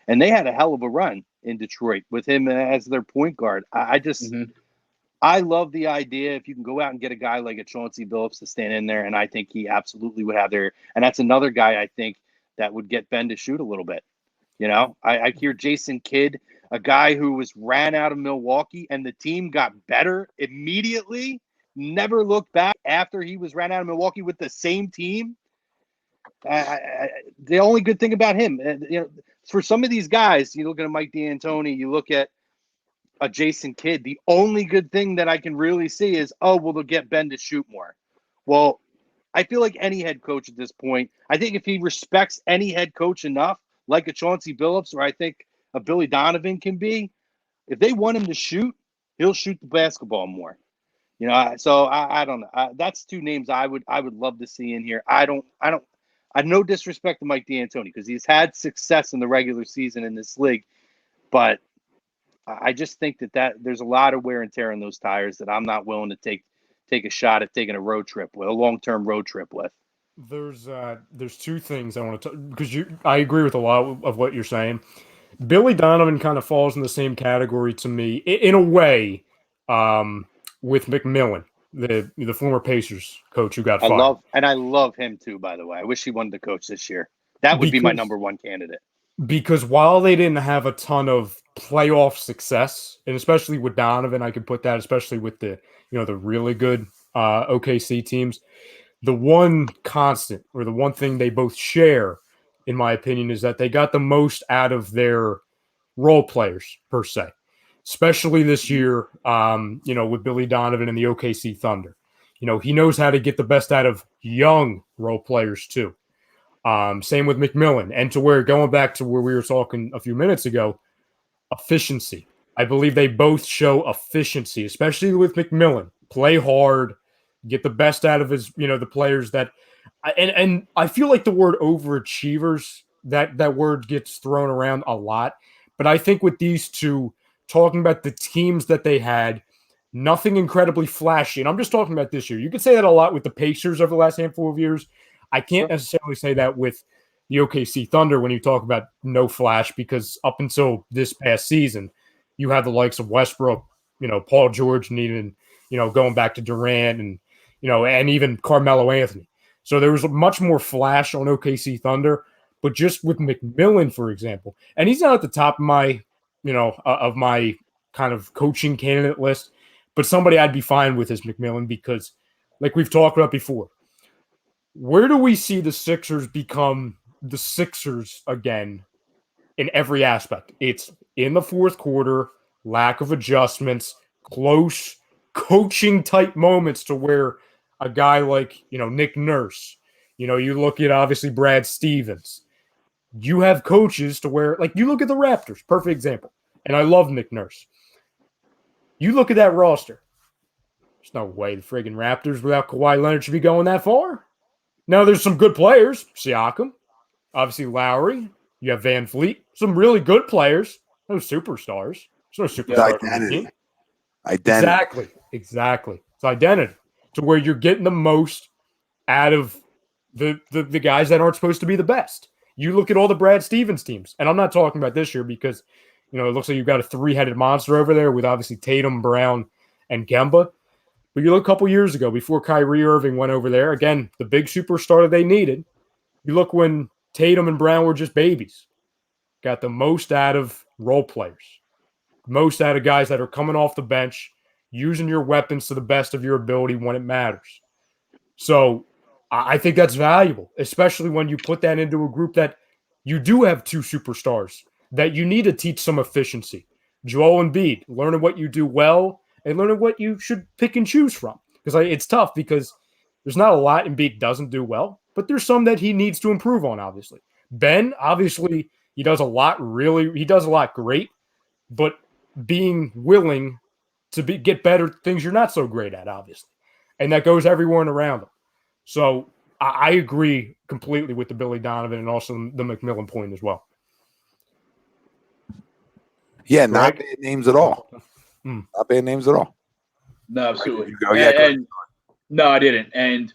And they had a hell of a run in Detroit with him as their point guard. I love the idea if you can go out and get a guy like a Chauncey Billups to stand in there, and I think he absolutely would have there. And that's another guy I think that would get Ben to shoot a little bit. I hear Jason Kidd, a guy who was ran out of Milwaukee, and the team got better immediately, never looked back after he was ran out of Milwaukee with the same team. The only good thing about him, for some of these guys, you look at a Mike D'Antoni, you look at a Jason Kidd, the only good thing that I can really see is, they'll get Ben to shoot more. Well, I feel like any head coach at this point, I think if he respects any head coach enough, like a Chauncey Billups, or I think a Billy Donovan can be, if they want him to shoot, he'll shoot the basketball more. So I don't know. That's two names I would love to see in here. I no disrespect to Mike D'Antoni because he's had success in the regular season in this league, but I just think that there's a lot of wear and tear in those tires that I'm not willing to take a shot at taking a long-term road trip with. There's two things I want to because I agree with a lot of what you're saying. Billy Donovan kind of falls in the same category to me in a way with McMillan, the former Pacers coach who got fired. I love him too, by the way. I wish he wanted to coach this year. That would be my number one candidate. Because while they didn't have a ton of playoff success, and especially with Donovan, I could put that, especially with the really good OKC teams, the one constant or the one thing they both share, in my opinion, is that they got the most out of their role players per se, especially this year, with Billy Donovan and the OKC Thunder. He knows how to get the best out of young role players too. Same with McMillan, and going back to where we were talking a few minutes ago, efficiency. I believe they both show efficiency, especially with McMillan. Play hard, get the best out of his, the players that, and I feel like the word overachievers, that word gets thrown around a lot. But I think with these two, talking about the teams that they had, nothing incredibly flashy. And I'm just talking about this year. You could say that a lot with the Pacers over the last handful of years. I can't necessarily say that with the OKC Thunder when you talk about no flash, because up until this past season, you had the likes of Westbrook, Paul George, and even, going back to Durant and, and even Carmelo Anthony. So there was much more flash on OKC Thunder, but just with McMillan, for example, and he's not at the top of my, of my kind of coaching candidate list, but somebody I'd be fine with is McMillan because, like we've talked about before, where do we see the Sixers become the Sixers again in every aspect? It's in the fourth quarter, lack of adjustments, close coaching type moments to where a guy like, Nick Nurse, you look at obviously Brad Stevens. You have coaches to where, like, you look at the Raptors, perfect example. And I love Nick Nurse. You look at that roster. There's no way the friggin' Raptors without Kawhi Leonard should be going that far. Now, there's some good players. Siakam, obviously Lowry. You have Van Fleet. Some really good players. No superstars. There's no superstars. Identity. Exactly. It's identity. To where you're getting the most out of the guys that aren't supposed to be the best. You look at all the Brad Stevens teams, and I'm not talking about this year because, it looks like you've got a three-headed monster over there with obviously Tatum, Brown, and Kemba. But you look a couple years ago before Kyrie Irving went over there, again, the big superstar that they needed. You look when Tatum and Brown were just babies. Got the most out of role players. most out of guys that are coming off the bench, using your weapons to the best of your ability when it matters. So I think that's valuable, especially when you put that into a group that you do have two superstars that you need to teach some efficiency. Joel Embiid, learning what you do well and learning what you should pick and choose from. Because it's tough because there's not a lot Embiid doesn't do well, but there's some that he needs to improve on, obviously. Ben, obviously, he does a lot great, but being willing to get better things you're not so great at, obviously. And that goes everyone around him. So I agree completely with the Billy Donovan and also the McMillan point as well. Yeah, not bad names at all. Not bad names at all. No, absolutely. No, I didn't. And,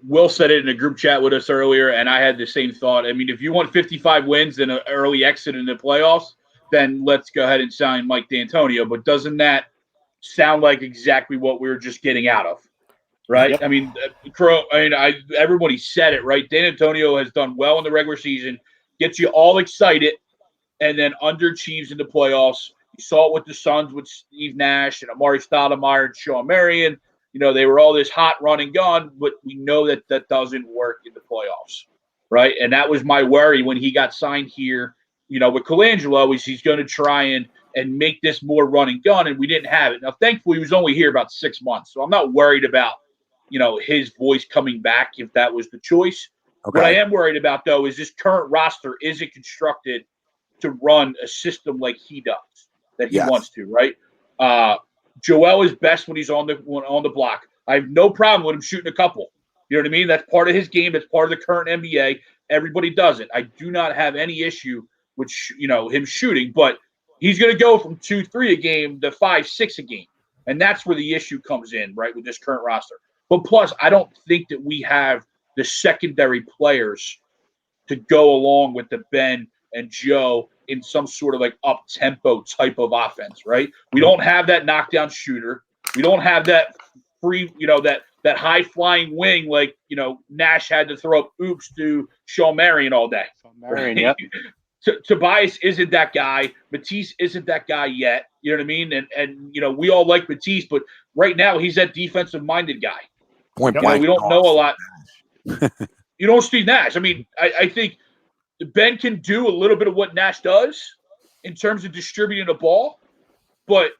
Will said it in a group chat with us earlier, and I had the same thought. I mean, if you want 55 wins and an early exit in the playoffs, then let's go ahead and sign Mike D'Antonio. But doesn't that sound like exactly what we were just getting out of? Right? Yep. I mean, everybody said it, right? D'Antonio has done well in the regular season, gets you all excited, and then underachieves in the playoffs. You saw it with the Suns with Steve Nash and Amari Stoudemire and Sean Marion. They were all this hot run and gun, but we know that doesn't work in the playoffs, right? And that was my worry when he got signed here, with Colangelo, is he's going to try and make this more run and gun, and we didn't have it. Now, thankfully, he was only here about 6 months, so I'm not worried about his voice coming back if that was the choice. Okay. What I am worried about, though, is this current roster isn't constructed to run a system like he does, that he wants to, right? Joel is best when he's on the block. I have no problem with him shooting a couple. You know what I mean? That's part of his game. That's part of the current NBA. Everybody does it. I do not have any issue with him shooting, but he's going to go from 2-3 a game to 5-6 a game. And that's where the issue comes in, right, with this current roster. But plus, I don't think that we have the secondary players to go along with the Ben and Joe in some sort of like up-tempo type of offense, right? We don't have that knockdown shooter. We don't have that free, that high-flying wing like, Nash had to throw up oops to Sean Marion all day. Marion, yep. Tobias isn't that guy. Matisse isn't that guy yet. You know what I mean? And we all like Matisse, but right now he's that defensive-minded guy. Point blank. We don't know a lot. You don't see Nash. I mean, I think Ben can do a little bit of what Nash does in terms of distributing the ball, but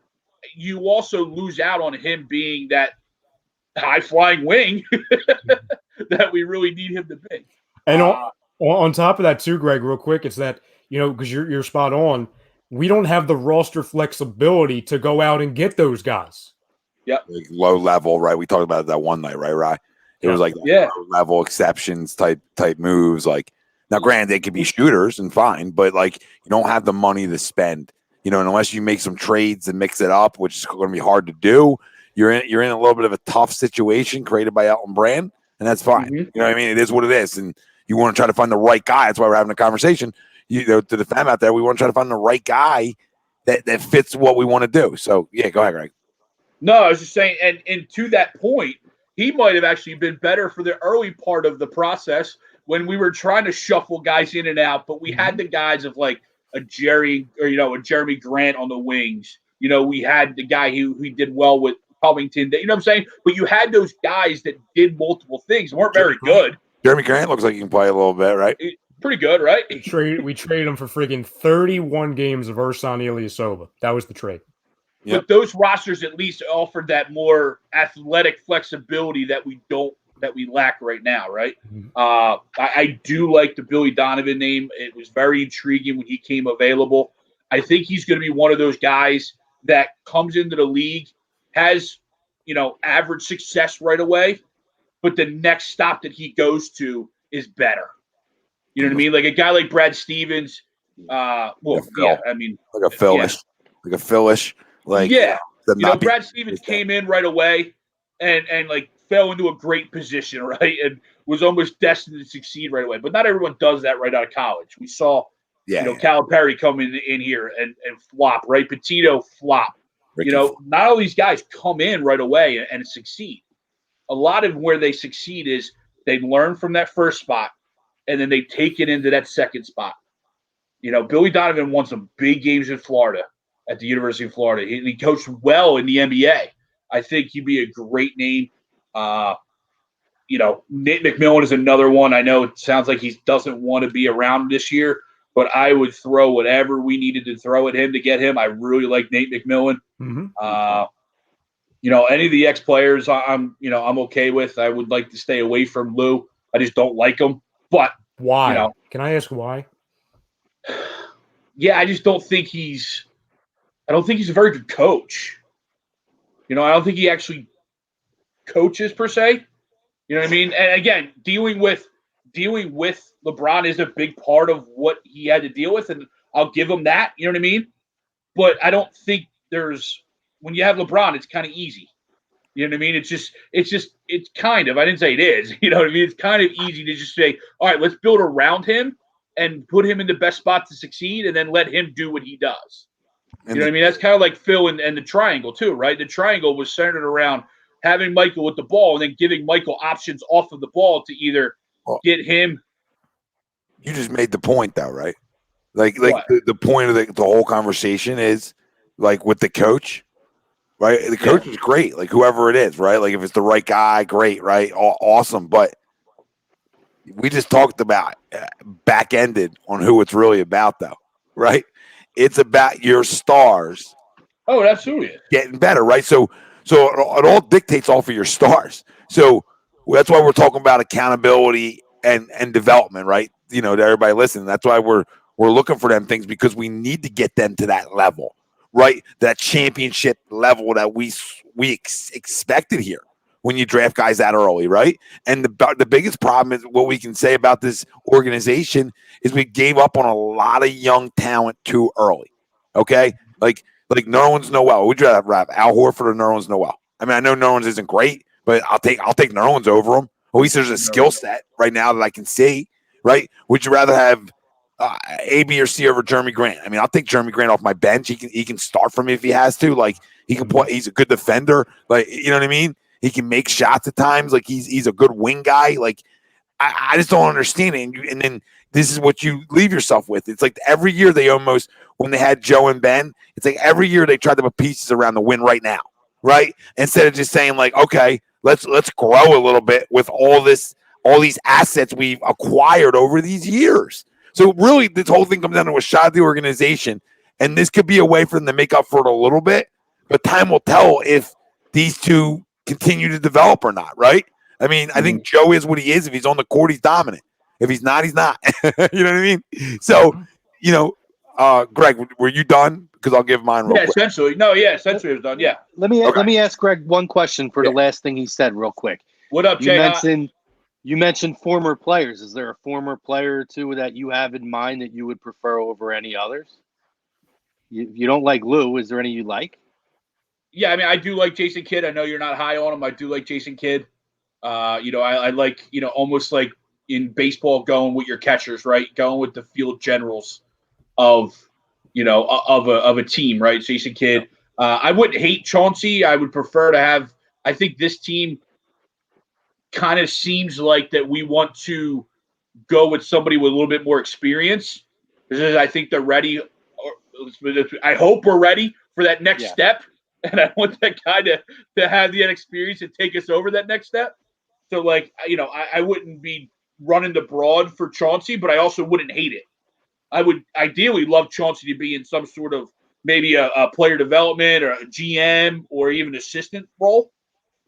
you also lose out on him being that high-flying wing that we really need him to be. And on top of that too, Greg, real quick, it's that, because you're spot on, we don't have the roster flexibility to go out and get those guys. Yep. Like low level, right? We talked about it that one night, right? It was like low level exceptions type moves. Like, now granted, they could be shooters and fine, but like you don't have the money to spend, and unless you make some trades and mix it up, which is going to be hard to do. You're in a little bit of a tough situation created by Elton Brand, and that's fine. You know what I mean? It is what it is, and you want to try to find the right guy. That's why we're having a conversation. To the fam out there, we want to try to find the right guy that fits what we want to do. So yeah, go ahead, Greg. No, I was just saying, and to that point, he might have actually been better for the early part of the process when we were trying to shuffle guys in and out, but we had the guys of like a Jerry or a Jeremy Grant on the wings. We had the guy who did well with Covington. You know what I'm saying? But you had those guys that did multiple things, weren't very good. Jeremy Grant looks like he can play a little bit, right? Pretty good, right? We traded him for freaking 31 games of Ersan Ilyasova. That was the trade. Yep. But those rosters at least offered that more athletic flexibility that we lack right now, right? I do like the Billy Donovan name. It was very intriguing when he came available. I think he's going to be one of those guys that comes into the league, has average success right away, but the next stop that he goes to is better. You know what I mean? Like a guy like Brad Stevens. I mean, like a Phillish, Brad Stevens came in right away and like fell into a great position, right? And was almost destined to succeed right away. But not everyone does that right out of college. We saw, Calipari come in here and flop, right? Petito flop. Not all these guys come in right away and succeed. A lot of where they succeed is they learn from that first spot and then they take it into that second spot. Billy Donovan won some big games in Florida. at the University of Florida. He coached well in the NBA. I think he'd be a great name. Nate McMillan is another one. I know it sounds like he doesn't want to be around this year, but I would throw whatever we needed to throw at him to get him. I really like Nate McMillan. Any of the ex-players I'm okay with. I would like to stay away from Lou. I just don't like him. But why? Can I ask why? Yeah, I just don't think he's a very good coach. I don't think he actually coaches per se. You know what I mean? And again, dealing with LeBron is a big part of what he had to deal with, and I'll give him that. You know what I mean? But I don't think when you have LeBron, it's kind of easy. You know what I mean? It's kind of, I didn't say it is, you know what I mean? It's kind of easy to just say, all right, let's build around him and put him in the best spot to succeed and then let him do what he does. You know what I mean? That's kind of like Phil and the triangle too, right? The triangle was centered around having Michael with the ball and then giving Michael options off of the ball to either get him. You just made the point though, right? Like the point of the whole conversation is like with the coach, right? The coach is great, like whoever it is, right? Like if it's the right guy, great, right? Awesome. But we just talked about back-ended on who it's really about though, right? It's about your stars. Oh, it absolutely is. Getting better, right? So it all dictates off of your stars. So that's why we're talking about accountability and development, right? To everybody listening. That's why we're looking for them things, because we need to get them to that level, right? That championship level that we expected here when you draft guys that early, right? And the biggest problem is what we can say about this organization is we gave up on a lot of young talent too early. Okay, like Nerlens Noel. Would you rather have Al Horford or Nerlens Noel? I mean, I know Nerlens isn't great, but I'll take Nerlens over him. At least there's a skill set right now that I can see. Right? Would you rather have A, B, or C over Jeremy Grant? I mean, I'll take Jeremy Grant off my bench. He can start for me if he has to. Like he can play. He's a good defender. Like you know what I mean. He can make shots at times. Like he's a good wing guy. Like I just don't understand it. And then this is what you leave yourself with. It's like every year when they had Joe and Ben, it's like every year they tried to put pieces around the win right now, right? Instead of just saying like, okay, let's grow a little bit with all these assets we've acquired over these years. So really, this whole thing comes down to a shot of the organization, and this could be a way for them to make up for it a little bit. But time will tell if these two continue to develop or not, right? I mean, I think Joe is what he is. If he's on the court, he's dominant. If he's not, he's not. You know what I mean? So, Greg, were you done? Because I'll give mine real quick. Essentially. No, essentially it was done. Yeah. Let me ask Greg one question for the last thing he said real quick. What up, Jay? You mentioned former players. Is there a former player or two that you have in mind that you would prefer over any others? You don't like Lou. Is there any you like? Yeah, I mean, I do like Jason Kidd. I know you're not high on him. I do like Jason Kidd. I like, almost like in baseball going with your catchers, right? Going with the field generals of a team, right? Jason Kidd. I wouldn't hate Chauncey. I would prefer to have – I think this team kind of seems like that we want to go with somebody with a little bit more experience. Because I think they're ready. I hope we're ready for that next step. And I want that guy to have the experience and take us over that next step. So, like, I wouldn't be running the broad for Chauncey, but I also wouldn't hate it. I would ideally love Chauncey to be in some sort of maybe a player development or a GM or even assistant role.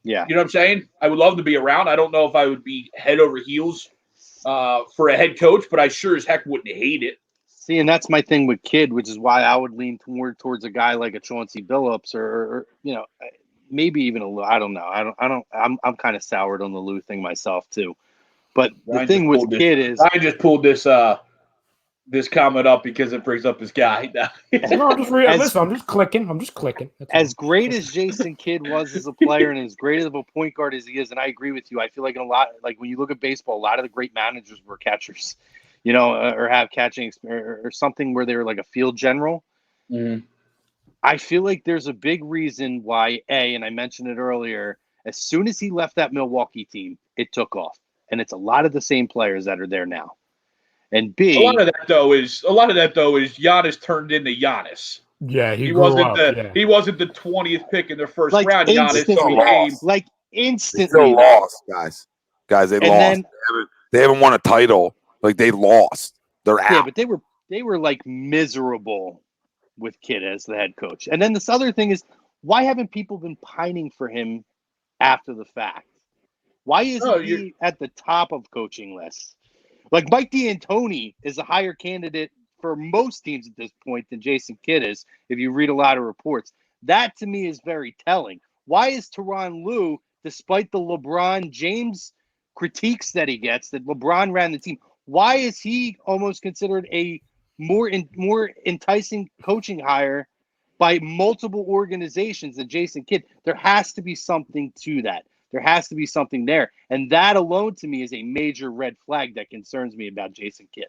Yeah. You know what I'm saying? I would love to be around. I don't know if I would be head over heels for a head coach, but I sure as heck wouldn't hate it. See, and that's my thing with Kidd, which is why I would lean towards a guy like a Chauncey Billups or maybe even a Lou. I don't know. I'm kind of soured on the Lou thing myself too. But the thing with Kidd is I just pulled this comment up because it brings up this guy. No, I'm just clicking. That's as great as Jason Kidd was as a player and as great of a point guard as he is, and I agree with you. I feel like when you look at baseball, a lot of the great managers were catchers. Or have catching or something where they were like a field general. Mm-hmm. I feel like there's a big reason why, and I mentioned it earlier, as soon as he left that Milwaukee team, it took off. And it's a lot of the same players that are there now. And B, a lot of that though is Giannis turned into Giannis. Yeah, he wasn't the 20th pick in their first round. Giannis became They still lost, guys. They lost. They haven't won a title. Like, they lost. They're out. Yeah, but they were like miserable with Kidd as the head coach. And then this other thing is, why haven't people been pining for him after the fact? Why isn't he at the top of coaching lists? Like, Mike D'Antoni is a higher candidate for most teams at this point than Jason Kidd is, if you read a lot of reports. That, to me, is very telling. Why is Tyronn Lue, despite the LeBron James critiques that he gets, that LeBron ran the team, why is he almost considered a more enticing coaching hire by multiple organizations than Jason Kidd? There has to be something to that. There has to be something there. And that alone, to me, is a major red flag that concerns me about Jason Kidd.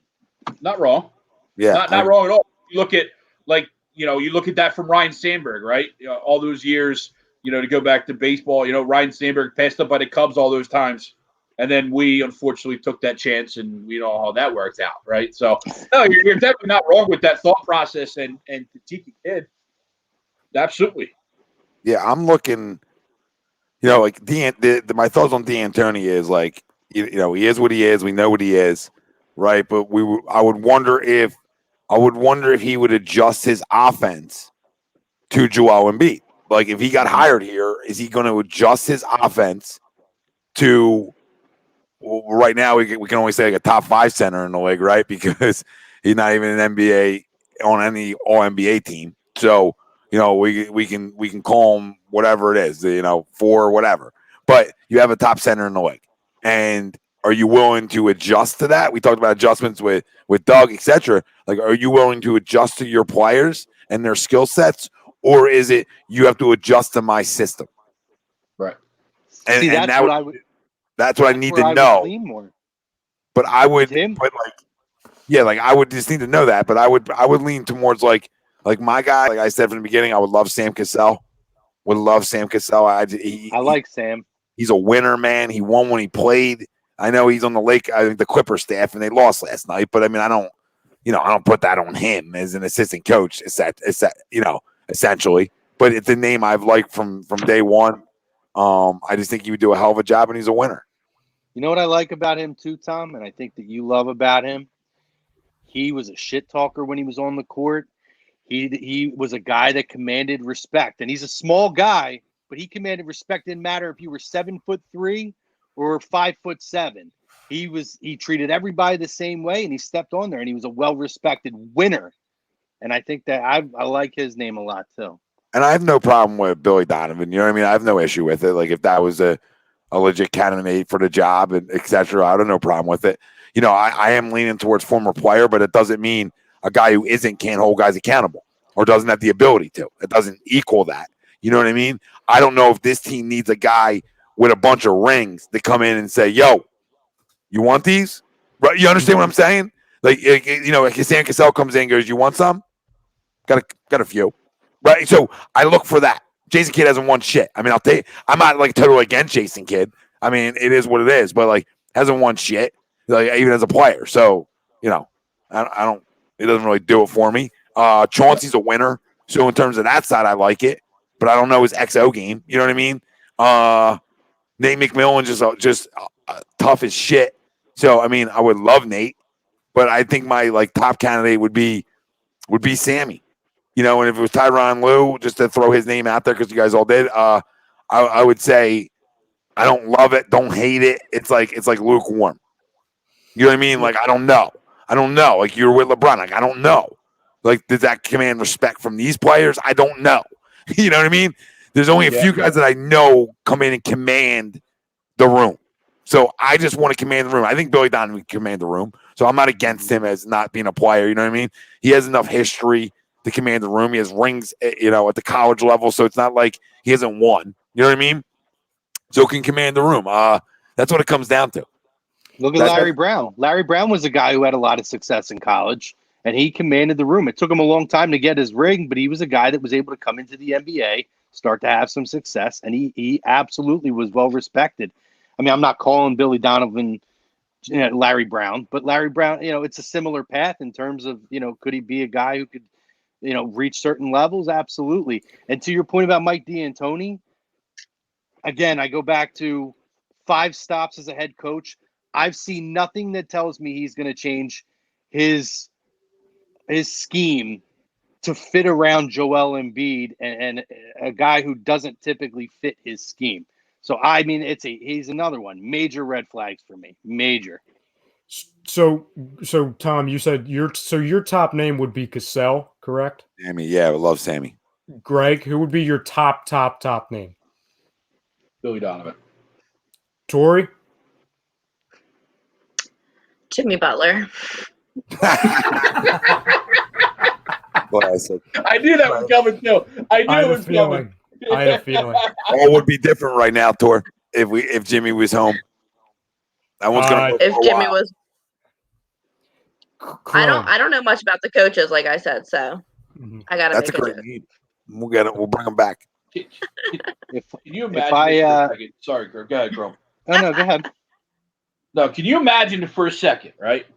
Not wrong. Yeah. Not wrong at all. You look at, you look at that from Ryan Sandberg, right? All those years, to go back to baseball, Ryan Sandberg passed up by the Cubs all those times. And then we unfortunately took that chance, and we know how that worked out, right? So, no, you're definitely not wrong with that thought process and critiquing Kidd. Absolutely. Yeah, I'm looking. Like my thoughts on D'Antoni is like, he is what he is. We know what he is, right? But I would wonder if he would adjust his offense to Joel Embiid. Like, if he got hired here, is he going to adjust his offense to? Well, right now we can only say like a top 5 center in the league, right? Because he's not even an NBA on any All NBA team. So we can call him whatever it is, 4 whatever. But you have a top center in the league, and are you willing to adjust to that? We talked about adjustments with Doug, etc. Like, are you willing to adjust to your players and their skill sets, or is it you have to adjust to my system? Right. And, See, that's and what I would. That's what I need to know. But I would, I would just need to know that. But I would lean towards like my guy. Like I said from the beginning, I would love Sam Cassell. Would love Sam Cassell. I like Sam. He's a winner, man. He won when he played. I know he's on the Clipper staff, and they lost last night. But I mean, I don't put that on him as an assistant coach. Essentially. But it's a name I've liked from day one. I just think he would do a hell of a job, and he's a winner. You know what I like about him too, Tom, and I think that you love about him? He was a shit talker when he was on the court. He was a guy that commanded respect, and he's a small guy, but he commanded respect. Didn't matter if you were 7'3" or 5'7". He treated everybody the same way, and he stepped on there, and he was a well-respected winner. And I think that I like his name a lot too. And I have no problem with Billy Donovan. You know what I mean? I have no issue with it. Like, if that was a legit candidate for the job and et cetera, I have no problem with it. I am leaning towards former player, but it doesn't mean a guy who can't hold guys accountable or doesn't have the ability to. It doesn't equal that. You know what I mean? I don't know if this team needs a guy with a bunch of rings to come in and say, yo, you want these? Right? You understand what I'm saying? Like, Sam Cassell comes in and goes, you want some? Got a few. Right? So I look for that. Jason Kidd hasn't won shit. I mean, I'm not like totally against Jason Kidd. I mean, it is what it is, but like, hasn't won shit, like, even as a player. So, I don't, it doesn't really do it for me. Chauncey's a winner. So in terms of that side, I like it, but I don't know his XO game. You know what I mean? Nate McMillan just tough as shit. So, I mean, I would love Nate, but I think my like top candidate would be Sammy. And if it was Tyronn Lue, just to throw his name out there because you guys all did, I would say I don't love it, don't hate it. It's like lukewarm. You know what I mean? Like, I don't know. Like, you're with LeBron. Like, I don't know. Like, does that command respect from these players? I don't know. You know what I mean? There's only a few guys that I know come in and command the room. So I just want to command the room. I think Billy Donovan can command the room. So I'm not against him as not being a player. You know what I mean? He has enough history to command the room. He has rings, at the college level. So it's not like he hasn't won. You know what I mean? So can command the room. That's what it comes down to. Look at Larry Brown. Larry Brown was a guy who had a lot of success in college, and he commanded the room. It took him a long time to get his ring, but he was a guy that was able to come into the NBA, start to have some success, and he absolutely was well respected. I mean, I'm not calling Billy Donovan Larry Brown, but Larry Brown, it's a similar path in terms of, could he be a guy who could reach certain levels? Absolutely. And to your point about Mike D'Antoni, again, I go back to 5 stops as a head coach. I've seen nothing that tells me he's going to change his scheme to fit around Joel Embiid and a guy who doesn't typically fit his scheme. So, I mean, he's another one. Major red flags for me. Major. So Tom, you said your top name would be Cassell, correct? Sammy, yeah, I love Sammy. Greg, who would be your top name? Billy Donovan. Tori? Jimmy Butler. I knew that was coming too. I knew it was coming. I had a feeling. All would be different right now, Tor, if Jimmy was home. That one's gonna if Jimmy was. I don't know much about the coaches, like I said, so I gotta. That's a great need. We'll bring them back. Can you imagine? Sorry, go ahead, Chrome. No, go ahead. No, can you imagine for a second, right?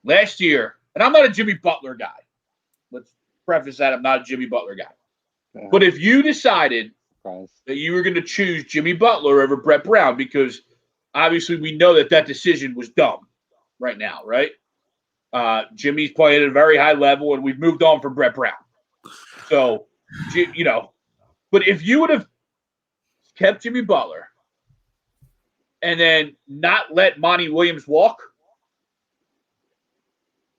Last year, and I'm not a Jimmy Butler guy. Let's preface that I'm not a Jimmy Butler guy. But if you decided that you were going to choose Jimmy Butler over Brett Brown, because obviously we know that decision was dumb right now, right? Jimmy's playing at a very high level, and we've moved on from Brett Brown. So, but if you would have kept Jimmy Butler and then not let Monty Williams walk,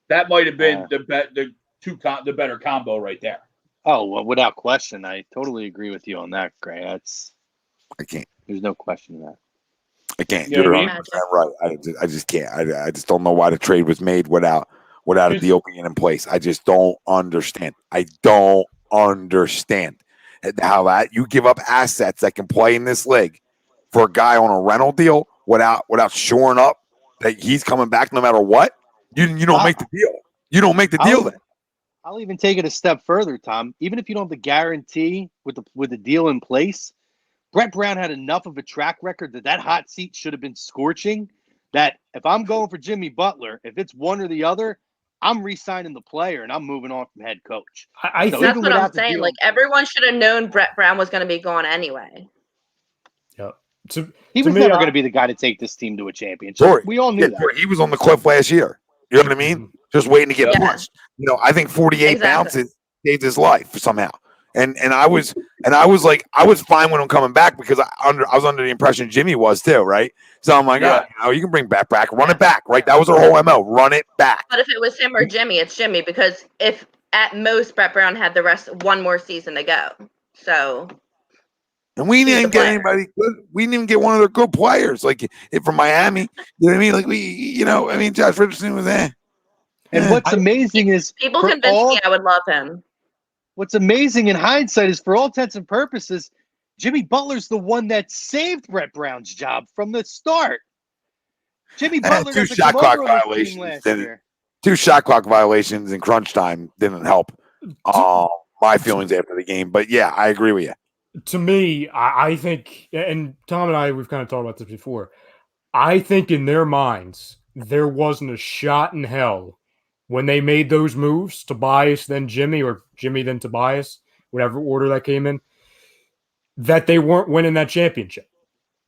that might have been the better combo right there. Oh, well, without question. I totally agree with you on that, Gray. I can't. There's no question in that. I can't. You're 100% right. I just can't. I just don't know why the trade was made without a deal being in place. I just don't understand. I don't understand how that you give up assets that can play in this league for a guy on a rental deal without shoring up that he's coming back no matter what. You don't make the deal. You don't make the deal then. I'll even take it a step further, Tom. Even if you don't have the guarantee with the deal in place, Brett Brown had enough of a track record that hot seat should have been scorching. That if I'm going for Jimmy Butler, if it's one or the other, I'm re-signing the player and I'm moving on from head coach. That's what I'm saying. Like everyone should have known Brett Brown was going to be gone anyway. Yep. He was never going to be the guy to take this team to a championship. We all knew that. He was on the cliff last year. You know what I mean? Just waiting to get punched. I think 48 bounces saved his life somehow. And I was fine with him coming back because I was under the impression Jimmy was too, right? So I'm like, you can bring back, run it back, right? That was our whole MO, run it back. But if it was him or Jimmy, it's Jimmy because if at most Brett Brown had the rest one more season to go, so. And we didn't get anybody good. We didn't even get one of their good players, like from Miami. You know what I mean? Like Josh Richardson was there. And what's amazing is people convinced me I would love him. What's amazing in hindsight is, for all intents and purposes, Jimmy Butler's the one that saved Brett Brown's job from the start. Jimmy Butler two shot clock violations. Two shot clock violations in crunch time didn't help my feelings after the game. But yeah, I agree with you. To me, I think, and Tom and we've kind of talked about this before. I think in their minds, there wasn't a shot in hell when they made those moves, Tobias, then Jimmy, or Jimmy, then Tobias, whatever order that came in, that they weren't winning that championship.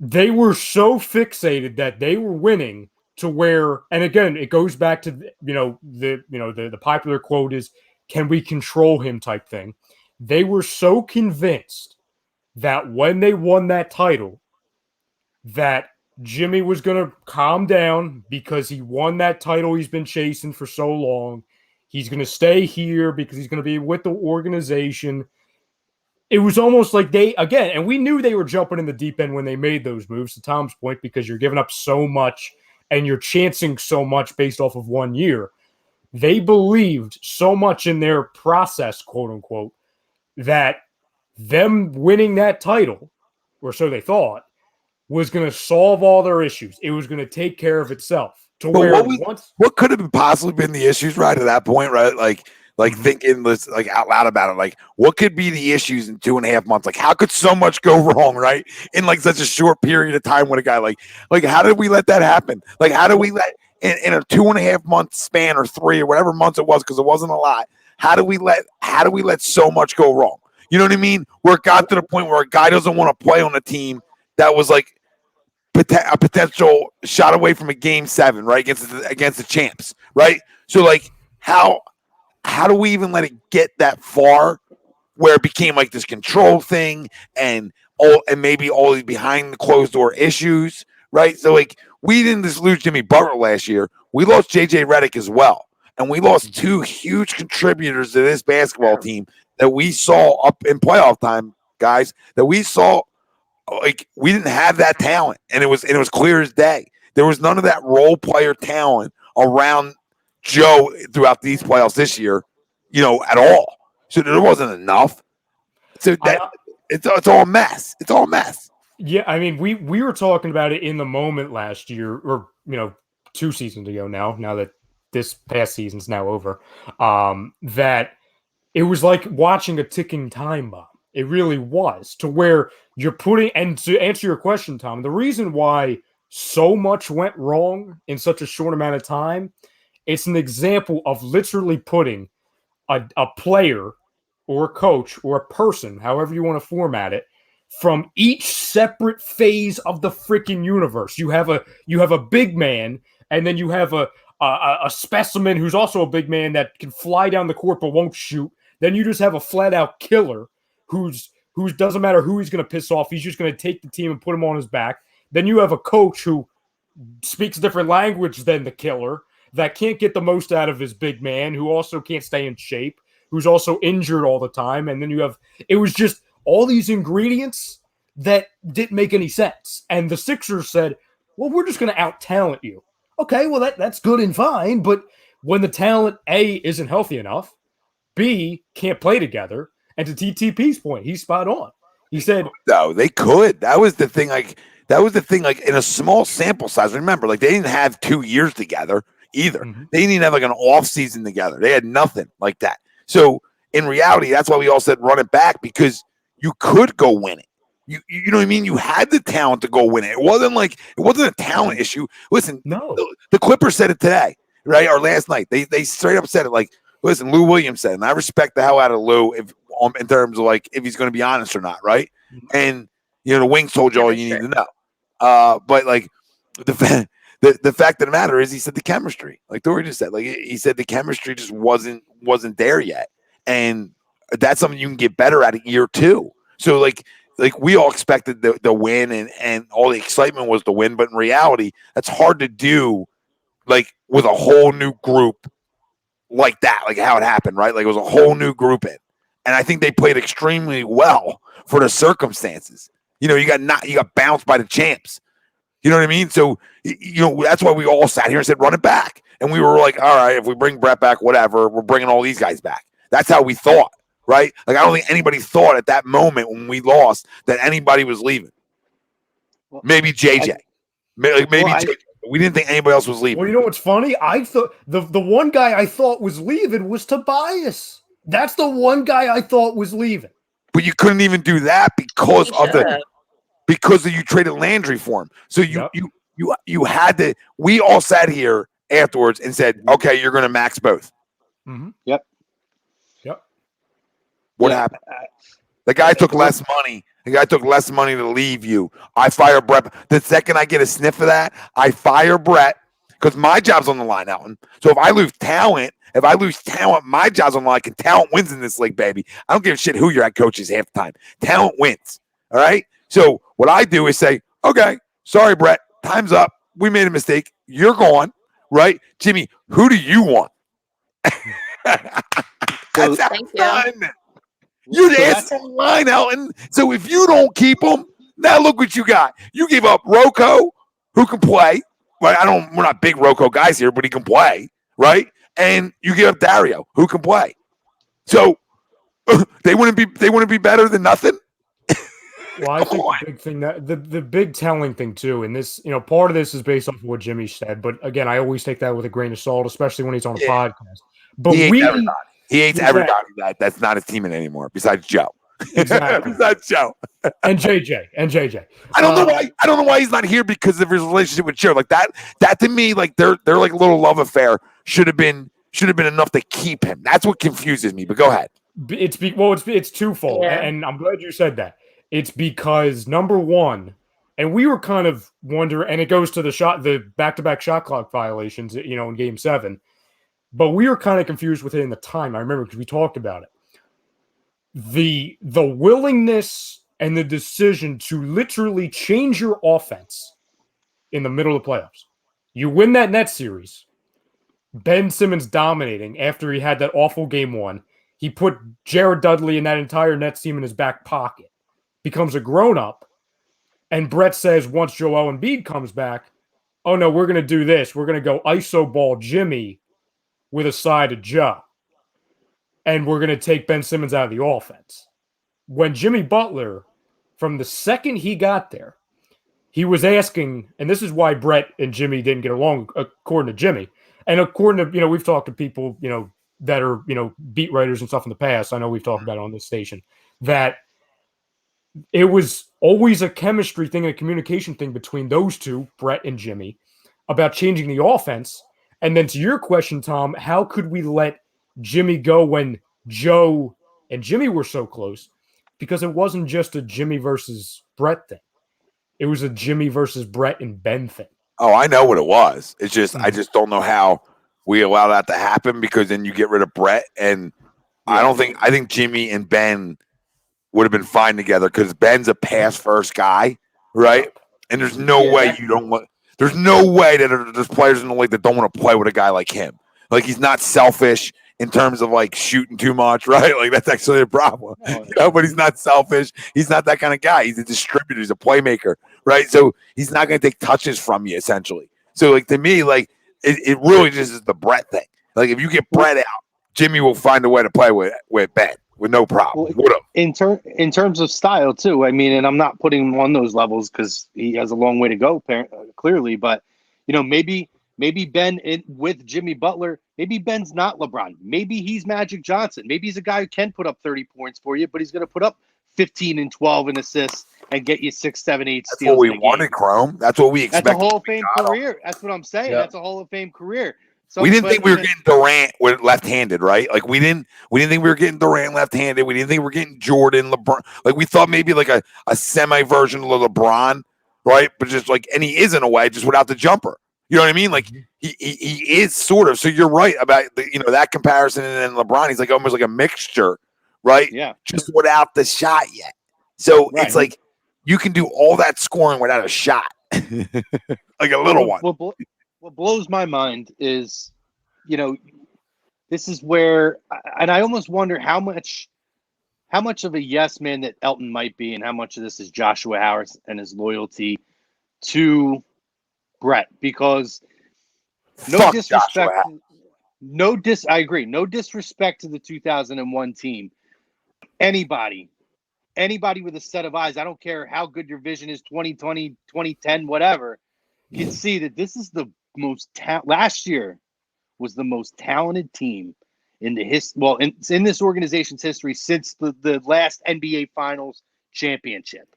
They were so fixated that they were winning to where, and again, it goes back to the popular quote is, "Can we control him?" type thing. They were so convinced that when they won that title, that Jimmy was going to calm down because he won that title he's been chasing for so long. He's going to stay here because he's going to be with the organization. It was almost like and we knew they were jumping in the deep end when they made those moves, to Tom's point, because you're giving up so much and you're chancing so much based off of 1 year. They believed so much in their process, quote unquote, that them winning that title, or so they thought, was going to solve all their issues. It was going to take care of itself. What could have possibly been the issues right at that point, right? Like thinking this like out loud about it. Like, what could be the issues in 2.5 months? Like, how could so much go wrong, right? In like such a short period of time with a guy like how did we let that happen? Like, how do we let in a 2.5 month span or 3 or whatever months it was, because it wasn't a lot. how do we let so much go wrong? You know what I mean? Where it got to the point where a guy doesn't want to play on a team that was like a potential shot away from a game 7, right? Against the champs, right? So like how do we even let it get that far where it became like this control thing and maybe all these behind the closed door issues, right? So like we didn't just lose Jimmy Butler last year. We lost JJ Redick as well. And we lost 2 huge contributors to this basketball team that we saw up in playoff time, guys, that we saw like we didn't have that talent. And it was clear as day. There was none of that role player talent around Joe throughout these playoffs this year, at all. So there wasn't enough. So that it's all a mess. It's all a mess. Yeah, I mean, we were talking about it in the moment last year, or 2 seasons ago now that this past season's now over, that it was like watching a ticking time bomb. It really was, to where you're putting, and to answer your question, Tom, the reason why so much went wrong in such a short amount of time, it's an example of literally putting a player or a coach or a person, however you want to format it, from each separate phase of the freaking universe. You have a big man, and then you have a specimen who's also a big man that can fly down the court but won't shoot. Then you just have a flat out killer who's doesn't matter who he's going to piss off. He's just going to take the team and put him on his back. Then you have a coach who speaks a different language than the killer, that can't get the most out of his big man, who also can't stay in shape, who's also injured all the time. And then it was just all these ingredients that didn't make any sense. And the Sixers said, well, we're just going to out-talent you. Okay, well, that's good and fine, but when the talent, A, isn't healthy enough, B, can't play together, and to TTP's point, he's spot on. He said, no, they could. That was the thing, like in a small sample size. Remember, like they didn't have 2 years together either. Mm-hmm. They didn't even have like an off season together. They had nothing like that. So in reality, that's why we all said run it back, because you could go win it. You know what I mean? You had the talent to go win it. It wasn't a talent issue. Listen, no, the Clippers said it today, right? Or last night. They straight up said it. Like, listen, Lou Williams said, and I respect the hell out of Lou in terms of like if he's going to be honest or not, right? And the Wings told you all you need to know. But like the fact of the matter is, he said the chemistry, like Dory just said, like he said the chemistry just wasn't there yet, and that's something you can get better at in year 2. So like we all expected the win and all the excitement was the win, but in reality, that's hard to do, like with a whole new group like that, like how it happened, right? Like it was a whole new group in, and I think they played extremely well for the circumstances. You got bounced by the champs. You know what I mean? So that's why we all sat here and said run it back, and we were like, all right, if we bring Brett back, whatever, we're bringing all these guys back. That's how we thought. Right? Like, I don't think anybody thought at that moment when we lost that anybody was leaving. Maybe JJ. Maybe JJ. We didn't think anybody else was leaving. Well, you know what's funny? I thought the one guy I thought was leaving was Tobias. That's the one guy I thought was leaving. But you couldn't even do that because you traded Landry for him. So you had to. We all sat here afterwards and said, okay, you're going to max both. Mm-hmm. Yep. What happened? The guy took less money. The guy took less money to leave you. I fire Brett. The second I get a sniff of that, I fire Brett because my job's on the line, Elton. So if I lose talent, my job's on the line. And talent wins in this league, baby. I don't give a shit who your head coach is half the time. Talent wins. All right? So what I do is say, okay, sorry, Brett. Time's up. We made a mistake. You're gone. Right? Jimmy, who do you want? That's how it's done. You're the ass on the line, Elton. So if you don't keep him, now look what you got. You gave up Rocco, who can play. Right? We're not big Rocco guys here, but he can play, right? And you give up Dario, who can play. So they wouldn't be better than nothing. Well, I think the big thing that the big telling thing too, and this, part of this is based off of what Jimmy said, but again, I always take that with a grain of salt, especially when he's on a podcast. But he hates everybody that's not his teammate anymore, besides Joe. Exactly. Besides Joe. and JJ. I don't know why he's not here because of his relationship with Joe. Like that to me, like their like little love affair should have been should have been enough to keep him. That's what confuses me. But go ahead. It's twofold, and I'm glad you said that. It's because number one, and we were kind of wondering, and it goes to the back-to-back shot clock violations, in Game 7. But we were kind of confused with it in the time. I remember because we talked about it. The willingness and the decision to literally change your offense in the middle of the playoffs. You win that Nets series. Ben Simmons dominating after he had that awful Game 1. He put Jared Dudley and that entire Nets team in his back pocket. Becomes a grown-up. And Brett says once Joel Embiid comes back, oh, no, we're going to do this. We're going to go iso ball Jimmy with a side of Joe. And we're going to take Ben Simmons out of the offense. When Jimmy Butler, from the second he got there, he was asking, and this is why Brett and Jimmy didn't get along, according to Jimmy. And according to, we've talked to people, that are, beat writers and stuff in the past. I know we've talked about it on this station, that it was always a chemistry thing and a communication thing between those two, Brett and Jimmy, about changing the offense. And then to your question, Tom, how could we let Jimmy go when Joe and Jimmy were so close? Because it wasn't just a Jimmy versus Brett thing. It was a Jimmy versus Brett and Ben thing. Oh, I know what it was. It's just I just don't know how we allow that to happen, because then you get rid of Brett, and I think Jimmy and Ben would have been fine together, because Ben's a pass first guy, right? And there's no way you don't want. There's no way that there's players in the league that don't want to play with a guy like him. Like, he's not selfish in terms of like shooting too much, right? Like, that's actually a problem. But he's not selfish. He's not that kind of guy. He's a distributor. He's a playmaker, right? So he's not going to take touches from you, essentially. So, like, to me, like, it really just is the Brett thing. Like, if you get Brett out, Jimmy will find a way to play with Ben with no problem. In terms of style, too, I mean, and I'm not putting him on those levels because he has a long way to go, clearly. But, maybe Ben with Jimmy Butler, maybe Ben's not LeBron. Maybe he's Magic Johnson. Maybe he's a guy who can put up 30 points for you, but he's going to put up 15 and 12 in assists and get you 6, 7, 8 steals. That's what we wanted, Chrome. That's what we expected. That's a Hall of Fame career. That's what I'm saying. Yep. That's a Hall of Fame career. So we didn't think we were getting Durant with left-handed, right? Like, we didn't think we were getting Durant left-handed. We didn't think we were getting Jordan, LeBron. Like, we thought maybe like a semi-version of LeBron, right? But just like, and he is in a way, just without the jumper. You know what I mean? Like, he is sort of. So you're right about that comparison. And then LeBron, he's like almost like a mixture, right? Yeah. Just without the shot yet. So it's like you can do all that scoring without a shot, like a little one. What blows my mind is, this is where, and I almost wonder how much of a yes man that Elton might be, and how much of this is Joshua Howard and his loyalty to Brett, because I agree. No disrespect to the 2001 team. Anybody with a set of eyes, I don't care how good your vision is, 2020, 2010, whatever, can see that this is the most last year was the most talented team in the in this organization's history since the last NBA Finals championship.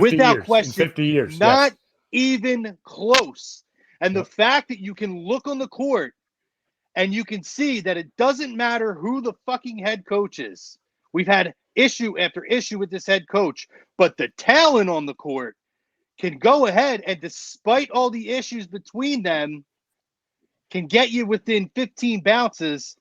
Without question, 50 years. Not even close. And the fact that you can look on the court and you can see that it doesn't matter who the fucking head coach is. We've had issue after issue with this head coach, but the talent on the court can go ahead and, despite all the issues between them, can get you within 15 bounces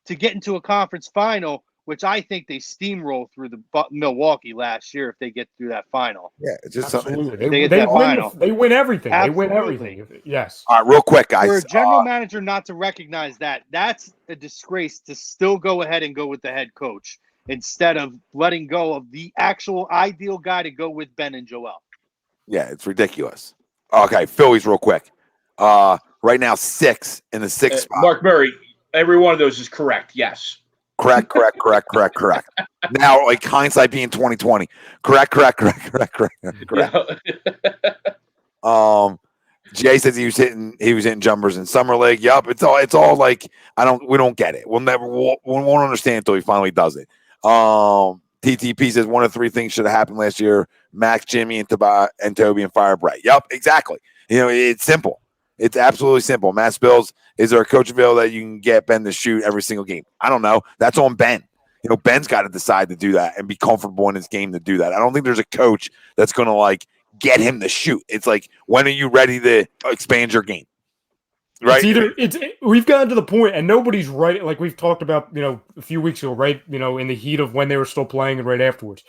to get into a conference final, which I think they steamroll through the Milwaukee last year if they get through that final. Yeah, it's just absolutely. They win everything. Absolutely. They win everything. Yes. All right, real quick, guys. For a general manager not to recognize that's a disgrace, to still go ahead and go with the head coach instead of letting go of the actual ideal guy to go with Ben and Joel. Yeah, it's ridiculous. Okay, Phillies real quick. Right now, 6 in the 6th spot. Mark Murray, every one of those is correct. Yes. Correct. Now, like, hindsight being 2020. Correct. Jay says he was hitting jumpers in summer league. Yup, it's all like we don't get it. We won't understand until he finally does it. TTP says one of 3 things should have happened last year: Max, Jimmy, and Toby, and fire Brett. Yup, exactly. It's simple. It's absolutely simple. Matt Spills, is there a coach available that you can get Ben to shoot every single game? I don't know. That's on Ben. You know, Ben's got to decide to do that and be comfortable in his game to do that. I don't think there's a coach that's going to like get him to shoot. It's like, when are you ready to expand your game? Right. We've gotten to the point, and nobody's right. Like we've talked about, a few weeks ago, right? In the heat of when they were still playing and right afterwards.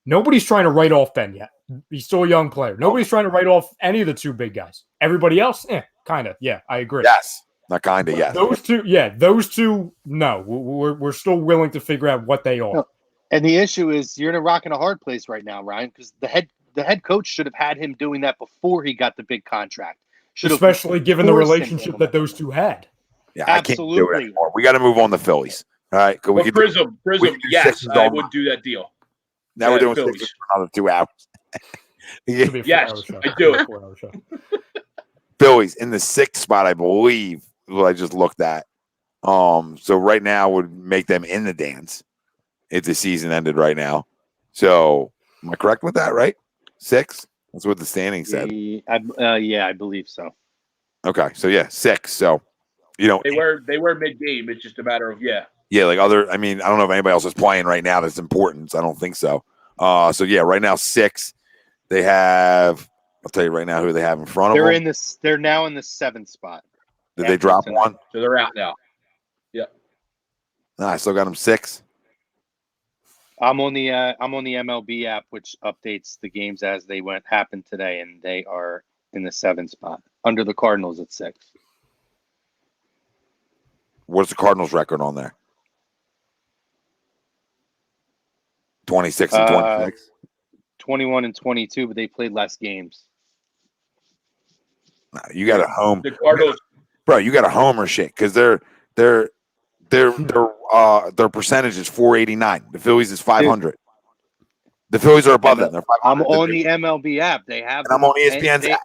Nobody's trying to write off Ben yet. He's still a young player. Nobody's trying to write off any of the two big guys. Everybody else, kind of. Yeah, I agree. Yes. Not kind of, yes. Those two, no. We're still willing to figure out what they are. No. And the issue is you're in a rock and a hard place right now, Ryan, because the head coach should have had him doing that before he got the big contract. Especially given the relationship that those two had. Yeah, absolutely. I can't do it anymore. We got to move on to Phillies. All right. Prism, yes, I would do that deal. Now we're doing Sixers for another 2 hours. Yes, I do it. Phillies in the 6th spot, I believe, what I just looked at. So right now would make them in the dance if the season ended right now. So am I correct with that, right? 6? That's what the standing said. Yeah, I believe so. Okay, so 6. So, they were mid-game. It's just a matter of Yeah, like I don't know if anybody else is playing right now that's important. So I don't think so. Right now 6. They have. I'll tell you right now who they have in front of them. They're now in the 7th spot. Did they drop one? So they're out now. Yeah. No, I still got them 6. I'm on the MLB app, which updates the games as they happened today, and they are in the 7th spot under the Cardinals at 6. What's the Cardinals record on there? 26 and 26. 21 and 22, but they played less games. No, you got a home. The Cardinals, bro. You got a homer shit because their percentage is 489. The Phillies is 500. The Phillies are above them. They're 500. I'm on the MLB app. They have. And I'm on ESPN's app.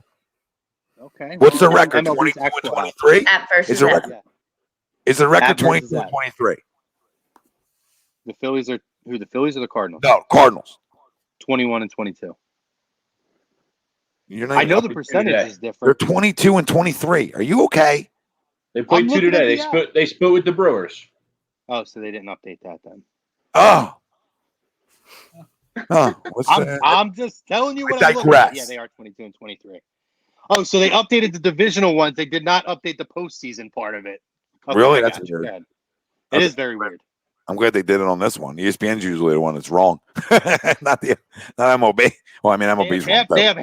Okay. What's the record? 22 and 23. At first, is the record? Is the record 22 and 23? The Phillies are who? The Phillies or the Cardinals? No, Cardinals. 21 and 22. I know the percentage is different. They're 22 and 23. Are you okay? They played 2 today. They split with the Brewers. Oh, so they didn't update that then. I'm just telling you what I'm looking at. Yeah, they are 22 and 23. Oh, so they updated the divisional ones. They did not update the postseason part of it. Okay, really? That's weird. It is very weird. I'm glad they did it on this one. ESPN's usually the one that's wrong, not MLB. Well, I mean MLB's wrong. They have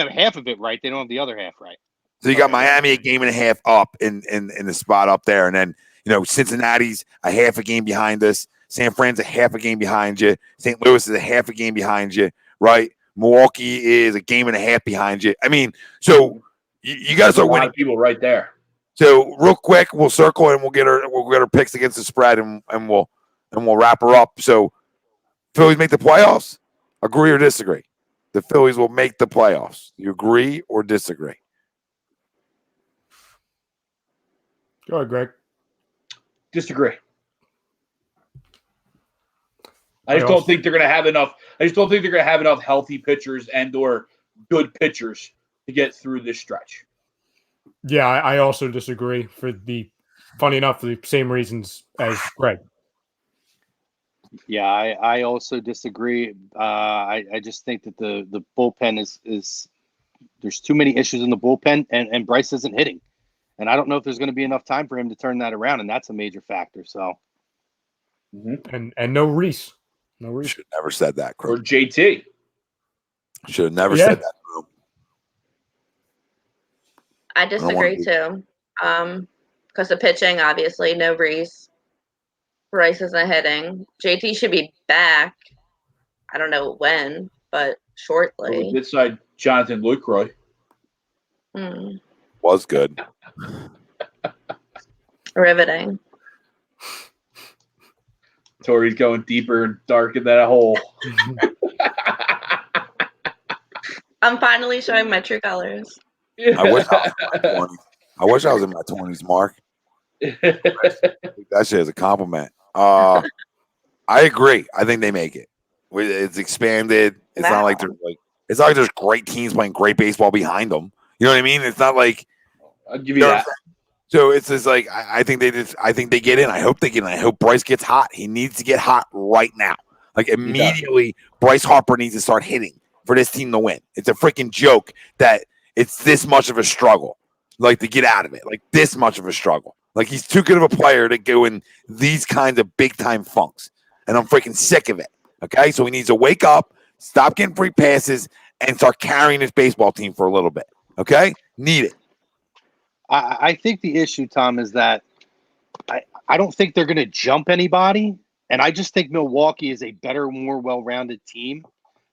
half of it right. They don't have the other half right. So you got Miami a game and a half up in the spot up there, and then Cincinnati's a half a game behind us. San Fran's a half a game behind you. St. Louis is a half a game behind you, right? Milwaukee is a game and a half behind you. I mean, so you guys are winning. People right there. So real quick, we'll circle and we'll get our picks against the spread, and we'll wrap her up. So Phillies make the playoffs? Agree or disagree? The Phillies will make the playoffs. You agree or disagree? Go ahead, Greg. Disagree. I just don't think they're going to have enough. I just don't think they're going to have enough healthy pitchers and/or good pitchers to get through this stretch. Yeah, I also disagree funny enough, for the same reasons as Greg. Yeah, I also disagree. I just think that the bullpen is there's too many issues in the bullpen, and Bryce isn't hitting. And I don't know if there's going to be enough time for him to turn that around, and that's a major factor. So, and no Reese. No Reese. Should have never said that, Chris. Or JT. Should have never said that. I disagree too. Because the pitching, obviously, no Reese. Bryce isn't hitting. JT should be back. I don't know when, but shortly. This side, Jonathan Lucroy. Was good. Riveting. Tori's going deeper and dark in that hole. I'm finally showing my true colors. I wish I was in my 20s, Mark. That shit is a compliment. I agree. I think they make it. It's expanded. It's not like there's great teams playing great baseball behind them. You know what I mean? It's not like I'll give you that. So it's just like I think they get in. I hope they get in. I hope Bryce gets hot. He needs to get hot right now. Like immediately, Bryce Harper needs to start hitting for this team to win. It's a freaking joke that it's this much of a struggle, like to get out of it, like this much of a struggle. Like he's too good of a player to go in these kinds of big time funks, and I'm freaking sick of it. Okay, so he needs to wake up, stop getting free passes, and start carrying his baseball team for a little bit. Okay, need it. I think the issue, Tom, is that I don't think they're going to jump anybody. And I just think Milwaukee is a better, more well-rounded team.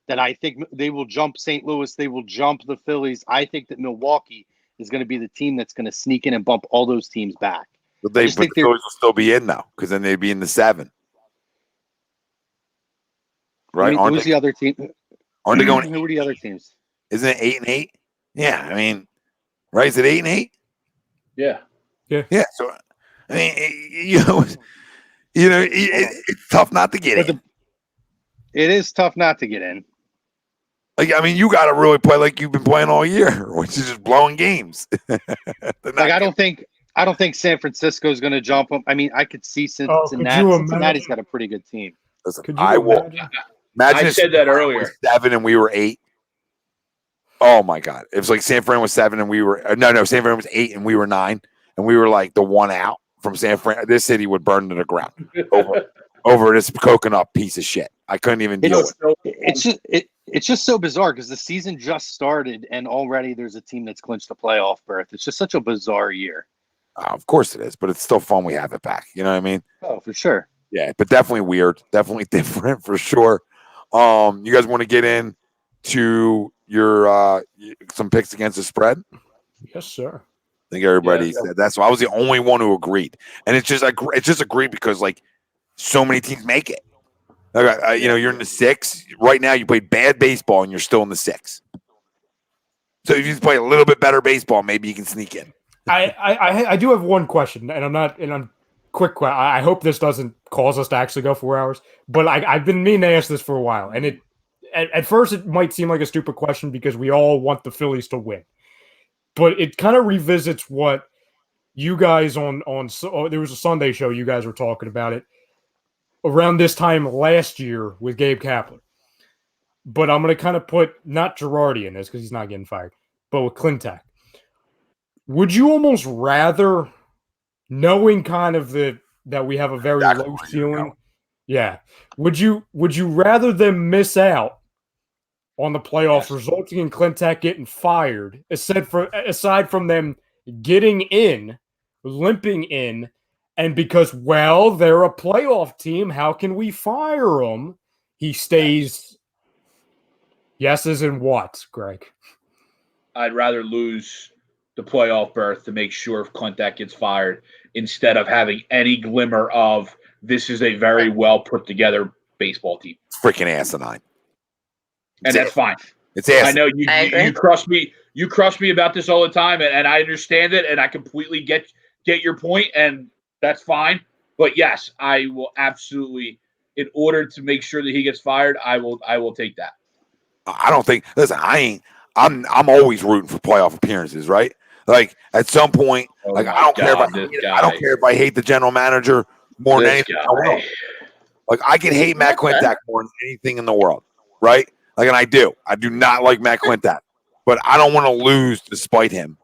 That I think they will jump St. Louis. They will jump the Phillies. I think that Milwaukee is going to be the team that's going to sneak in and bump all those teams back. But the Phillies will still be in now because then they'd be in the 7. Right? Who's the other team? Aren't they going? Who are the other teams? Isn't it 8-8? Yeah, I mean, right? Is it 8-8? Yeah. So, I mean, it's tough not to get in. It is tough not to get in. Like, I mean, you got to really play like you've been playing all year, which is just blowing games. I don't think San Francisco is going to jump them. I mean, I could see Cincinnati. Cincinnati's got a pretty good team. Listen, I will. Imagine I said that earlier. 7 and we were 8. Oh my God! It was like San Fran was 7 and we were San Fran was 8 and we were 9 and we were like the one out from San Fran. This city would burn to the ground over this coconut piece of shit. I couldn't even deal with it. It's just so bizarre because the season just started and already there's a team that's clinched a playoff berth. It's just such a bizarre year. Of course it is, but it's still fun. We have it back. You know what I mean? Oh, for sure. Yeah, but definitely weird. Definitely different for sure. You guys want to get into your some picks against the spread? Yes, sir. I think everybody said that. So I was the only one who agreed, and it's just agreed because like so many teams make it. Like, you're in the 6 right now. You played bad baseball, and you're still in the 6. So if you play a little bit better baseball, maybe you can sneak in. I do have one question, and I'm quick. I hope this doesn't cause us to actually go 4 hours, but I've been meaning to ask this for a while, and at first it might seem like a stupid question because we all want the Phillies to win, but it kind of revisits what you guys there was a Sunday show you guys were talking about it around this time last year with Gabe Kapler. But I'm going to kind of put not Girardi in this because he's not getting fired, but with Klintak. Would you almost rather, knowing kind of that we have a very low ceiling, would you rather them miss out on the playoffs, resulting in Klintak getting fired, aside from them getting in, limping in, and because, they're a playoff team, how can we fire them? He stays. Yes, as in what, Greg? I'd rather lose the playoff berth to make sure if Klintak gets fired instead of having any glimmer of this is a very well put together baseball team. Freaking asinine. And that's fine. It's asinine. I know you crush me. You crush me about this all the time, and I understand it, and I completely get your point, and that's fine. But yes, I will absolutely, in order to make sure that he gets fired, I will take that. I don't think. Listen, I'm always rooting for playoff appearances, right? Like at some point, I don't care if I hate the general manager more than anything in the world. Like I can hate Matt Klintak more than anything in the world, right? Like, and I do not like Matt Klintak, but I don't want to lose despite him.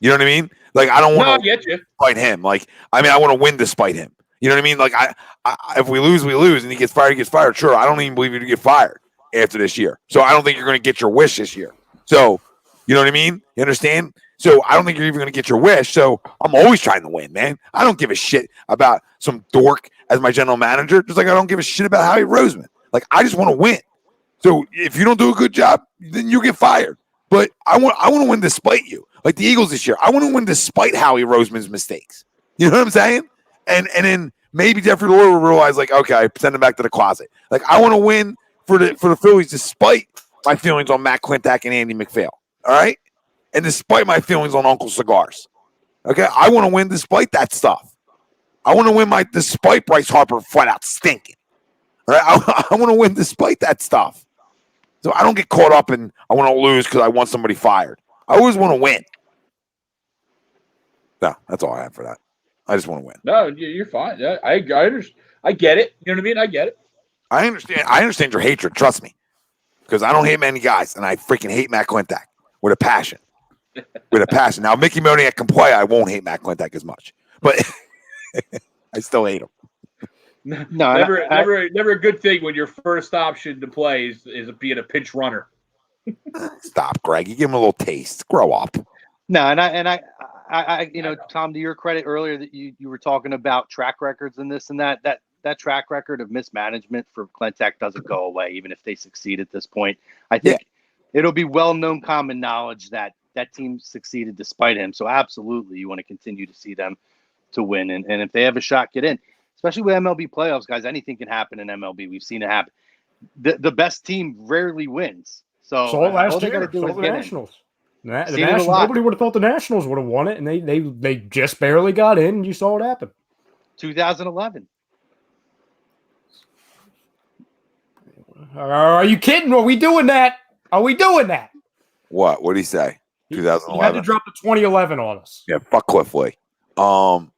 You know what I mean? Like I don't want to despite him. Like I mean, I want to win despite him. You know what I mean? Like I if we lose, we lose, and he gets fired, he gets fired. Sure, I don't even believe you to get fired after this year. So I don't think you're going to get your wish this year. So, you know what I mean? You understand? So I don't think you're even going to get your wish. So I'm always trying to win, man. I don't give a shit about some dork as my general manager, just like I don't give a shit about Howie Roseman. Like I just want to win. So if you don't do a good job, then you get fired. But I want to win despite you. Like the Eagles this year. I want to win despite Howie Roseman's mistakes. You know what I'm saying? And then maybe Jeffrey Lurie will realize, like, okay, send him back to the closet. Like I want to win for the Phillies, despite my feelings on Matt Klintak and Andy McPhail, all right? And despite my feelings on Uncle Cigars, okay? I want to win despite that stuff. I want to win despite Bryce Harper flat out stinking, all right? I want to win despite that stuff. So I don't get caught up in I want to lose because I want somebody fired. I always want to win. No, that's all I have for that. I just want to win. No, you're fine. I get it. You know what I mean? I get it. I understand your hatred. Trust me, because I don't hate many guys, and I freaking hate Matt Klintak with a passion. Now, Mickey Moniak can play. I won't hate Matt Klintak as much, but I still hate him. No, never a good thing when your first option to play is being a pinch runner. Stop, Greg. You give him a little taste. Grow up. No, and I Tom, to your credit earlier that you were talking about track records and this and that track record of mismanagement for Klintak doesn't go away, even if they succeed at this point. I think it'll be well-known common knowledge that team succeeded despite him. So absolutely, you want to continue to see them to win. And if they have a shot, get in. Especially with MLB playoffs, guys, anything can happen in MLB. We've seen it happen. The best team rarely wins. So all they got to do is the get Nationals. in. Nobody would have thought the Nationals would have won it, and they just barely got in, and you saw it happen. 2011. Are you kidding? Are we doing that? What? What did he say? 2011. He had to drop the 2011 on us. Yeah, fuck Cliff Lee. So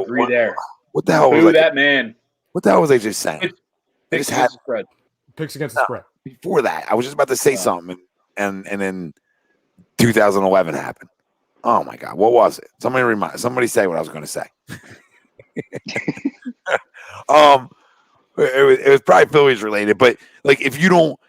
Agree there. What the hell was that man? What the hell was I just saying? Picks against the spread. Picks against the spread. Before that, I was just about to say something, and then 2011 happened. Oh my God, what was it? Somebody say what I was going to say. It was probably Phillies related, but like if you don't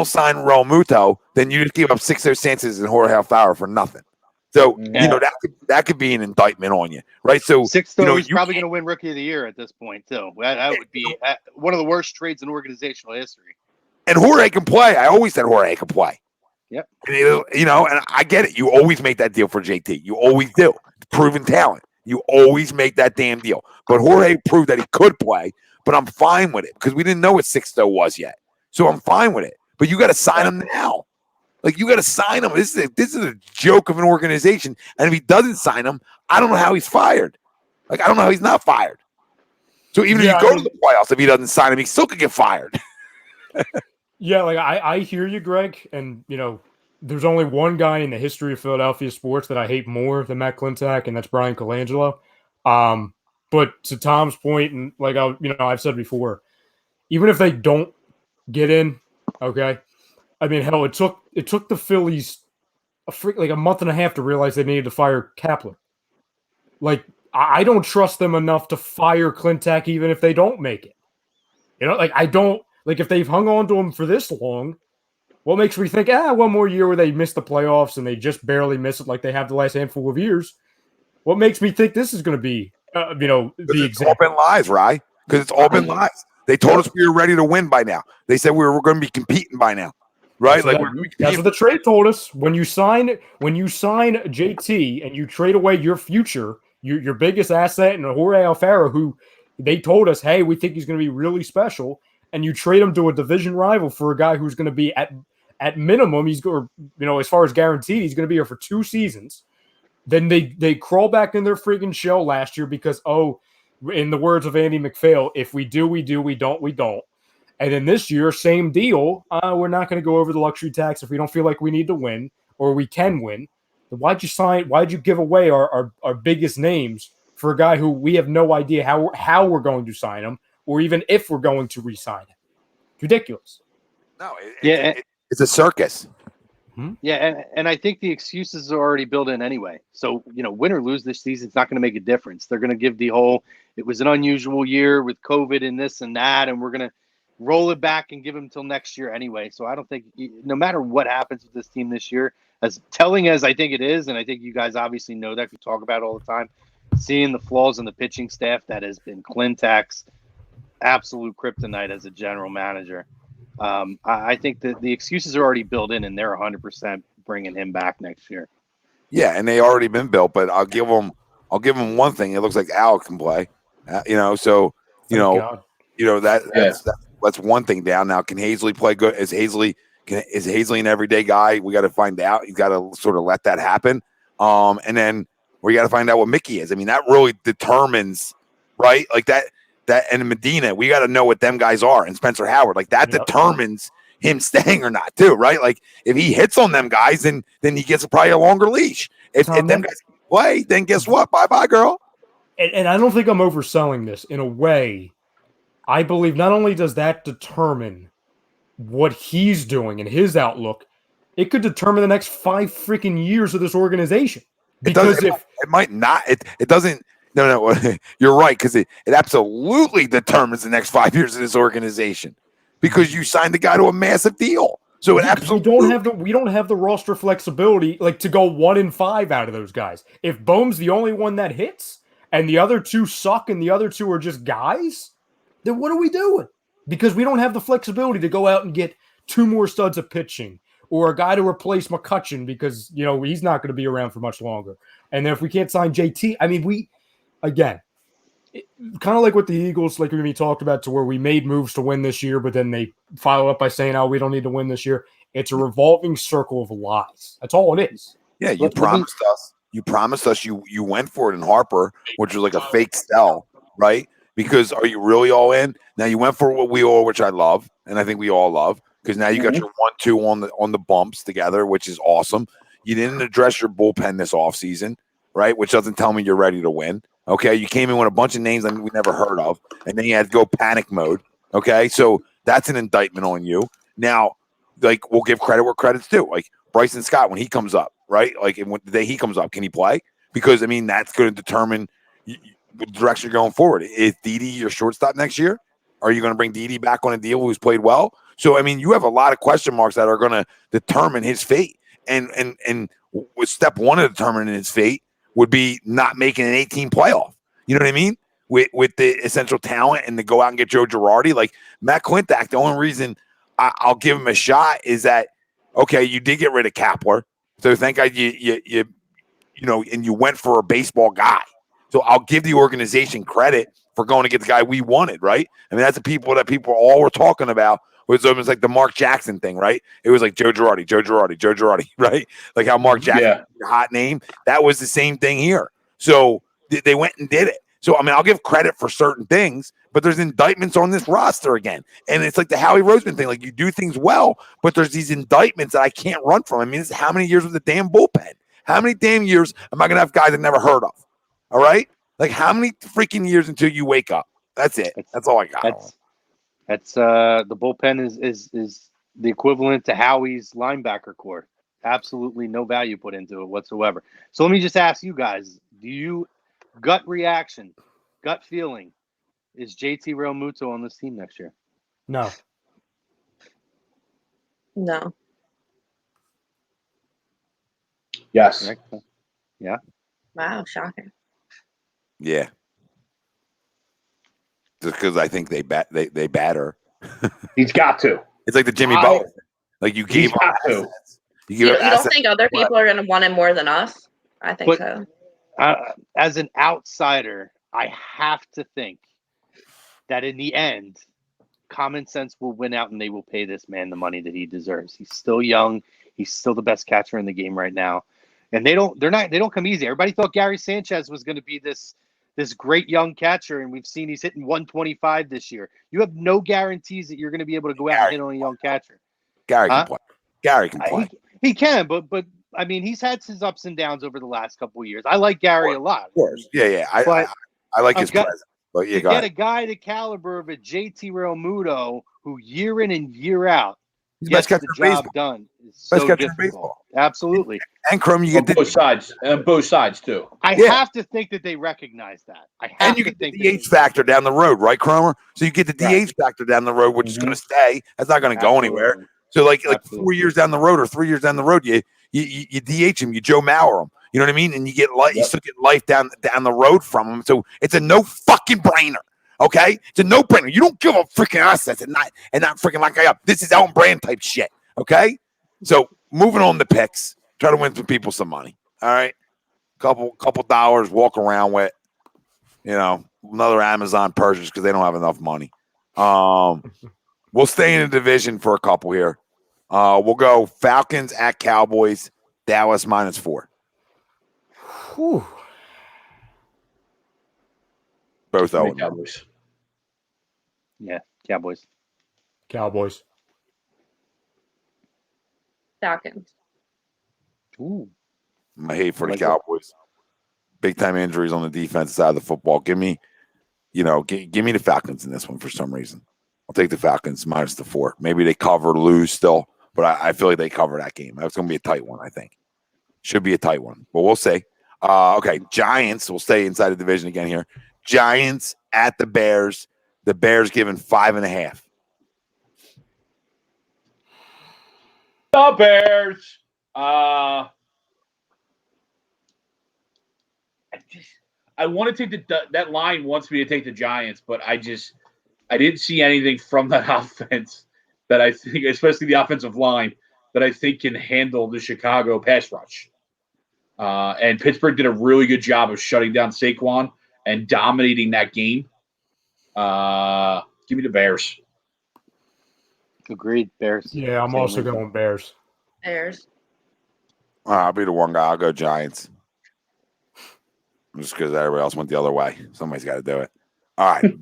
sign Raul Muto, then you just give up Sixto Sanchez and Jorge Alfaro for nothing. So that could be an indictment on you, right? So Sixto is probably going to win Rookie of the Year at this point too. That would be one of the worst trades in organizational history. And Jorge can play. I always said Jorge can play. Yep. And and I get it. You always make that deal for JT. You always do. Proven talent. You always make that damn deal. But Jorge proved that he could play. But I'm fine with it because we didn't know what Sixto was yet. So I'm fine with it. But you got to sign him now. Like, you got to sign him. This is a joke of an organization. And if he doesn't sign him, I don't know how he's fired. Like, I don't know how he's not fired. So even if you go to the playoffs, if he doesn't sign him, he still could get fired. Yeah, like I hear you, Greg. And, there's only one guy in the history of Philadelphia sports that I hate more than Matt Klintak, and that's Brian Colangelo. But to Tom's point, and like I've said before, even if they don't get in, okay, I mean, hell, it took the Phillies a month and a half to realize they needed to fire Kapler. Like, I don't trust them enough to fire Klintak even if they don't make it. If they've hung on to him for this long, what makes me think, one more year where they miss the playoffs and they just barely miss it like they have the last handful of years? What makes me think this is going to be the it's all been lies, right? Because it's all been lies. They told us we were ready to win by now. They said we were going to be competing by now, right? That's what the trade told us. When you sign JT and you trade away your future, your biggest asset, and Jorge Alfaro, who they told us, hey, we think he's going to be really special, and you trade him to a division rival for a guy who's going to be at minimum, he's going, as far as guaranteed, he's going to be here for 2 seasons. Then they crawl back in their freaking shell last year because, in the words of Andy McPhail, if we do, we do, we don't, we don't. And then this year, same deal. We're not going to go over the luxury tax if we don't feel like we need to win or we can win. Then why'd you give away our biggest names for a guy who we have no idea how we're going to sign him or even if we're going to re-sign him? It's ridiculous. No, it's a circus. Yeah, and I think the excuses are already built in anyway. So, win or lose this season, it's not going to make a difference. They're going to give the whole, it was an unusual year with COVID and this and that, and we're going to roll it back and give them until next year anyway. So I don't think, no matter what happens with this team this year, as telling as I think it is, and I think you guys obviously know that, we talk about it all the time, seeing the flaws in the pitching staff that has been Klintak's absolute kryptonite as a general manager. I think that the excuses are already built in, and they're 100% bringing him back next year. Yeah, and they already been built. But I'll give them one thing. It looks like Al can play. That's one thing down. Now, can Hazley play good? Is Hazley an everyday guy? We got to find out. You got to sort of let that happen. And then we got to find out what Mickey is. I mean, that really determines, right? Like that and Medina, we got to know what them guys are, and Spencer Howard, like that determines him staying or not too, right? Like if he hits on them guys, then he gets probably a longer leash. If them guys play, then guess what? Bye-bye, girl. And I don't think I'm overselling this. In a way, I believe not only does that determine what he's doing and his outlook, it could determine the next 5 freaking years of this organization. Because it might not. It doesn't. No. You're right, because it absolutely determines the next 5 years of this organization because you signed the guy to a massive deal. So it absolutely we don't have the roster flexibility like to go 1-5 out of those guys. If Bohm's the only one that hits and the other 2 suck and the other 2 are just guys, then what are we doing? Because we don't have the flexibility to go out and get 2 more studs of pitching or a guy to replace McCutchen because, he's not going to be around for much longer. And then if we can't sign JT, I mean, kind of like what the Eagles, like we talked about, to where we made moves to win this year, but then they follow up by saying, we don't need to win this year. It's a revolving circle of lies. That's all it is. Yeah, you promised us. You promised us you went for it in Harper, which was like a fake sell, right? Because are you really all in? Now you went for what we all, which I love, and I think we all love, because now you got your 1-2 on the bumps together, which is awesome. You didn't address your bullpen this offseason, right? Which doesn't tell me you're ready to win. Okay, you came in with a bunch of names that we never heard of, and then you had to go panic mode. Okay, so that's an indictment on you. Now, like, we'll give credit where credit's due. Like Bryson Scott, when he comes up, right? Like when the day he comes up, can he play? Because I mean, that's going to determine the direction you're going forward. Is Didi your shortstop next year? Are you going to bring Didi back on a deal who's played well? So I mean, you have a lot of question marks that are going to determine his fate. And with step one of determining his fate would be not making an 18 playoff. You know what I mean? With the essential talent and to go out and get Joe Girardi, like Matt Klintak, the only reason I'll give him a shot is that, okay, you did get rid of Kapler. So thank God you and you went for a baseball guy. So I'll give the organization credit for going to get the guy we wanted, right? I mean, that's the people that people all were talking about. It was almost like the Mark Jackson thing, right? It was like Joe Girardi, right? Like how Mark Jackson, a hot name. That was the same thing here. So they went and did it. So, I mean, I'll give credit for certain things, but there's indictments on this roster again. And it's like the Howie Roseman thing. Like, you do things well, but there's these indictments that I can't run from. I mean, it's how many years with the damn bullpen? How many damn years am I going to have guys I've never heard of? All right? Like, how many freaking years until you wake up? That's it. That's all I got. That's the bullpen is the equivalent to Howie's linebacker core. Absolutely no value put into it whatsoever. So let me just ask you guys, do you gut reaction, gut feeling, is JT Realmuto on this team next year? No. No. Yes. Yeah. Wow, shocking. Yeah. Just because I think they batter. He's got to. It's like the Jimmy Butler thing. Like you gave him assets. You don't think other people are going to want him more than us? I think so. As an outsider, I have to think that in the end, common sense will win out and they will pay this man the money that he deserves. He's still young. He's still the best catcher in the game right now. And they don't come easy. Everybody thought Gary Sanchez was going to be this great young catcher, and we've seen he's hitting 125 this year. You have no guarantees that you're going to be able to go out and hit on a young catcher. Gary can play. Gary can play. He can, but I mean, he's had his ups and downs over the last couple of years. I like Gary a lot. Of course. Yeah. I like his presence. But yeah, get a guy the caliber of a JT Realmuto who year in and year out gets the job done. It's so difficult. Absolutely. And Crum, you get both sides. And both sides too. I have to think that they recognize that. And you get the DH factor down the road, right, Cromer? So you get the DH factor down the road, which is going to stay. That's not going to go anywhere. So like 4 years down the road or 3 years down the road, you DH him, you Joe Mauer him. You know what I mean? And you get you still get life down the road from him. So it's a no fucking brainer. Okay, it's a no brainer. You don't give a freaking assets and not freaking lock guy up. This is Elton Brand type shit. Okay, so moving on to picks, try to win some people some money. All right, couple dollars, walk around with, another Amazon purchase because they don't have enough money. We'll stay in the division for a couple here. We'll go Falcons at Cowboys, Dallas -4. Whew. Both Cowboys. Yeah, Cowboys. Falcons. Ooh. I hate for the Cowboys. big time injuries on the defense side of the football. Give me, give me the Falcons in this one for some reason. I'll take the Falcons minus the 4. Maybe they cover, lose still, but I feel like they cover that game. That's going to be a tight one, I think. Should be a tight one, but we'll see. Okay, Giants. We'll stay inside the division again here. Giants at the Bears. The Bears given 5.5. The Bears. I want to take that line wants me to take the Giants, but I didn't see anything from that offense that I think, especially the offensive line, that I think can handle the Chicago pass rush. And Pittsburgh did a really good job of shutting down Saquon and dominating that game. Give me the Bears. Agreed, Bears. Yeah, I'm also going Bears. Bears. I'll be the one guy. I'll go Giants. Just because everybody else went the other way. Somebody's got to do it. All right.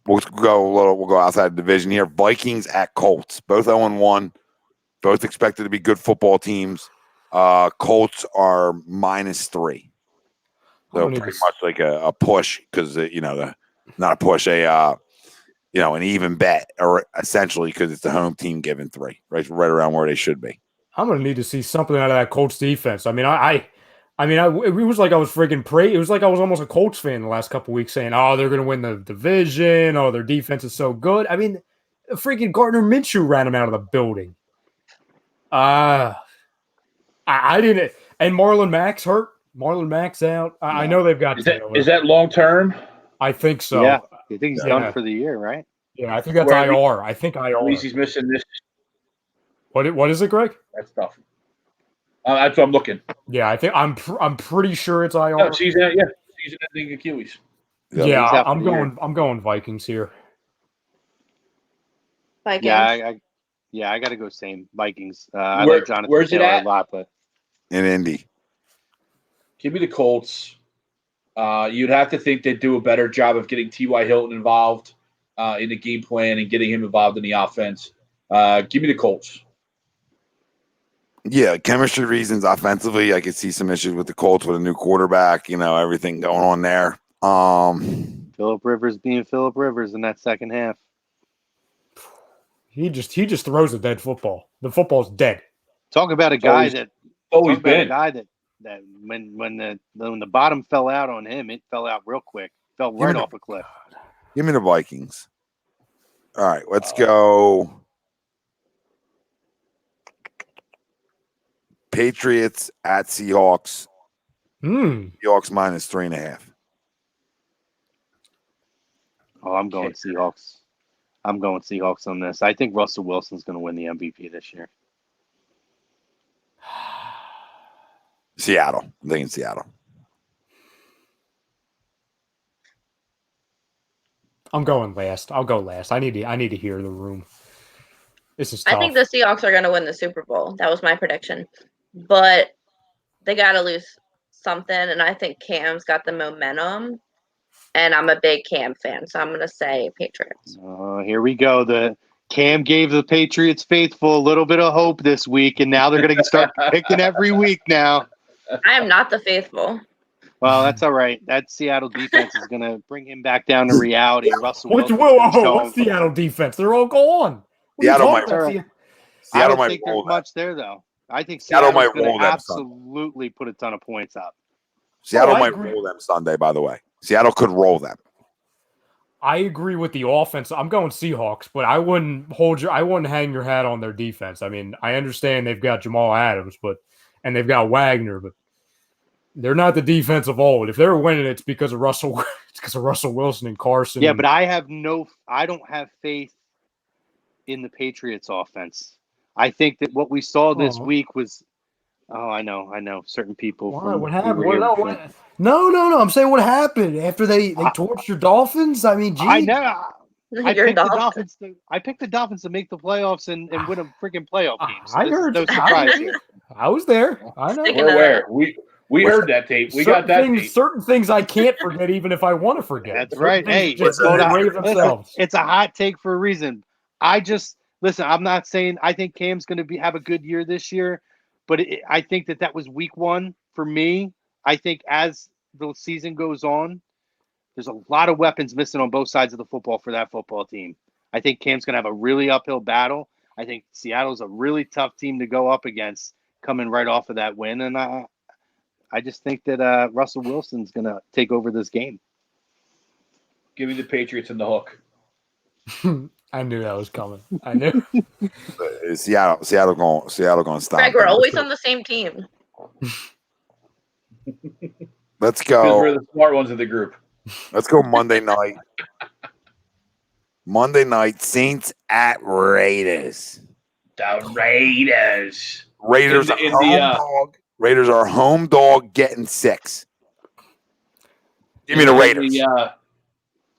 We'll go outside the division here. Vikings at Colts. Both 0-1. Both expected to be good football teams. Colts are -3. So pretty much like a push because, not a push, an even bet, or essentially because it's the home team giving 3, right around where they should be. I'm going to need to see something out of that Colts defense. I mean, it was like I was freaking it was like I was almost a Colts fan the last couple of weeks saying, oh, they're going to win the division. Oh, their defense is so good. I mean, freaking Gardner Minshew ran them out of the building. I didn't. And Marlon Mack's hurt. Marlon Mack's out. I know they've got Is that long term? I think so. Yeah. You think he's done for the year, right? Yeah, I think that's IR. I think IR. At least he's missing this. What is it, Greg? That's tough. That's what I'm looking. Yeah, I think I'm pretty sure it's IR. No, season-ending Achilles. Yeah, I'm going Vikings here. Vikings. I got to go same Vikings. I like Jonathan Taylor a lot, but in Indy. Give me the Colts. You'd have to think they'd do a better job of getting T.Y. Hilton involved in the game plan and getting him involved in the offense. Give me the Colts. Yeah, chemistry reasons. Offensively, I could see some issues with the Colts with a new quarterback. Everything going on there. Phillip Rivers being Phillip Rivers in that second half. He just throws a dead football. The football's dead. Talk about a guy that always been a guy that when the bottom fell out on him, it fell out real quick. Fell right off a cliff. Give me the Vikings. All right, let's go. Patriots at Seahawks. Seahawks -3.5. Oh, I'm going Seahawks. I'm going Seahawks on this. I think Russell Wilson's going to win the MVP this year. Seattle. I'm thinking Seattle. I'm going last. I'll go last. I need to hear the room. This is tough. I think the Seahawks are going to win the Super Bowl. That was my prediction. But they got to lose something, and I think Cam's got the momentum, and I'm a big Cam fan, so I'm going to say Patriots. Here we go. The Cam gave the Patriots faithful a little bit of hope this week, and now they're going to start picking every week now. I am not the faithful. Well, that's all right. That Seattle defense is going to bring him back down to reality. Russell Wilson. What's Seattle defense? They're all gone. Seattle might think there's much there, though. I think Seattle might roll them. Absolutely put a ton of points up. Seattle might roll them Sunday, by the way. Seattle could roll them. I agree with the offense. I'm going Seahawks, but I wouldn't hang your hat on their defense. I mean, I understand they've got Jamal Adams, and they've got Wagner, but they're not the defense of old. If they're winning, it's because of Russell Wilson and Carson. Yeah, but I don't have faith in the Patriots offense. I think that what we saw this week was I know. Certain people. What happened? No. I'm saying what happened after they torched your Dolphins. I mean, geez. I know. I picked the Dolphins to make the playoffs and win a freaking playoff game. So I heard. No surprise here. I was there. I know. We're aware. We heard that tape. We got that tape. Certain things I can't forget, even if I want to forget. That's right. Hey, it's a hot take for a reason. Listen, I'm not saying I think Cam's going to have a good year this year, but I think that was week one for me I think as the season goes on, there's a lot of weapons missing on both sides of the football for that football team. I think Cam's going to have a really uphill battle. I think Seattle's a really tough team to go up against coming right off of that win. And I just think that Russell Wilson's going to take over this game. Give me the Patriots in the hook. I knew that was coming. I knew. Seattle going to stop. Greg, we're always on the same team. Let's Because go. we're the smart ones of the group. Let's go Monday night. Monday night, Saints at Raiders. The Raiders. Raiders dog. Raiders are home dog getting 6. Give me the Raiders.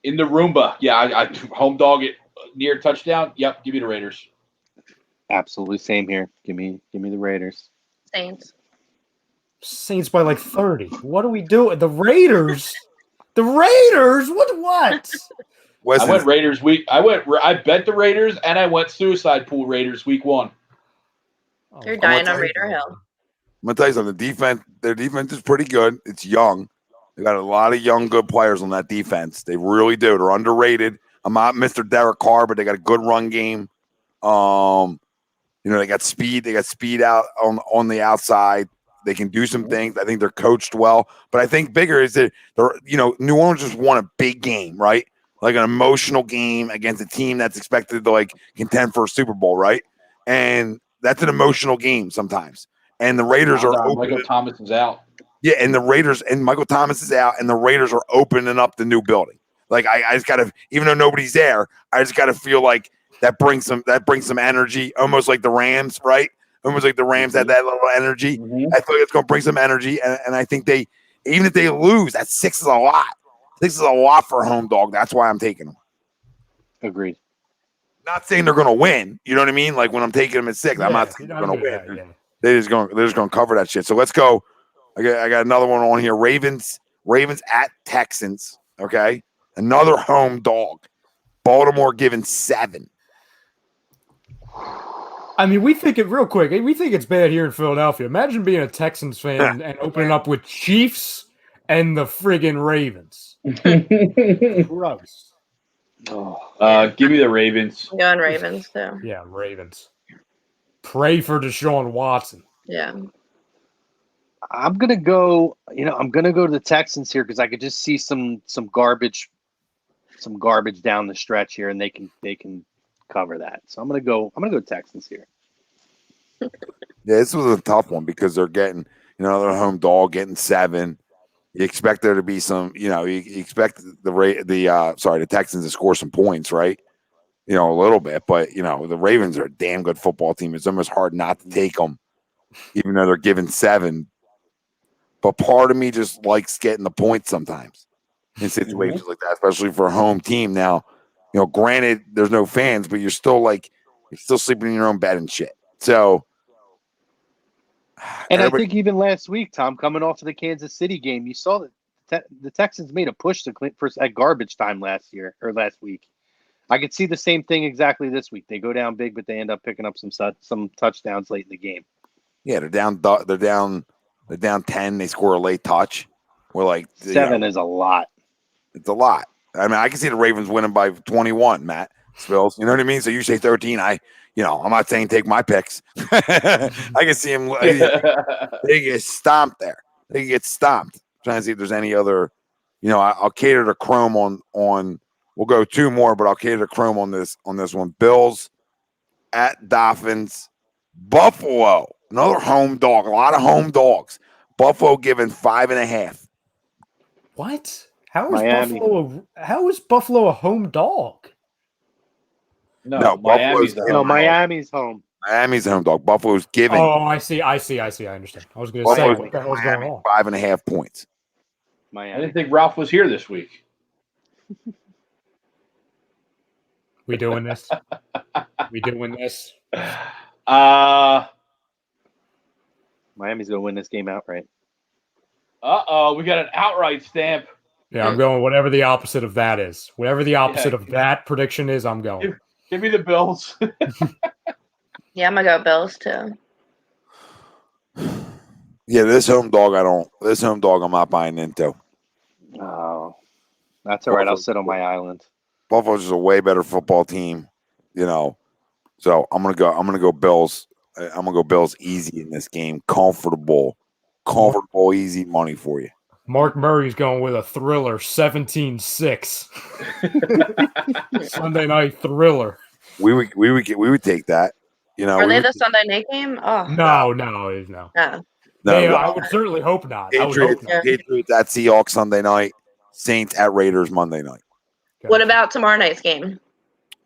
In the Roomba. Yeah, I home dog it near touchdown. Yep, give me the Raiders. Absolutely same here. Give me the Raiders. Saints by like 30. What are we doing? The Raiders? The Raiders? What? Weston's, I went Raiders I bet the Raiders and I went suicide pool Raiders week 1. You're dying on Raider Hill. I'm gonna tell you something. Their defense is pretty good. It's young. They got a lot of young, good players on that defense. They really do. They're underrated. I'm not Mr. Derek Carr, but they got a good run game. They got speed. They got speed out on the outside. They can do some things. I think they're coached well. But I think bigger is that New Orleans just won a big game, right? Like an emotional game against a team that's expected to like contend for a Super Bowl, right? And that's an emotional game sometimes. And the Raiders are open. Michael Thomas is out. Yeah, and the Raiders and Michael Thomas is out, and the Raiders are opening up the new building. Like I just gotta, even though nobody's there, I just gotta feel like that brings some energy, almost like the Rams, right? Almost like the Rams had that little energy. Mm-hmm. I feel like it's gonna bring some energy, and I think they, even if they lose, that 6 is a lot. 6 is a lot for a home dog. That's why I'm taking them. Agreed. Not saying they're gonna win. You know what I mean? Like when I'm taking them at 6, I'm not saying they're gonna win. Yeah. They're just gonna cover that shit. So let's go. I got another one on here. Ravens at Texans. Okay, another home dog. Baltimore giving 7. I mean, we think it's bad here in Philadelphia. Imagine being a Texans fan and opening up with Chiefs and the friggin' Ravens. Gross. Give me the Ravens. I'm going Ravens too. Yeah, Ravens. Pray for Deshaun Watson. Yeah. I'm gonna go to the Texans here because I could just see some garbage down the stretch here, and they can cover that. So I'm gonna go Texans here. Yeah, this was a tough one because they're getting another home dog getting 7. You expect there to be some, you expect the Texans to score some points, right? A little bit, but the Ravens are a damn good football team. It's almost hard not to take them, even though they're giving 7. But part of me just likes getting the points sometimes in situations like that, especially for a home team. Now, granted, there's no fans, but you're still sleeping in your own bed and shit. So, and I think even last week, Tom, coming off of the Kansas City game, you saw that the Texans made a push at garbage time last week. I could see the same thing exactly this week. They go down big, but they end up picking up some touchdowns late in the game. Yeah, they're down 10. They score a late touch. We're like 7 is a lot. It's a lot. I mean, I can see the Ravens winning by 21, Matt Spills. You know what I mean? So you say 13. I'm not saying take my picks. I can see them. They get stomped there. They get stomped. I'm trying to see if there's any other. I'll cater to Chrome on. We'll go 2 more, but I'll cater to Chrome on this one. Bills at Dolphins. Buffalo, another home dog. A lot of home dogs. Buffalo giving 5.5. What? How is Buffalo a home dog? No, Miami's home. Miami's home dog. Buffalo's giving. Oh, I see. I understand. I was going to say, what the hell's going on? 5.5 points. Miami. I didn't think Ralph was here this week. We doing this? Miami's going to win this game outright. We got an outright stamp. Yeah, I'm going whatever the opposite of that is. Whatever the opposite of that prediction is, I'm going. Give me the Bills. Yeah, I'm going to go Bills too. Yeah, this home dog I'm not buying into. Oh, that's all right. I'll sit on my island. Buffalo's just a way better football team, So I'm gonna go Bills. I'm gonna go Bills easy in this game. Comfortable, easy money for you. Mark Murray's going with a thriller, 17-6. Sunday night thriller. We would take that. Are they the Sunday night game? Oh no. I would certainly hope not. Patriots at Seahawks Sunday night. Saints at Raiders Monday night. What about tomorrow night's game?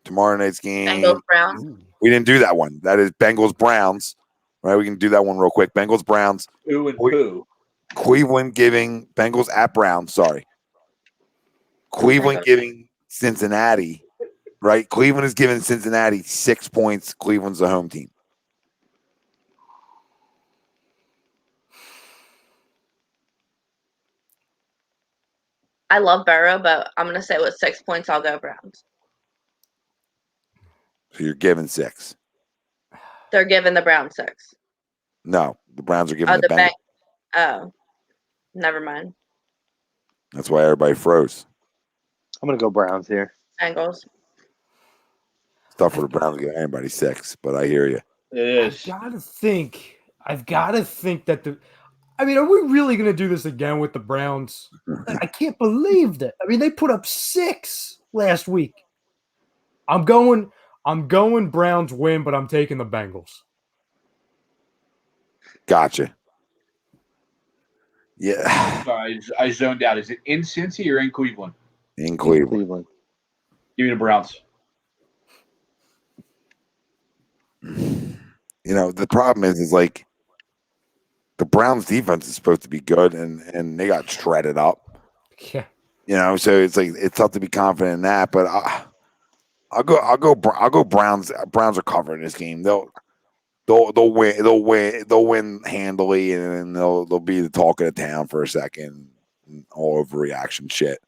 Tomorrow night's game. Bengals Browns. We didn't do that one. That is Bengals Browns. Right, we can do that one real quick. Bengals Browns. Who and who? Cleveland giving Bengals at Browns. Sorry. Cleveland giving Cincinnati. Right, Cleveland is giving Cincinnati 6 points. Cleveland's the home team. I love Burrow, but I'm gonna say with 6 points, I'll go Browns. So you're giving 6. They're giving the Browns 6. No, the Browns are giving the Bengals. Oh, never mind. That's why everybody froze. I'm gonna go Browns here. Bengals. It's tough for the Browns to give anybody 6, but I hear you. It is. I've got to think that are we really going to do this again with the Browns? I can't believe that. They put up 6 last week. I'm going Browns win, but I'm taking the Bengals. Gotcha. Yeah. Sorry, I zoned out. Is it in Cincy or in Cleveland? In Cleveland. Give me the Browns. The problem is like the Browns defense is supposed to be good and they got shredded up. Yeah. So it's like it's tough to be confident in that, but I'll go Browns. Browns are covering this game. They'll win handily, and then they'll be the talk of the town for a second. All overreaction shit.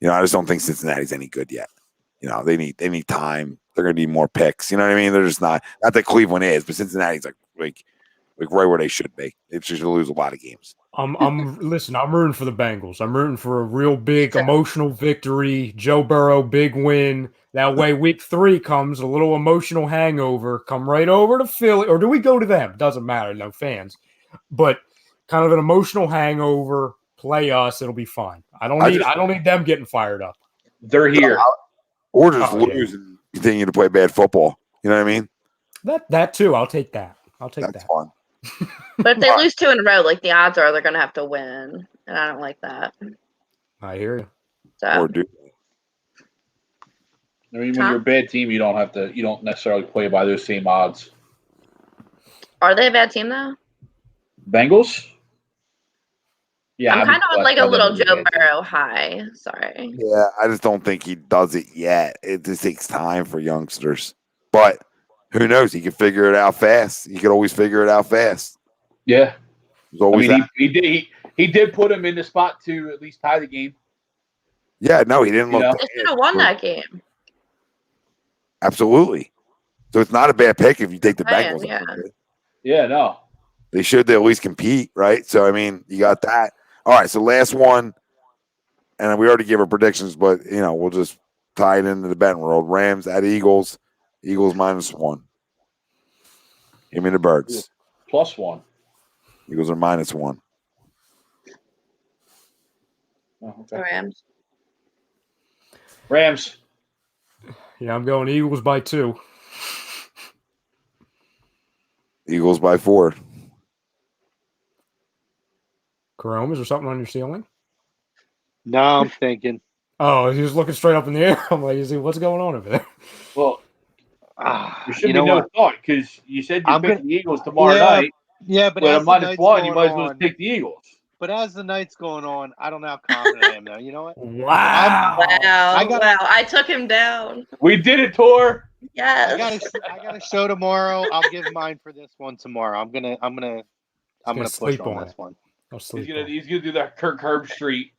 I just don't think Cincinnati's any good yet. They need time. They're gonna need more picks. You know what I mean? They're just not that Cleveland is, but Cincinnati's like right where they should be. It's just to lose a lot of games. I'm rooting for the Bengals. I'm rooting for a real big emotional victory. Joe Burrow, big win. That way, week 3 comes, a little emotional hangover. Come right over to Philly, or do we go to them? Doesn't matter, no fans. But kind of an emotional hangover. Play us, it'll be fine. I don't need them getting fired up. They're here. Or just lose and continue to play bad football. You know what I mean? That too. I'll take that. That's fun. But if they lose 2 in a row, like the odds are they're gonna have to win, and I don't like that. I hear you. So. Or do. When you're a bad team, you don't necessarily play by those same odds. Are they a bad team though? Bengals? Yeah, I'm kind of like a little Joe Burrow high. Sorry. Yeah, I just don't think he does it yet. It just takes time for youngsters. But who knows? He can figure it out fast. He could always figure it out fast. Yeah. He did put him in the spot to at least tie the game. Yeah, no, he didn't look. They should have won that game. Absolutely. So it's not a bad pick if you take the Bengals. Yeah. Yeah, no. They should at least compete, right? So, you got that. All right, so last one, and we already gave our predictions, but, we'll just tie it into the betting world. Rams at Eagles. Eagles -1. Give me the Birds. +1. Eagles are -1. Oh, okay. Rams. Yeah, I'm going Eagles by 2. Eagles by 4. Jerome, is there something on your ceiling? No, I'm thinking. Oh, he was looking straight up in the air. I'm like, what's going on over there? Well, there should be no thought because you said you picked the Eagles tomorrow night. Yeah, but at -1, you might as well take the Eagles. But as the night's going on, I don't know how confident I am now. You know what? Wow. I took him down. We did it, Tor. Yes. I got a show tomorrow. I'll give mine for this one tomorrow. I'm gonna push on this one. He's gonna do that Kirk Herbstreit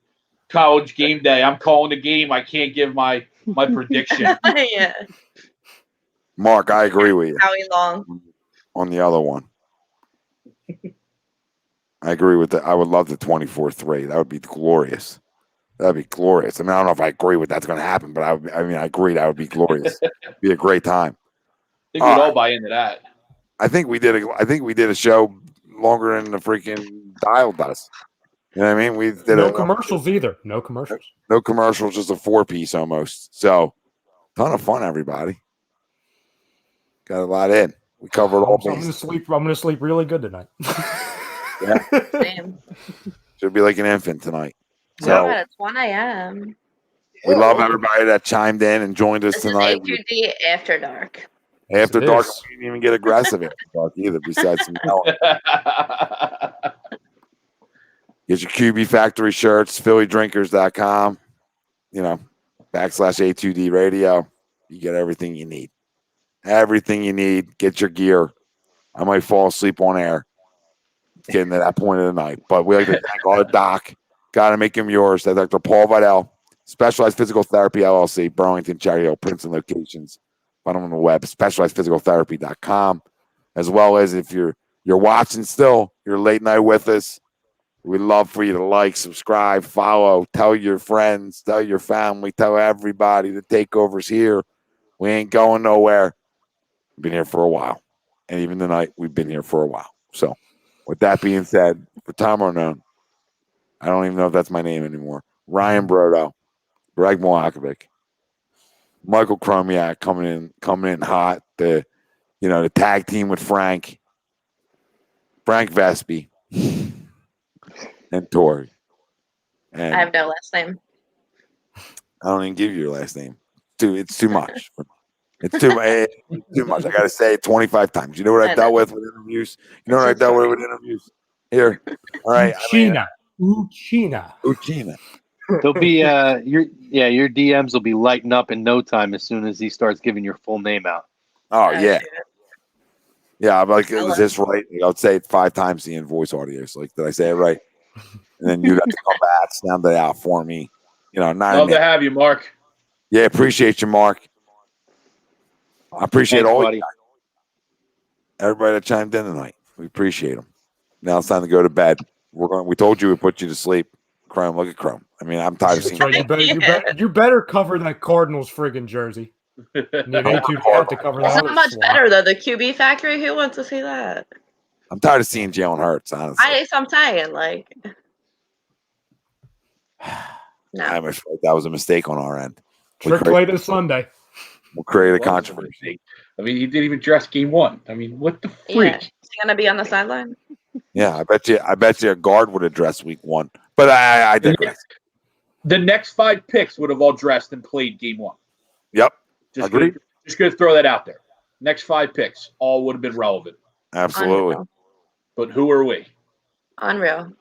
college game day. I'm calling the game. I can't give my prediction. Yeah. Mark, I agree with you. Howie Long. On the other one. I agree with that. I would love the 24-3. That would be glorious. That'd be glorious. I mean, I don't know if I agree with that's going to happen, but I agree that would be glorious. It'd be a great time. I think we'd all buy into that. I think we did a show longer than the freaking dial does. You know what I mean? We did no commercials either. No commercials. No commercials, just a 4-piece almost. So, ton of fun, everybody. Got a lot in. We covered all. I'm gonna sleep really good tonight. Yeah. Same. Should be like an infant tonight. Oh So God, it's 1 a.m. we love everybody that chimed in and joined us This tonight. is A2D After Dark. After dark, we didn't even get aggressive after dark either, besides some yelling. Get your QB Factory shirts, PhillyDrinkers.com, /A2D radio. You get everything you need. Everything you need. Get your gear. I might fall asleep on air getting to that point of the night. But we like to thank all the doc. Got to make him yours. That's Dr. Paul Vidal, Specialized Physical Therapy, LLC, Burlington, Cherry Hill, Princeton locations. Find them on the web, specializedphysicaltherapy.com. As well as if you're watching still, you're late night with us. We'd love for you to like, subscribe, follow, tell your friends, tell your family, tell everybody the takeover's here. We ain't going nowhere. We've been here for a while. And even tonight, we've been here for a while. So, with that being said, for Tom Arnone, I don't even know if that's my name anymore. Ryan Brodo, Greg Milakovic, Michael Chromiak coming in hot. The tag team with Frank Vespi, and Tori. And I have no last name. I don't even give you your last name. It's too much. It's too much. I got to say it 25 times. You know what I've dealt with interviews? You know what I dealt with interviews? Here. All right. Uchina. There'll be your DMs will be lighting up in no time as soon as he starts giving your full name out. Oh yeah. Yeah, I'm like, is this right? I'll say it 5 times the voice audio. So like, did I say it right? And then you have to come back, sound it out for me. Love to have you, Mark. Yeah, appreciate you, Mark. I appreciate everybody that chimed in tonight. We appreciate them. Now it's time to go to bed. We told you we put you to sleep. Chrome, look at Chrome. I mean, I'm tired of seeing you better cover that Cardinals friggin' jersey. You need to cover that. It's not much better though. The QB Factory. Who wants to see that? I'm tired of seeing Jalen Hurts. Honestly, I'm saying like. No. I'm afraid that was a mistake on our end. Trick play this Sunday. We'll create a controversy. I mean, he didn't even dress game 1. I mean, what the freak? Yeah. Is he gonna be on the sideline? Yeah, I bet you a guard would have dressed week 1. But I digress. The next 5 picks would have all dressed and played game 1. Yep. Just going to throw that out there. Next 5 picks all would have been relevant. Absolutely. Unreal. But who are we? Unreal.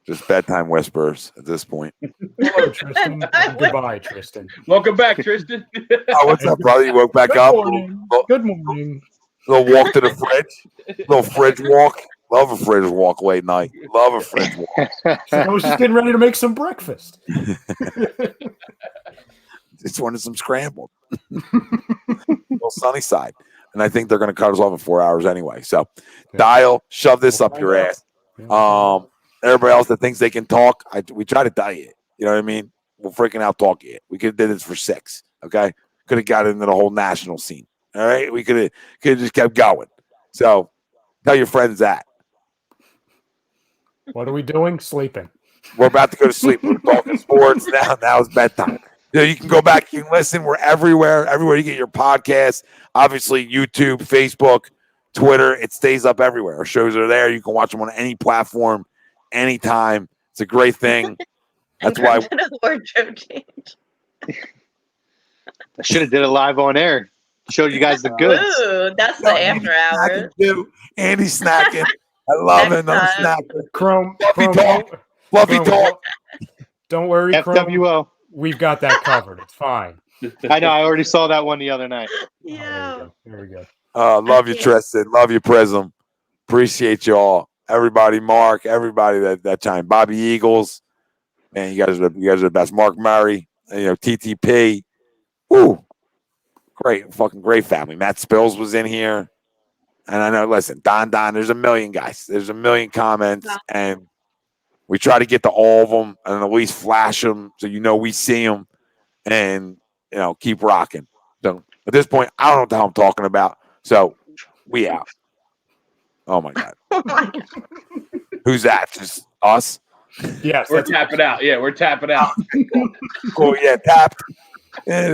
Just bedtime whispers at this point. Hello, Tristan. Goodbye, Tristan. Welcome back, Tristan. Oh, what's up, brother? You woke back Good up? Morning. Good morning. Little walk to the fridge. Little fridge walk. Love a fridge walk late night. Love a fridge walk. So I was just getting ready to make some breakfast. Just wanted some scrambled. Little sunny side. And I think they're going to cut us off in 4 hours anyway. So dial, shove this up your ass. Everybody else that thinks they can talk, we try to tell you. You know what I mean? We'll freaking out talk you. We could have did this for 6. Okay? Could have got into the whole national scene. All right? We could have just kept going. So tell your friends that. What are we doing? Sleeping. We're about to go to sleep. We're talking sports now. Now it's bedtime. You can go back. You can listen. We're everywhere. Everywhere you get your podcasts. Obviously, YouTube, Facebook, Twitter. It stays up everywhere. Our shows are there. You can watch them on any platform, anytime. It's a great thing. That's why. Wardrobe change. I should have did it live on air. Showed you guys the goods. Ooh, that's the after hours. Andy's snacking. I love it. I'm snacking. Chrome. Fluffy talk. Don't worry, Chrome. FWO. We've got that covered. It's fine. I know. I already saw that one the other night. Yeah. Oh, there we go. Love you, Tristan. Love you, Prism. Appreciate you all. Everybody, Mark. Everybody that time. Bobby Eagles. Man, you guys are the best. Mark Murray. TTP. Woo. Great. Fucking great family. Matt Spills was in here. And I know, listen, Don, there's a million guys. There's a million comments, and we try to get to all of them and at least flash them so we see them and, keep rocking. So at this point, I don't know what the hell I'm talking about. So we out. Oh, my God. Who's that? Just us? Yes. We're tapping out. Yeah, we're tapping out. Cool. Yeah, tapped. Yeah.